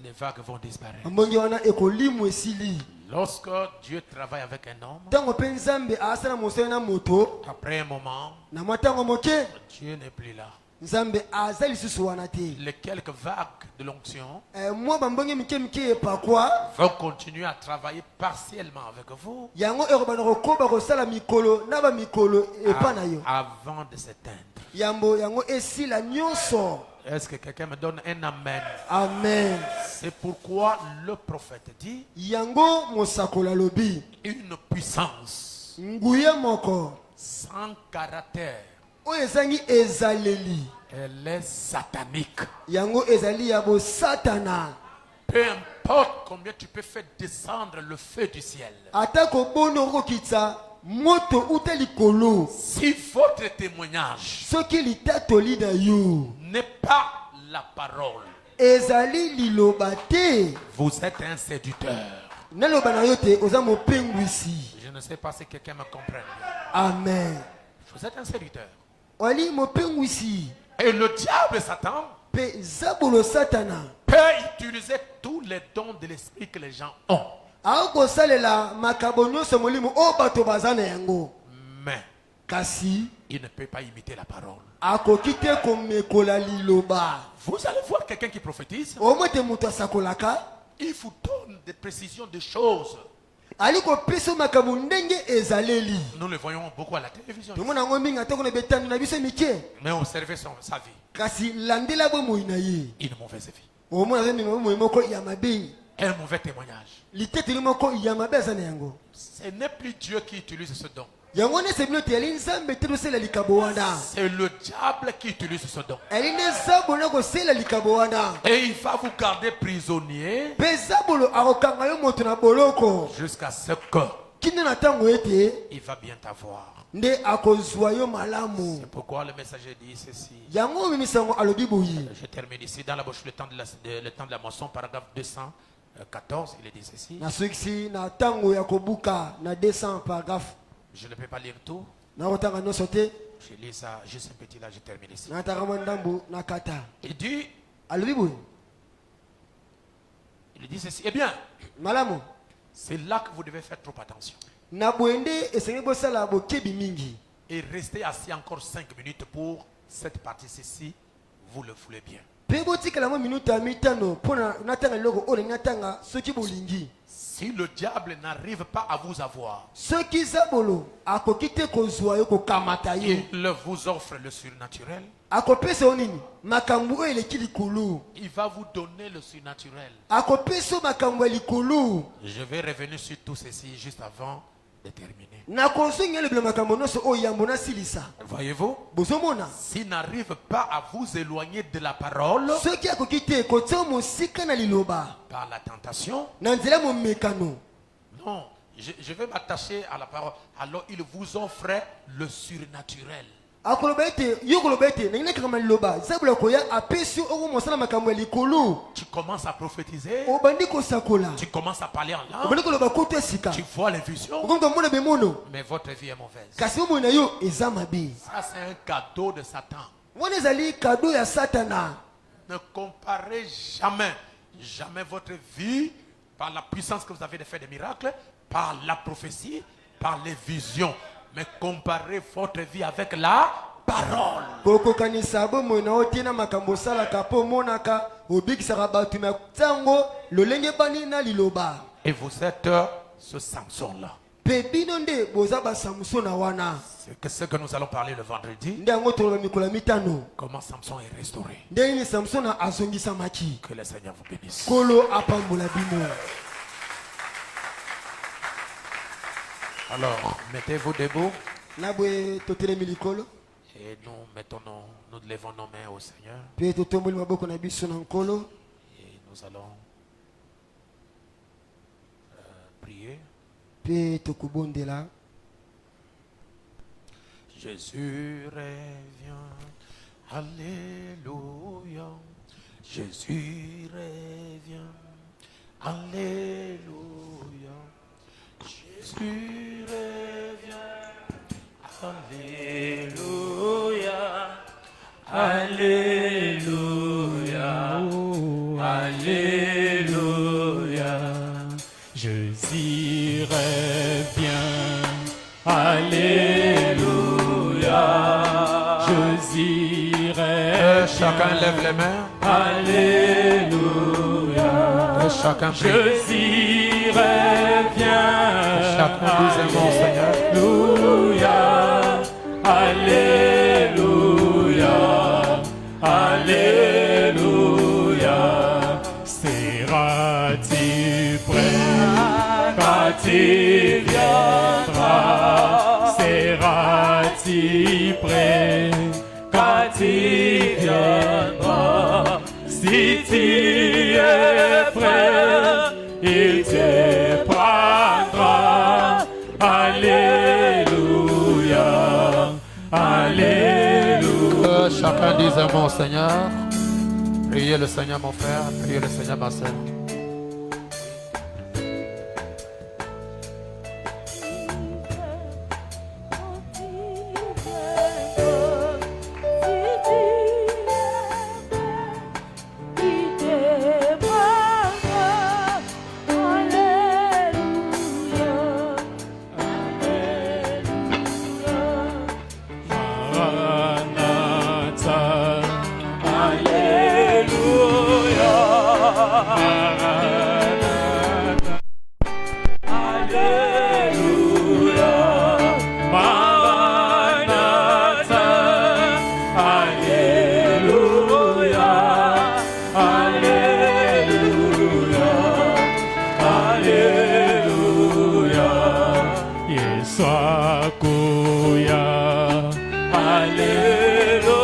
B: les vagues vont disparaître.
A: bambongi wana ekolimu esili.
B: Lorsque Dieu travaille avec un homme,
A: Tango mpe Nzambe asala mosala na moto
B: après un moment,
A: na mo tango moke
B: Dieu n'est plus là.
A: Nzambe aza lisusu wana te.
B: Les quelques vagues de l'onction
A: Mwa bambongi mike mike epakwa
B: vont continuer à travailler partiellement avec vous
A: yango ekobana kokoba kosala mikolo na bamikolo epa na yo.
B: avant de s'éteindre.
A: Yango esila nyonso.
B: Est-ce que quelqu'un me donne un amen?
A: Amen.
B: C'est pourquoi le prophète dit
A: Yango mosakola lobi
B: une puissance
A: nguya moko
B: sans caractère.
A: oyo ezangi ezaleli
B: Elle est satanique.
A: yango ezali ya bosatana.
B: Peu importe combien tu peux faire descendre le feu du ciel.
A: Atako bono okokitsa moto uta likolo
B: Si votre témoignage
A: soki litatoli na yo
B: n'est pas la parole,
A: ezali liloba te,
B: vous êtes un séducteur.
A: naloba na yo te oza mopengwisi.
B: Je ne sais pas si quelqu'un me comprend.
A: Amen.
B: Vous êtes un séducteur.
A: wali mopengwisi
B: Et le diable, Satan,
A: pe zabolo satana
B: peut utiliser tous les dons de l'esprit que les gens ont.
A: akosalela makambo nyonso molimo oyo bato baza na yango
B: Mais
A: kasi
B: il ne peut pas imiter la parole.
A: akoki te komekola liloba.
B: Vous allez voir quelqu'un qui prophétise.
A: Omwe te moto asakolaka
B: Il vous donne des précisions de choses.
A: ali kopesa makambo ndenge ezaleli.
B: Nous le voyons beaucoup à la télévision.
A: tomona yango mingi ata kuna betani na biso mike
B: Mais observez sa vie.
A: kasi landela bomoi na ye
B: Une mauvaise vie.
A: omona azomema bomoi moko ya mabe
B: Un mauvais témoignage.
A: liteteli moko ya mabe aza na yango
B: Ce n'est plus Dieu qui utilise ce don.
A: yango nde sebino te yali nzambe te tosala likabo wana
B: C'est le diable qui utilise ce don.
A: ali nde zabolo akosala likabo wana
B: Et il va vous garder prisonnier
A: mpe zabolo akokanga yo moto na boloko
B: jusqu'à ce que
A: kino na ntango ete
B: il va bien t'avoir.
A: nde akozwa yo malamu
B: C'est pourquoi le messager dit ceci.
A: yango omemisango alobi boyi
B: Je termine ici dans la bouche le temps de la moisson, paragraphe 214. Il est dit ceci.
A: nasukisi na ntango ya kobuka na 200 paragraphe
B: Je ne peux pas lire tout.
A: nakotanga nyonso te
B: Je lis ça juste un petit là, je termine ici.
A: nataka mwa ndambo nakata
B: Il dit
A: alobi
B: ceci. Eh bien,
A: malamu
B: c'est là que vous devez faire trop attention.
A: na boye nde esengi bosala bokebi mingi
B: Et restez assis encore 5 minutes pour cette partie-ci, vous le voulez bien.
A: mpe botikala mwa minute ya mitano mpo na natanga liloko oyo ndenge natanga soki bolingi
B: Si le diable n'arrive pas à vous avoir,
A: soki zabolo akoki te kozwa yo kokamata yo
B: il vous offre le surnaturel.
A: akopesa yo nini makambo oyo eleki likulu
B: Il va vous donner le surnaturel.
A: akopesa yo makambo ya likulu
B: Je vais revenir sur tout ceci juste avant de terminer.
A: nakozongi elobela makambo nyonso oyo yambo nasilisa
B: Voyez-vous,
A: bozomona
B: s'il n'arrive pas à vous éloigner de la parole
A: soki akoki te kotia yo mosika na liloba
B: par la tentation,
A: na nzela momekano
B: non, je vais m'attacher à la parole. Alors il vous offre le surnaturel.
A: akoloba ete yo koloba ete nangi nakakama liloba zabula koya apesi yo oko mosala makambo ya likulu
B: Tu commences à prophétiser,
A: obandi kosakola
B: tu commences à parler en langue,
A: obandi koloba kutu esika
B: tu vois les visions,
A: okomi komona bemono
B: mais votre vie est mauvaise.
A: kasi bomoi na yo eza mabe
B: Ça, c'est un cadeau de Satan.
A: wana ezali kado ya satana
B: Ne comparez jamais votre vie par la puissance que vous avez de faire des miracles, par la prophétie, par les visions. Mais comparez votre vie avec la parole.
A: kokokanisa bomoi na yo te na makambo osalaka mpo omonaka obikisaka bato na ntango lolenge bani na liloba
B: Et vous êtes ce Samson-là.
A: mpe bino nde boza basamso na wana
B: C'est ce que nous allons parler le vendredi.
A: nde yango toloba mikolo ya mitano
B: Comment Samson est restauré.
A: nde nini samson azongisamaki
B: Que le Seigneur vous bénisse.
A: kolo apambola bino
B: Alors, mettez-vous debout
A: na boye totelemi likolo
B: et nous levons nos mains au Seigneur
A: mpe totomboli maboko na biso na nkolo
B: et nous allons prier.
A: mpe tokobondela
B: Jésus revient, alléluia. Jésus revient, alléluia. Jésus revient, alléluia.
C: Alléluia, Alléluia, Jésus revient, Alléluia, Jésus revient,
B: Chacun lève les mains.
C: Alléluia,
B: Et chacun prie.
C: Jésus revient,
B: Chacun dise mon Seigneur.
C: Alléluia, Alléluia, seras-tu prêt quand tu viendras? Seras-tu prêt quand tu viendras? Si tu es prêt, il te prendra. Alléluia, Alléluia.
B: Chacun dise mon Seigneur. Priez le Seigneur mon frère. Priez le Seigneur ma soeur.
C: Maranatha. Alléluia. Maranatha. Alléluia. Alléluia. Alléluia. Yesu akuya. Alléluia.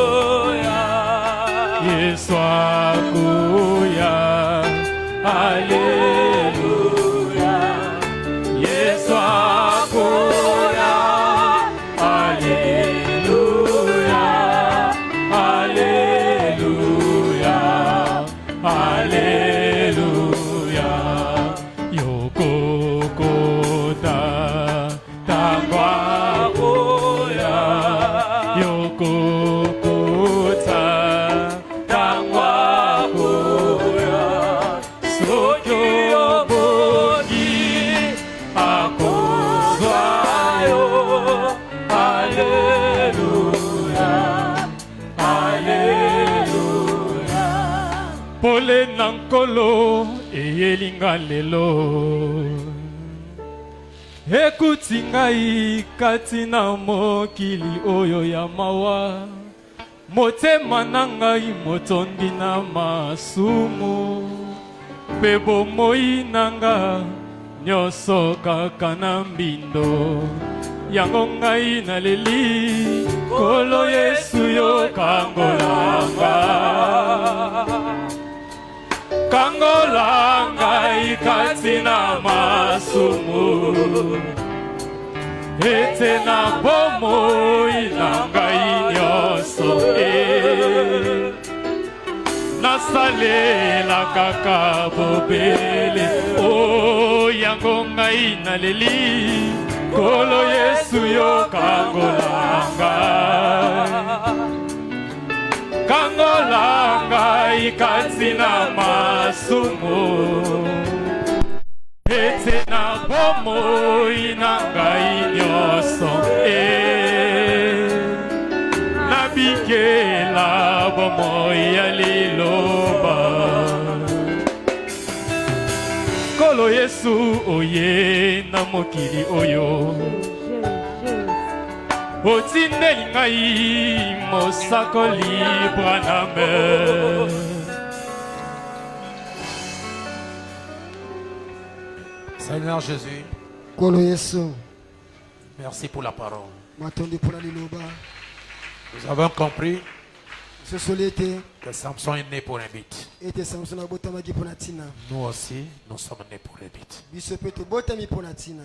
C: Yesu akuya. Alléluia. Yesu akuya. Alléluia. Alléluia. Alléluia. Yokokota tangwakoya. Yokokota tangwakoya. Soki oboki akozwayo. Alléluia. Alléluia. Pole nankolo eyelinga lelo. Ekuti ngai kati na mokili oyo ya mawa. Motema na ngai motondi na masumu. Mpe bomoi na nga nyonso kaka na mbindo. Yango ngai naleli Nkolo Yesu yokangolanga. Kangola ngai kati na masumu. Ete na bomoi na ngai nyonso. Nasalela kaka bobele. O yango ngai naleli Nkolo Yesu yokangolanga. Kangola ngai kati na masumu. Ete na bomoi na ngai nyonso. Nabikela bomoi ya liloba. Nkolo Yesu oye na mokili oyo. Otindeli ngai mosako libre na mer.
B: Seigneur Jésus,
A: Nkolo Yesu,
B: merci pour la parole.
A: matondi mpona liloba.
B: Nous avons compris
A: Sosoli ete
B: que Samson est né pour un but.
A: ete Samson abotamaki mpona ntina.
B: Nous aussi, nous sommes nés pour un but.
A: Biso mpe tobotami mpona ntina.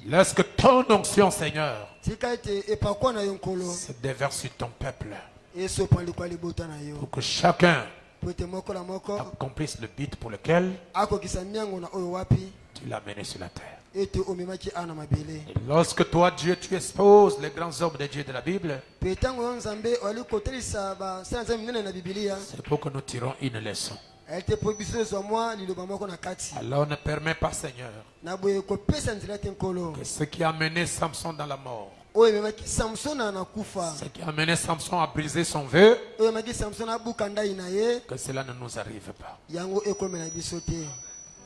B: Laisse que ton onction, Seigneur,
A: Tika ete epakwa na yo Nkolo
B: se déverse sur ton peuple
A: esopa likwa libota na yo.
B: pour que chacun
A: Po ete moko na moko
B: accomplisse le but pour lequel
A: akokisa miango na oyo wapi
B: tu l'as mené sur la terre.
A: ete omemaki ana mabele.
B: Et lorsque toi, Dieu, tu exposes les grands hommes de Dieu de la Bible,
A: Pe ntango yo Nzambe wali kotelisa basala Nzambe minene na Biblia,
B: c'est pour que nous tirons une leçon.
A: ete po biso ezwa mwa liloba moko na kati.
B: Alors ne permets pas, Seigneur,
A: Na boye kopesa nzela te Nkolo
B: que ce qui a mené Samson dans la mort,
A: oyo ememaki Samson na kufa,
B: ce qui a mené Samson à briser son vœu,
A: oyo ememaki Samson abuka ndai na ye,
B: que cela ne nous arrive pas.
A: yango ekomela biso te.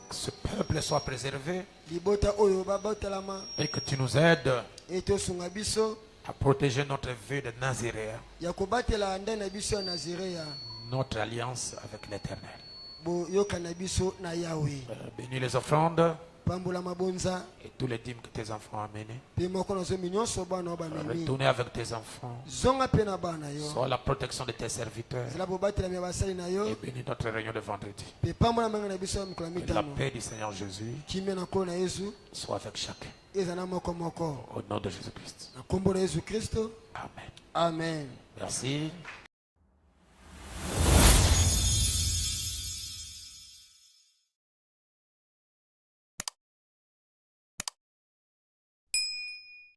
B: Que ce peuple soit préservé
A: Libota oyo babotelama
B: et que tu nous aides
A: ete osunga biso
B: à protéger notre vœu de Naziréen,
A: ya kobatela ndai na biso ya Nazirea,
B: notre alliance avec l'Éternel.
A: boyoka na biso na Yahweh.
B: Bénis les offrandes
A: Pambola mabonza
B: et tous les dîmes que tes enfants ont amenés.
A: pe moko na zomi nyonso bana bamemi
B: Retournez avec tes enfants.
A: zonga pe na bana yo,
B: Sois la protection de tes serviteurs.
A: zela bobatela ya basali na yo
B: Et bénis notre réunion de vendredi.
A: pe pambola manga na biso ya mikolo ya
B: Que la
A: mitano.
B: paix du Seigneur Jésus
A: Kimia na nkolo na Yesu
B: soit avec chacun.
A: eza na moko moko
B: Au nom de Jésus-Christ.
A: na kombo na Yesu Kristo,
B: Amen.
A: amen.
B: Merci.